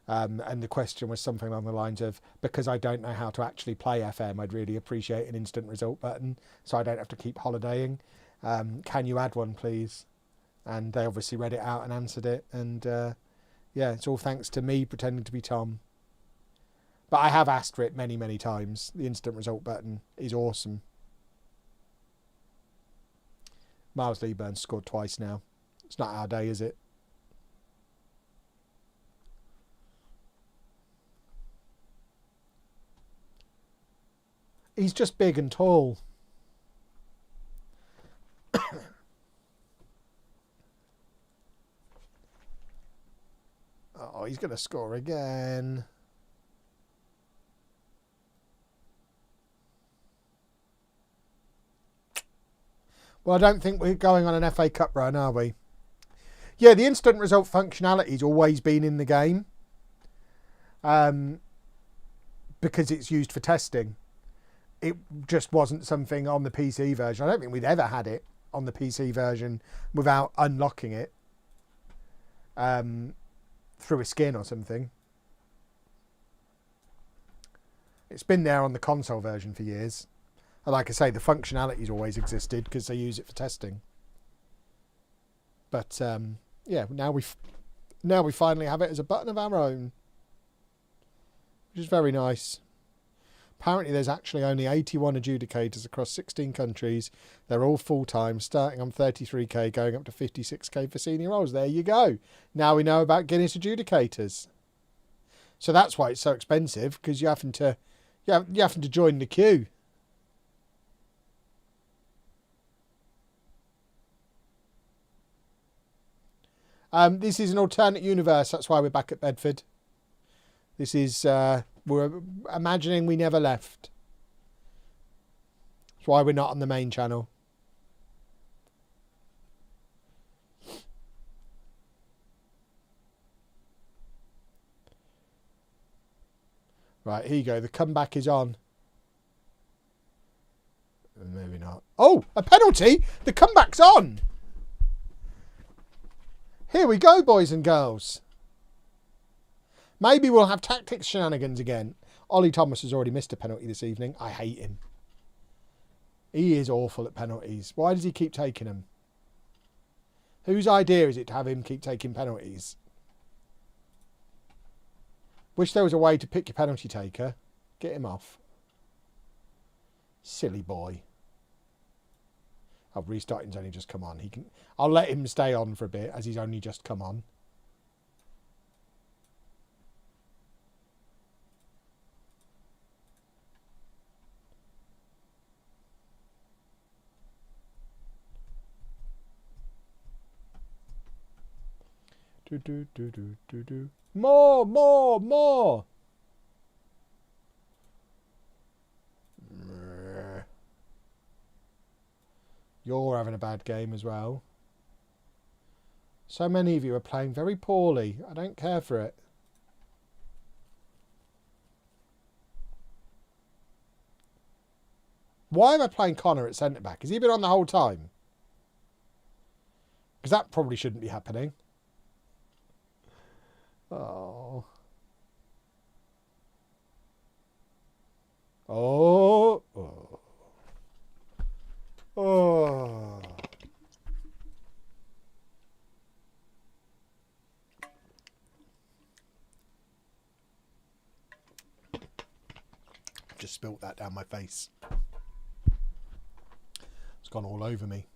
And the question was something along the lines of, because I don't know how to actually play FM, I'd really appreciate an instant result button so I don't have to keep holidaying. Can you add one, please? And they obviously read it out and answered it. And yeah, it's all thanks to me pretending to be Tom. But I have asked for it many, many times. The instant result button is awesome. Miles Leeburn scored twice now. It's not our day, is it? He's just big and tall. Oh, he's going to score again. Well, I don't think we're going on an FA Cup run, are we? Yeah, the instant result functionality's always been in the game. Because it's used for testing. It just wasn't something on the PC version. I don't think we'd ever had it on the PC version without unlocking it through a skin or something. It's been there on the console version for years. And like I say, the functionality's always existed because they use it for testing. But yeah, now we finally have it as a button of our own, which is very nice. Apparently there's actually only 81 adjudicators across 16 countries. They're all full-time, starting on 33k, going up to 56k for senior roles. There you go. Now we know about Guinness adjudicators. So that's why it's so expensive, because you're having to join the queue. This is an alternate universe. That's why we're back at Bedford. This is, we're imagining we never left. That's why we're not on the main channel. Right, here you go. The comeback is on. Maybe not. Oh, a penalty! The comeback's on! Here we go, boys and girls. Maybe we'll have tactics shenanigans again. Ollie Thomas has already missed a penalty this evening. I hate him. He is awful at penalties. Why does he keep taking them? Whose idea is it to have him keep taking penalties? Wish there was a way to pick your penalty taker. Get him off. Silly boy. Oh, restarting's only just come on. I'll let him stay on for a bit as he's only just come on. Do. More. You're having a bad game as well. So many of you are playing very poorly. I don't care for it. Why am I playing Connor at centre-back? Has he been on the whole time? Because that probably shouldn't be happening. Oh. Oh. Just spilt that down my face. It's gone all over me.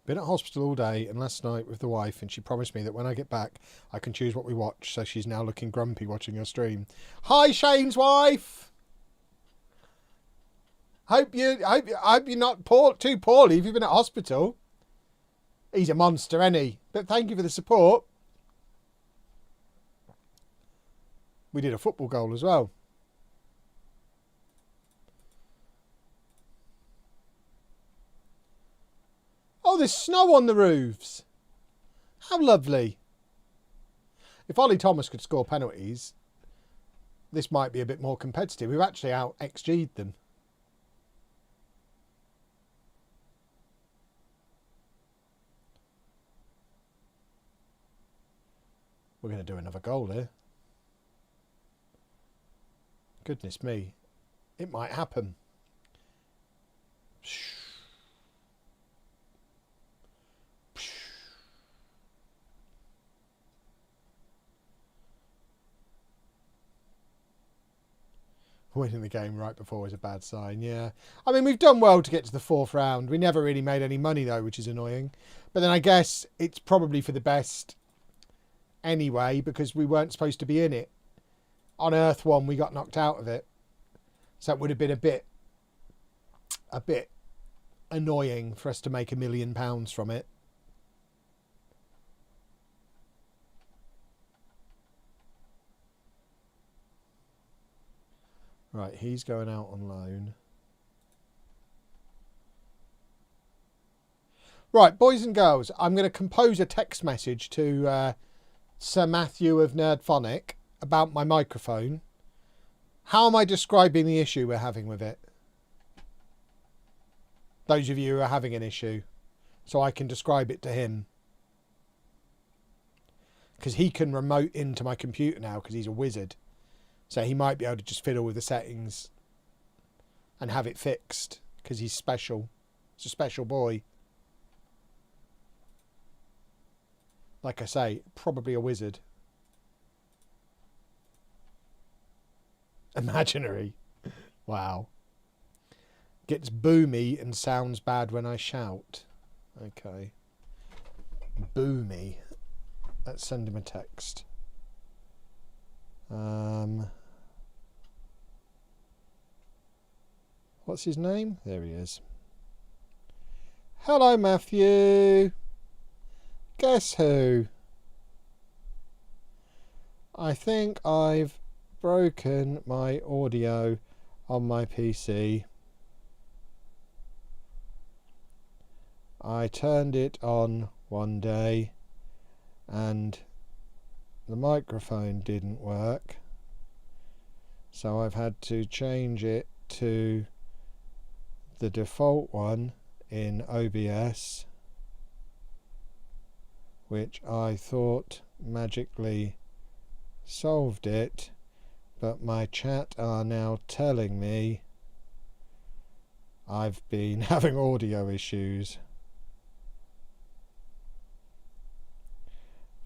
Been at hospital all day and last night with the wife, and she promised me that when I get back I can choose what we watch, so she's now looking grumpy watching your stream. Hi, Shane's wife! Hope you're not too poorly if you've been at hospital. He's a monster, ain't he? But thank you for the support. We did a football goal as well. Oh, there's snow on the roofs. How lovely. If Ollie Thomas could score penalties, this might be a bit more competitive. We've actually out XG'd them. We're going to do another goal here. Goodness me. It might happen. Winning the game right before was a bad sign, yeah. I mean, we've done well to get to the fourth round. We never really made any money, though, which is annoying. But then I guess it's probably for the best anyway, because we weren't supposed to be in it. On Earth 1, we got knocked out of it. So it would have been a bit annoying for us to make £1 million from it. Right, he's going out on loan. Right, boys and girls, I'm going to compose a text message to Sir Matthew of Nerdphonic about my microphone. How am I describing the issue we're having with it? Those of you who are having an issue, so I can describe it to him. Because he can remote into my computer now because he's a wizard. So he might be able to just fiddle with the settings and have it fixed because he's special. He's a special boy. Like I say, probably a wizard. Imaginary. Wow. Gets boomy and sounds bad when I shout. Okay. Boomy. Let's send him a text. What's his name? There he is. Hello, Matthew. Guess who? I think I've broken my audio on my PC. I turned it on one day and the microphone didn't work, so I've had to change it to the default one in OBS, which I thought magically solved it, but my chat are now telling me I've been having audio issues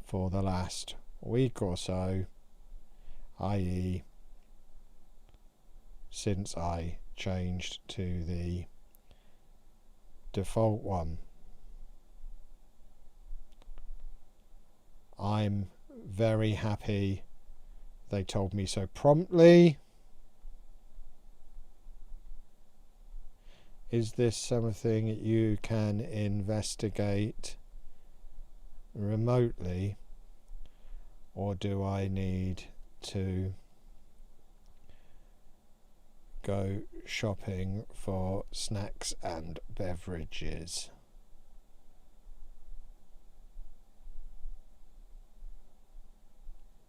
for the last week or so, i.e. since I changed to the default one. I'm very happy they told me so promptly. Is this something you can investigate remotely, or do I need to go shopping for snacks and beverages?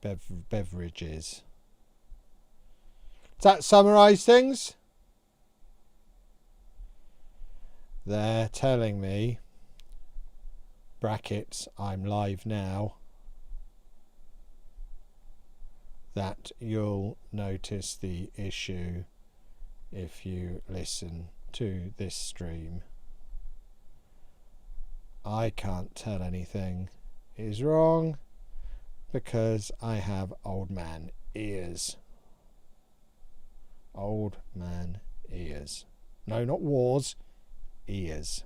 Beverages. Does that summarise things? They're telling me, brackets, I'm live now, that you'll notice the issue if you listen to this stream. I can't tell anything is wrong because I have old man ears. Old man ears. No, not wars. Ears.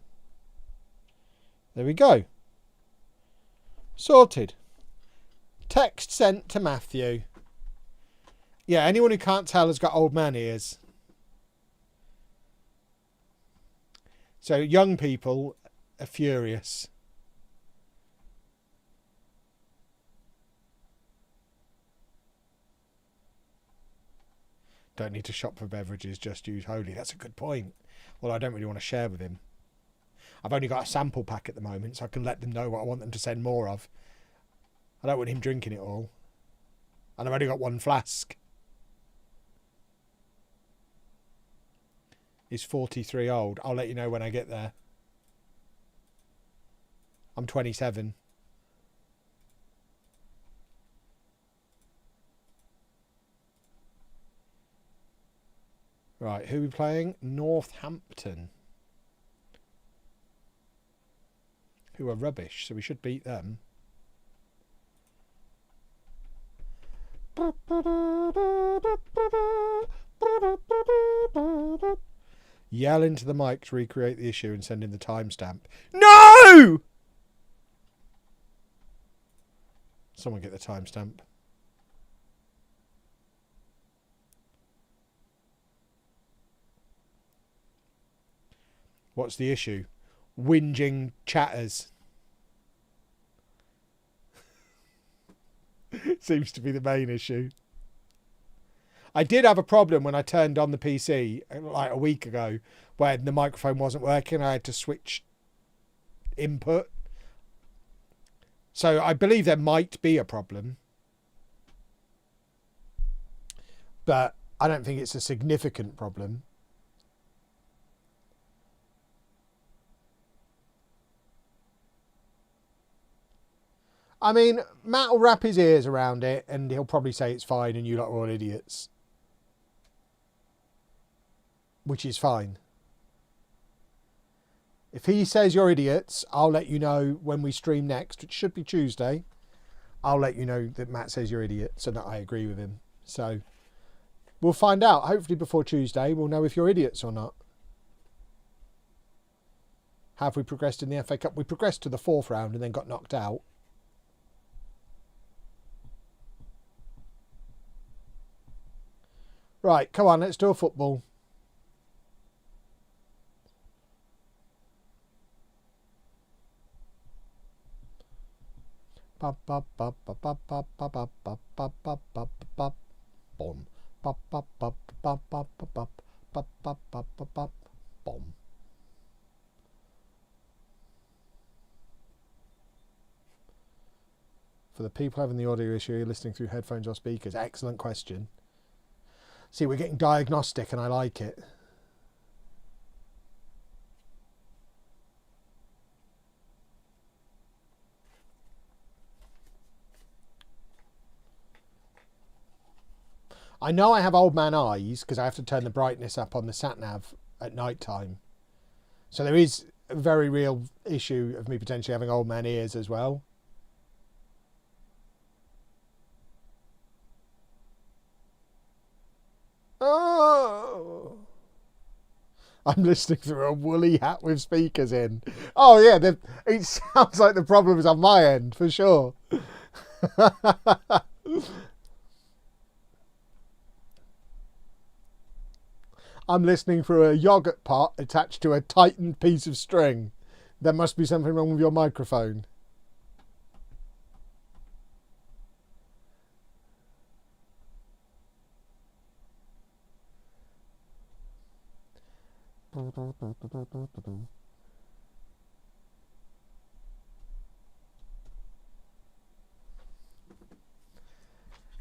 There we go. Sorted. Text sent to Matthew. Yeah, anyone who can't tell has got old man ears. So young people are furious. Don't need to shop for beverages, just use Holy. That's a good point. Well, I don't really want to share with him. I've only got a sample pack at the moment, so I can let them know what I want them to send more of. I don't want him drinking it all. And I've only got one flask. He's 43 old. I'll let you know when I get there. I'm 27. Right, who are we playing? Northampton. Who are rubbish, so we should beat them. Yell into the mic to recreate the issue and send in the timestamp. No! Someone get the timestamp. What's the issue? Whinging chatters. Seems to be the main issue. I did have a problem when I turned on the PC like a week ago when the microphone wasn't working. I had to switch input. So I believe there might be a problem. But I don't think it's a significant problem. I mean, Matt will wrap his ears around it and he'll probably say it's fine and you lot are all idiots. Which is fine. If he says you're idiots, I'll let you know when we stream next, which should be Tuesday. I'll let you know that Matt says you're idiots and that I agree with him. So we'll find out. Hopefully before Tuesday, we'll know if you're idiots or not. Have we progressed in the FA Cup? We progressed to the 4th round and then got knocked out. Right, come on, let's do a football. Boom. Boom. For the people having the audio issue, you're listening through headphones or speakers. Excellent question. See, we're getting diagnostic and I like it. I know I have old man eyes because I have to turn the brightness up on the sat-nav at night time. So there is a very real issue of me potentially having old man ears as well. Oh, I'm listening through a woolly hat with speakers in. Oh yeah, it sounds like the problem is on my end for sure. I'm listening through a yogurt pot attached to a tightened piece of string. There must be something wrong with your microphone.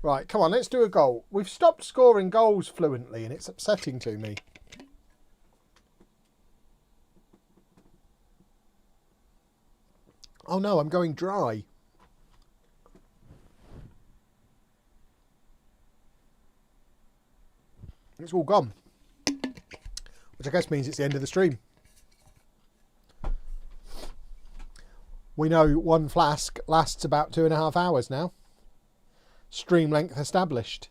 Right, come on, let's do a goal. We've stopped scoring goals fluently and it's upsetting to me. Oh no, I'm going dry. It's all gone. Which I guess means it's the end of the stream. We know one flask lasts about 2.5 hours now. Stream length established.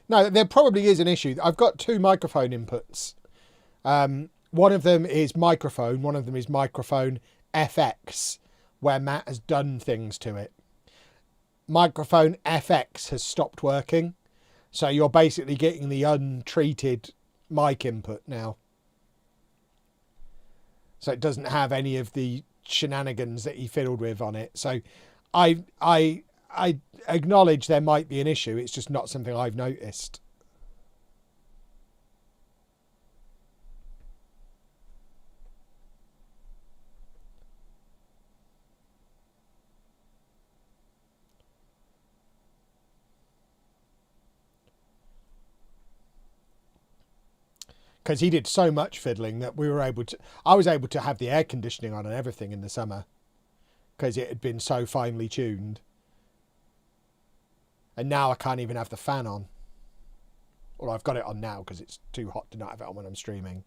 No, there probably is an issue. I've got 2 microphone inputs. One of them is microphone, one of them is microphone FX, where Matt has done things to it. Microphone FX has stopped working, so you're basically getting the untreated mic input now. So it doesn't have any of the shenanigans that he fiddled with on it. So I acknowledge there might be an issue. It's just not something I've noticed. Because he did so much fiddling that I was able to have the air conditioning on and everything in the summer because it had been so finely tuned. And now I can't even have the fan on. Well, I've got it on now because it's too hot to not have it on when I'm streaming.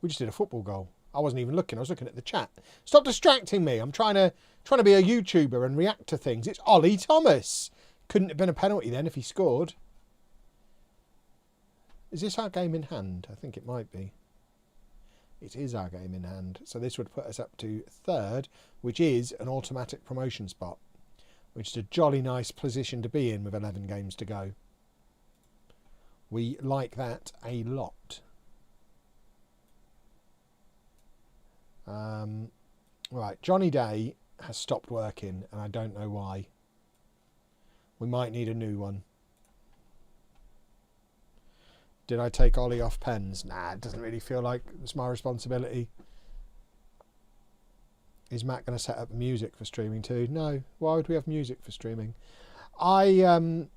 We just did a football goal. I wasn't even looking. I was looking at the chat. Stop distracting me. I'm trying to be a YouTuber and react to things. It's Ollie Thomas. Couldn't have been a penalty then if he scored. Is this our game in hand? I think it might be. It is our game in hand. So this would put us up to 3rd, which is an automatic promotion spot, which is a jolly nice position to be in with 11 games to go. We like that a lot. Right, Johnny Day has stopped working and I don't know why. We might need a new one. Did I take Ollie off pens? Nah, it doesn't really feel like it's my responsibility. Is Matt going to set up music for streaming too? No. Why would we have music for streaming? I'm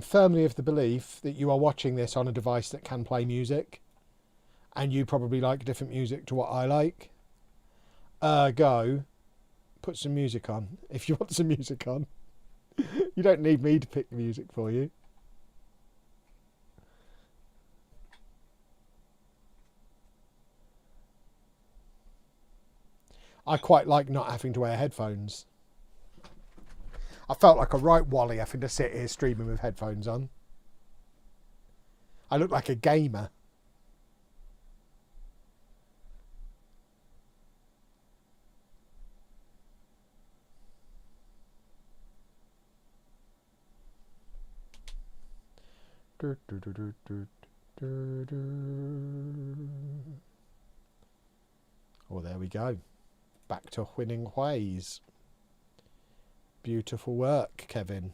firmly of the belief that you are watching this on a device that can play music. And you probably like different music to what I like. Ergo, put some music on if you want some music on. You don't need me to pick the music for you. I quite like not having to wear headphones. I felt like a right wally having to sit here streaming with headphones on. I look like a gamer. Oh, there we go. Back to winning ways. Beautiful work, Kevin.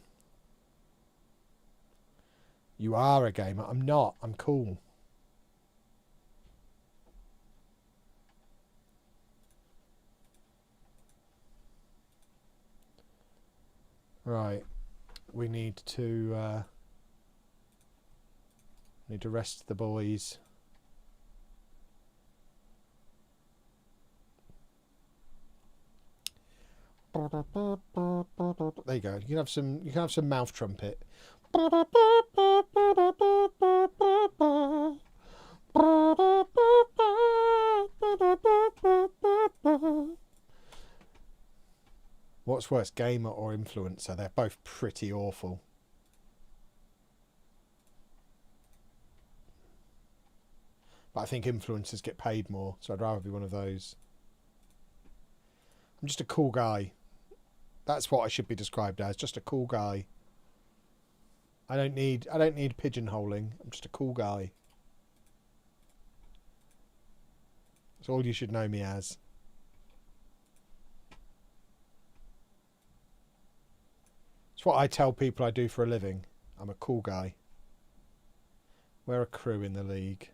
You are a gamer. I'm not. I'm cool. Right. We need to rest the boys. There you go. You can have some mouth trumpet. What's worse, gamer or influencer? They're both pretty awful. But I think influencers get paid more, so I'd rather be one of those. I'm just a cool guy. That's what I should be described as, just a cool guy. I don't need pigeonholing. I'm just a cool guy. That's all you should know me as. It's what I tell people I do for a living. I'm a cool guy. We're a crew in the league.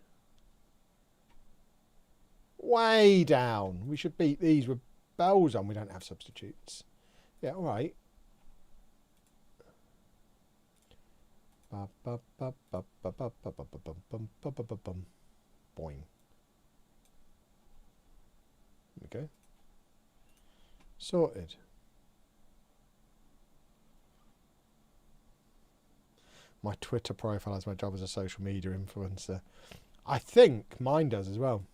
Way down. We should beat these with bells on. We don't have substitutes. Yeah, all right. Boing. There we go. Sorted. My Twitter profile has my job as a social media influencer. I think mine does as well.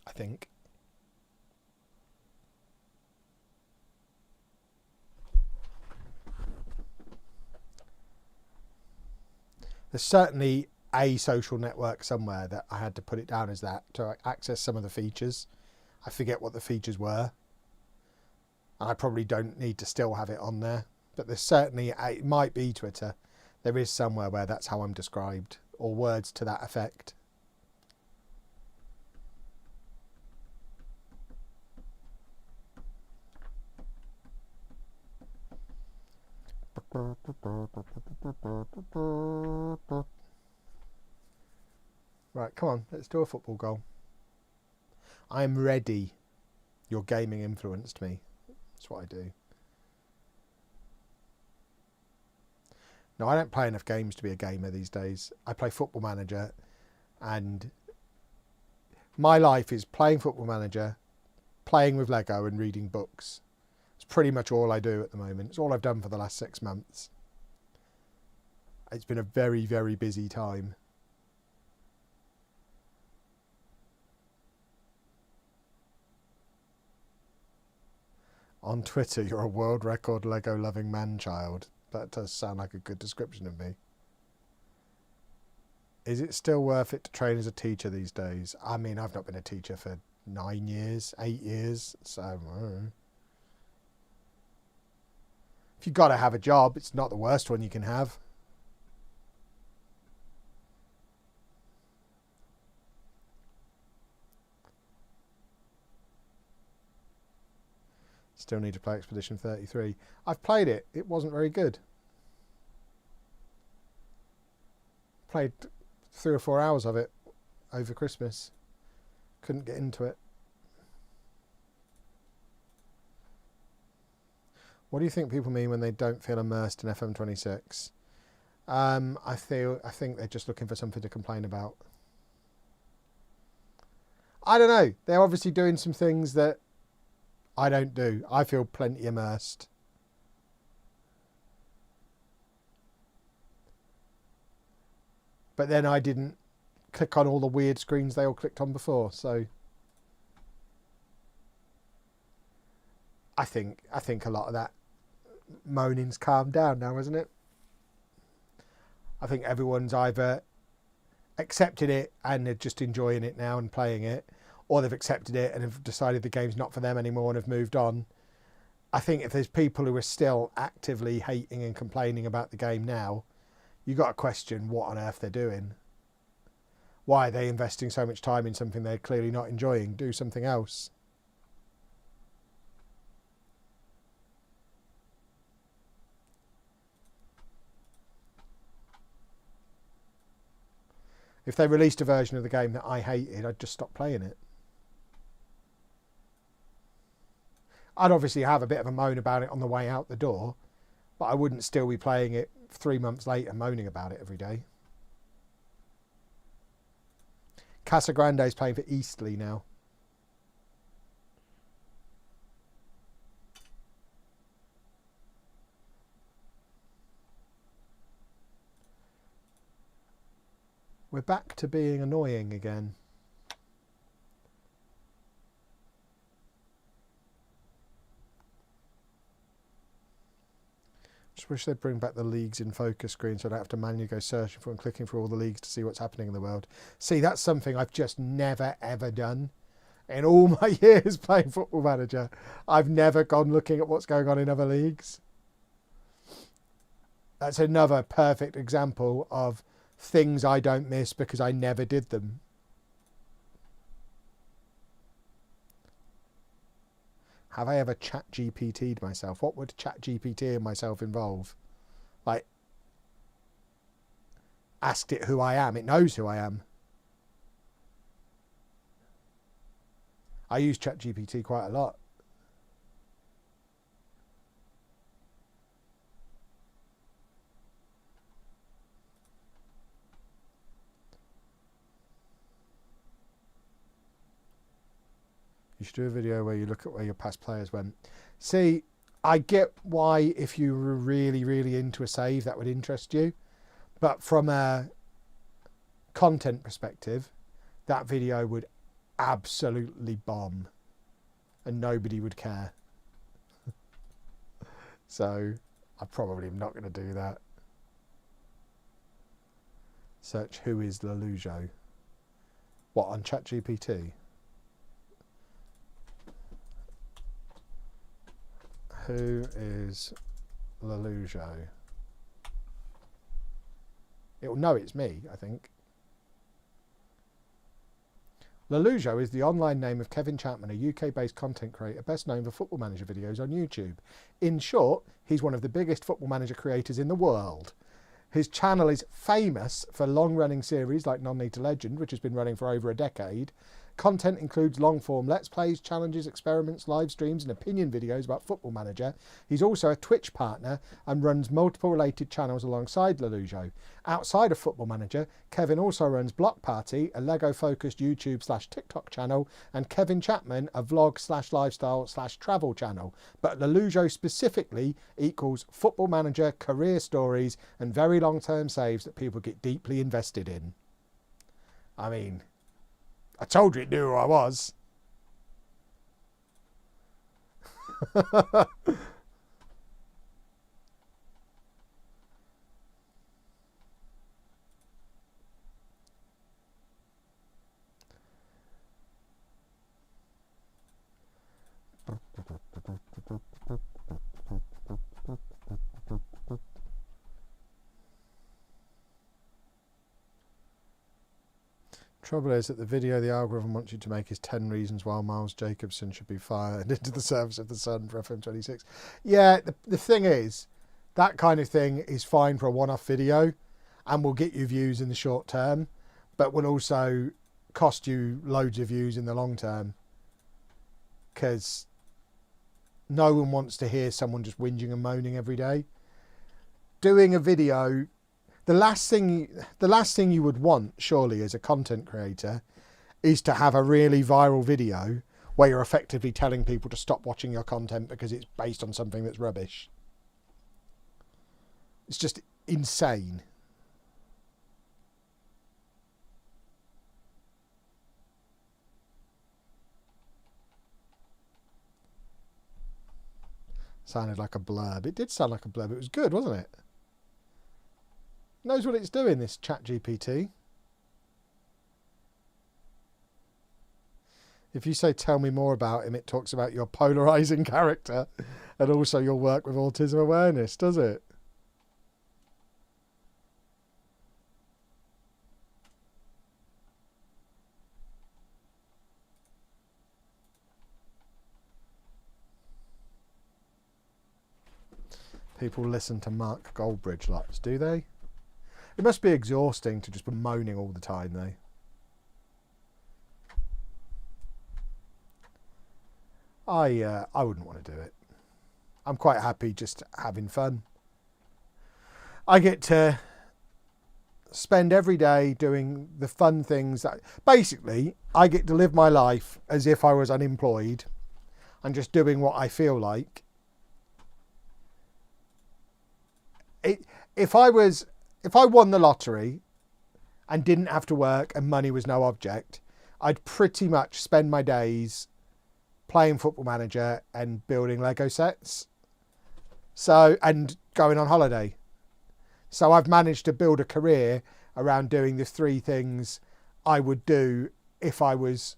I think. There's certainly a social network somewhere that I had to put it down as that to access some of the features. I forget what the features were. And I probably don't need to still have it on there. But there's certainly, it might be Twitter. There is somewhere where that's how I'm described. Or words to that effect. Right, come on, let's do a football goal. I'm ready. Your gaming influenced me. That's what I do. No, I don't play enough games to be a gamer these days. I play Football Manager, and my life is playing Football Manager, playing with Lego and reading books. It's pretty much all I do at the moment. It's all I've done for the last 6 months. It's been a very, very busy time. On Twitter, you're a world record Lego loving man-child. That does sound like a good description of me. Is it still worth it to train as a teacher these days? I mean, I've not been a teacher for 9 years, 8 years, so... If you've got to have a job, it's not the worst one you can have. Still need to play Expedition 33. I've played it. It wasn't very good. Played 3 or 4 hours of it over Christmas. Couldn't get into it. What do you think people mean when they don't feel immersed in FM26? I think they're just looking for something to complain about. I don't know. They're obviously doing some things that I don't do. I feel plenty immersed. But then I didn't click on all the weird screens they all clicked on before, so I think a lot of that moaning's calmed down now, isn't it? I think everyone's either accepted it and are just enjoying it now and playing it, or they've accepted it and have decided the game's not for them anymore and have moved on. I think if there's people who are still actively hating and complaining about the game now, you've got to question what on earth they're doing. Why are they investing so much time in something they're clearly not enjoying? Do something else. If they released a version of the game that I hated, I'd just stop playing it. I'd obviously have a bit of a moan about it on the way out the door, but I wouldn't still be playing it 3 months later moaning about it every day. Casa Grande's playing for Eastleigh now. We're back to being annoying again. Just wish they'd bring back the leagues in focus screen so I don't have to manually go searching for and clicking for all the leagues to see what's happening in the world. See, that's something I've just never ever done. In all my years playing Football Manager, I've never gone looking at what's going on in other leagues. That's another perfect example of things I don't miss because I never did them. Have I ever chat GPT'd myself? What would chat GPT and myself involve? Like, asked it who I am. It knows who I am. I use chat GPT quite a lot. You should do a video where you look at where your past players went. See, I get why if you were really, really into a save, that would interest you. But from a content perspective, that video would absolutely bomb and nobody would care. So I probably am not going to do that. Search who is LOLLUJO. What, on ChatGPT? Who is LOLLUJO? It will know it's me, I think. LOLLUJO is the online name of Kevin Chapman, a UK-based content creator best known for Football Manager videos on YouTube. In short, he's one of the biggest Football Manager creators in the world. His channel is famous for long-running series like Non-League to Legend, which has been running for over a decade. Content includes long-form Let's Plays, challenges, experiments, live streams and opinion videos about Football Manager. He's also a Twitch partner and runs multiple related channels alongside LOLLUJO. Outside of Football Manager, Kevin also runs Block Party, a Lego-focused YouTube/TikTok channel, and Kevin Chapman, a vlog/lifestyle/travel channel. But LOLLUJO specifically equals Football Manager, career stories and very long-term saves that people get deeply invested in. I mean, I told you it knew who I was. Trouble is that the video the algorithm wants you to make is 10 reasons why Miles Jacobson should be fired into the service of the Sun for FM26. Yeah, the thing is, that kind of thing is fine for a one-off video and will get you views in the short term, but will also cost you loads of views in the long term. Because no one wants to hear someone just whinging and moaning every day. Doing a video... The last thing you would want, surely, as a content creator, is to have a really viral video where you're effectively telling people to stop watching your content because it's based on something that's rubbish. It's just insane. Sounded like a blurb. It did sound like a blurb. It was good, wasn't it? Knows what it's doing, this ChatGPT. If you say, tell me more about him, it talks about your polarising character and also your work with autism awareness, does it? People listen to Mark Goldbridge lots, do they? It must be exhausting to just be moaning all the time, though. I wouldn't want to do it. I'm quite happy just having fun. I get to spend every day doing the fun things that... Basically, I get to live my life as if I was unemployed and just doing what I feel like. If I won the lottery and didn't have to work and money was no object, I'd pretty much spend my days playing Football Manager and building Lego sets. And going on holiday. So I've managed to build a career around doing the three things I would do if I was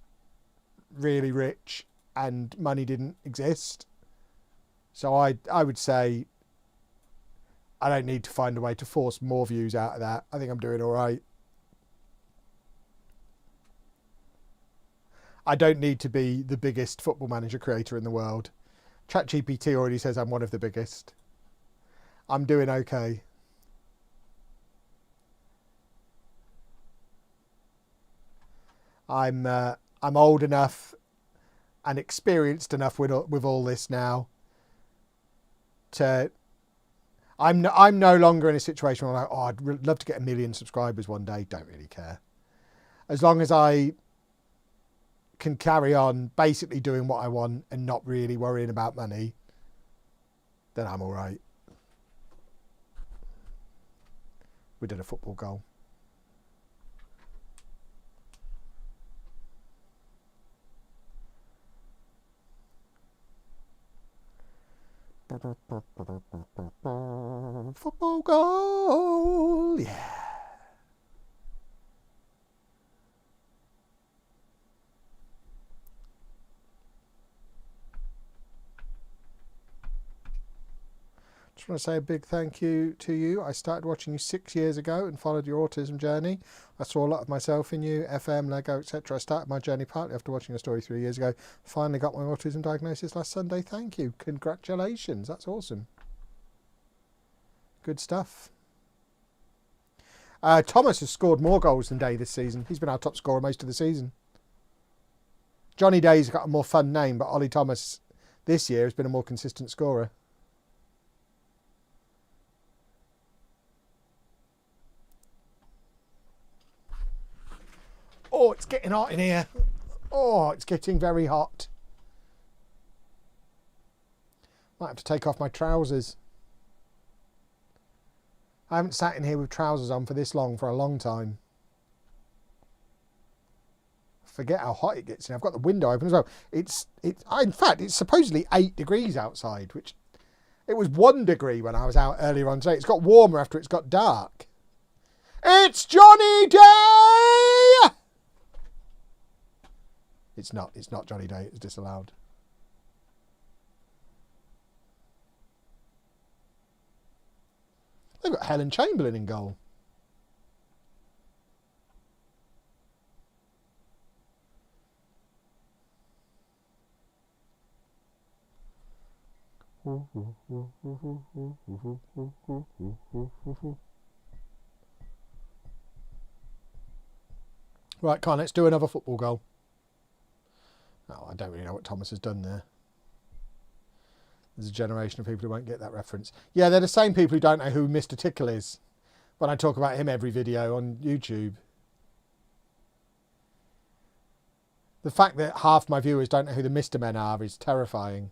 really rich and money didn't exist. So I would say I don't need to find a way to force more views out of that. I think I'm doing all right. I don't need to be the biggest Football Manager creator in the world. ChatGPT already says I'm one of the biggest. I'm doing okay. I'm old enough and experienced enough with all this now to... I'm no longer in a situation where I'm like, oh, I'd love to get 1 million subscribers one day. Don't really care. As long as I can carry on basically doing what I want and not really worrying about money, then I'm all right. We did a football goal. Football goal, yeah. Just want to say a big thank you to you. I started watching you 6 years ago and followed your autism journey. I saw a lot of myself in you, FM, Lego, etc. I started my journey partly after watching your story 3 years ago. Finally got my autism diagnosis last Sunday. Thank you. Congratulations. That's awesome. Good stuff. Thomas has scored more goals than Day this season. He's been our top scorer most of the season. Johnny Day's got a more fun name, but Ollie Thomas this year has been a more consistent scorer. Oh, it's getting hot in here. Oh, it's getting very hot. Might have to take off my trousers. I haven't sat in here with trousers on for this long for a long time. Forget how hot it gets in. I've got the window open as well. In fact, it's supposedly 8 degrees outside, which it was 1 degree when I was out earlier on today. It's got warmer after it's got dark. It's Johnny Day! It's not Johnny Day. It's disallowed. They've got Helen Chamberlain in goal. Right, come on, let's do another football goal. Oh, I don't really know what Thomas has done there. There's a generation of people who won't get that reference. Yeah, they're the same people who don't know who Mr. Tickle is when I talk about him every video on YouTube. The fact that half my viewers don't know who the Mr. Men are is terrifying.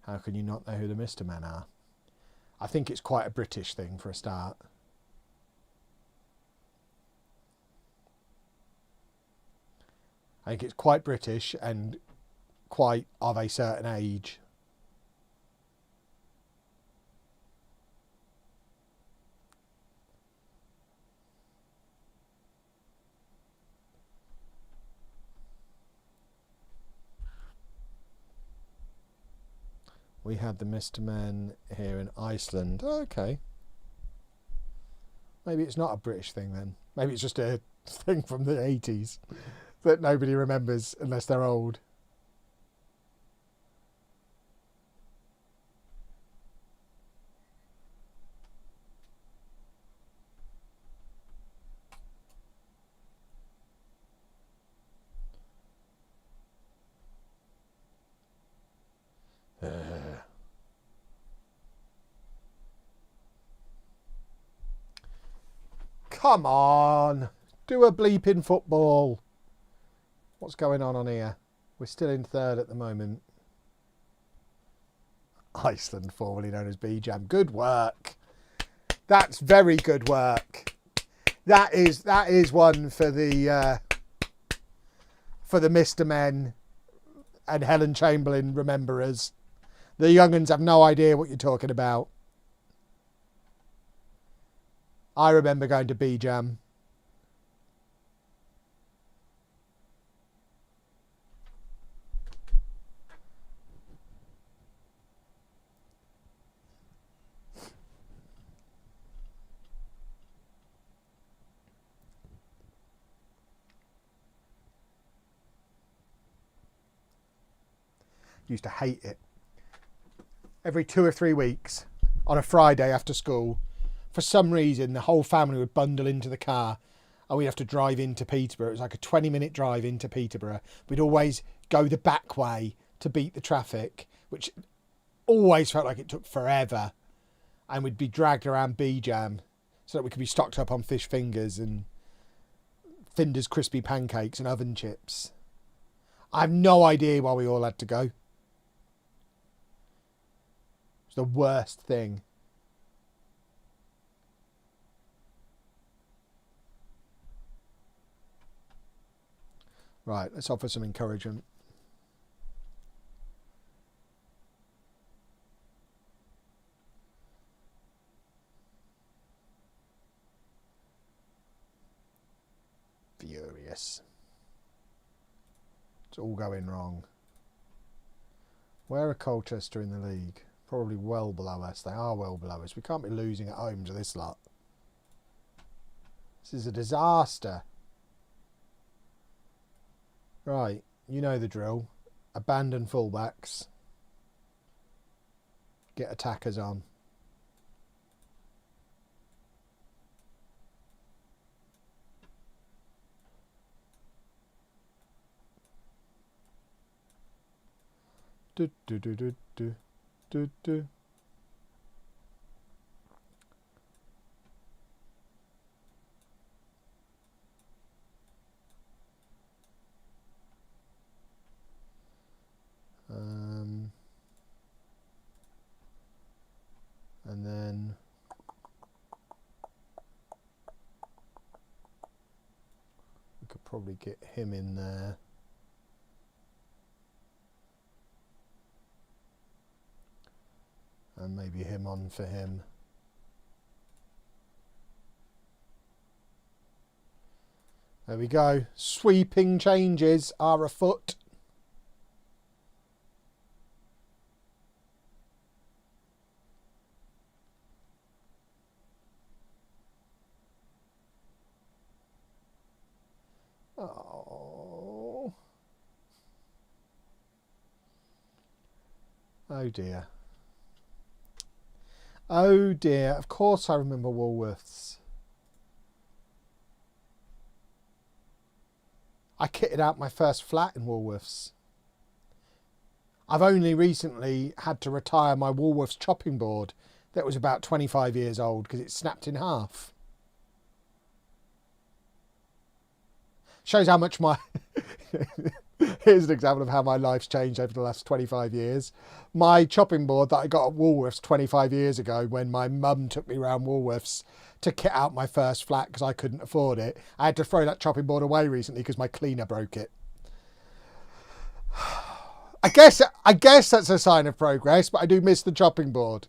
How can you not know who the Mr. Men are? I think it's quite a British thing for a start. I think it's quite British and quite of a certain age. We had the Mr. Men here in Iceland. Oh, okay. Maybe it's not a British thing then. Maybe it's just a thing from the 80s that nobody remembers unless they're old. Come on, do a bleeping football. What's going on here? We're still in third at the moment. Iceland, formerly known as B-Jam. Good work. That's very good work. That is one for the Mr. Men and Helen Chamberlain rememberers. The young'uns have no idea what you're talking about. I remember going to B-Jam. Used to hate it. Every 2 or 3 weeks on a Friday after school, for some reason the whole family would bundle into the car and we'd have to drive into Peterborough. It was like a 20-minute drive into Peterborough. We'd always go the back way to beat the traffic, which always felt like it took forever, and we'd be dragged around B-Jam so that we could be stocked up on fish fingers and Finder's crispy pancakes and oven chips. I have no idea why we all had to go. It was the worst thing. Right, let's offer some encouragement. Furious. It's all going wrong. Where are Colchester in the league? Probably well below us. They are well below us. We can't be losing at home to this lot. This is a disaster. Right, you know the drill. Abandon fullbacks. Get attackers on. Do do do do do do do. And then we could probably get him in there. And maybe him on for him. There we go. Sweeping changes are afoot. Oh. Oh dear. Oh dear. Of course I remember Woolworths. I kitted out my first flat in Woolworths. I've only recently had to retire my Woolworths chopping board that was about 25 years old because it snapped in half. Shows how much my... Here's an example of how my life's changed over the last 25 years. My chopping board that I got at Woolworths 25 years ago when my mum took me around Woolworths to kit out my first flat because I couldn't afford it. I had to throw that chopping board away recently because my cleaner broke it. I guess that's a sign of progress, but I do miss the chopping board.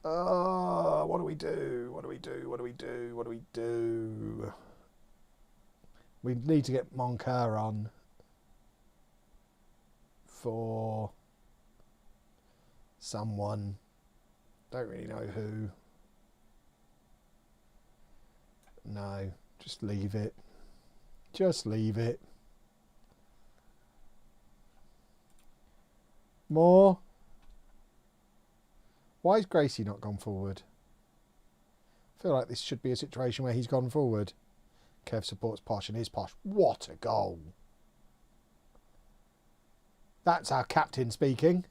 What do we do? What do we do? What do we do? What do we do? We need to get Moncur on for someone. Don't really know who. No, just leave it. Just leave it. More. Why has Gracie not gone forward? I feel like this should be a situation where he's gone forward. Kev supports Posh and is Posh. What a goal. That's our captain speaking.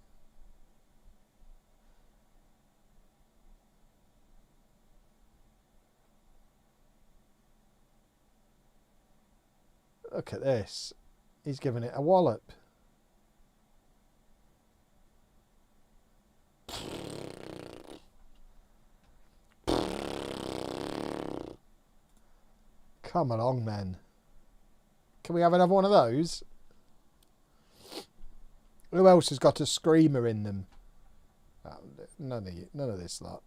Look at this. He's given it a wallop. Come along, then. Can we have another one of those? Who else has got a screamer in them? Oh, none of this lot.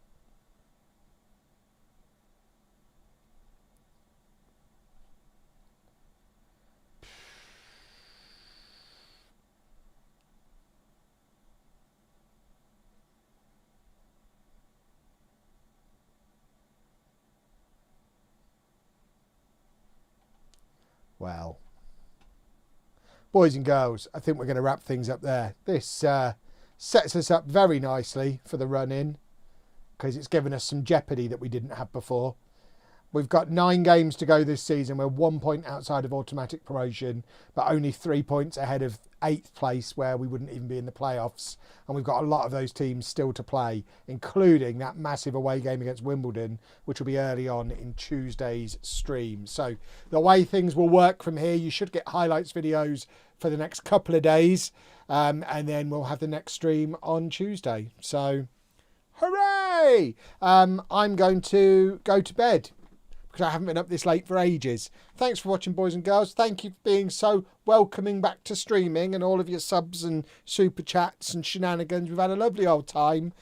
Well, boys and girls, I think we're going to wrap things up there. This sets us up very nicely for the run-in because it's given us some jeopardy that we didn't have before. We've got 9 games to go this season. We're 1 point outside of automatic promotion, but only 3 points ahead of 8th place where we wouldn't even be in the playoffs. And we've got a lot of those teams still to play, including that massive away game against Wimbledon, which will be early on in Tuesday's stream. So the way things will work from here, you should get highlights videos for the next couple of days. And then we'll have the next stream on Tuesday. So hooray! I'm going to go to bed, because I haven't been up this late for ages. Thanks for watching, boys and girls. Thank you for being so welcoming back to streaming and all of your subs and super chats and shenanigans. We've had a lovely old time.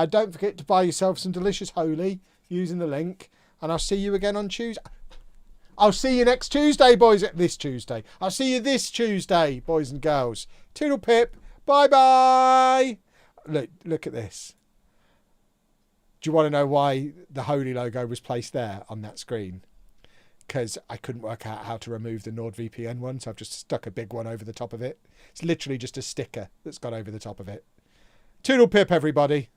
Don't forget to buy yourself some delicious holy using the link. And I'll see you again on Tuesday. I'll see you next Tuesday, boys. This Tuesday. I'll see you this Tuesday, boys and girls. Toodle pip. Bye-bye. Look at this. Do you want to know why the Holy logo was placed there on that screen? Because I couldn't work out how to remove the NordVPN one, so I've just stuck a big one over the top of it. It's literally just a sticker that's gone over the top of it. Toodle pip, everybody.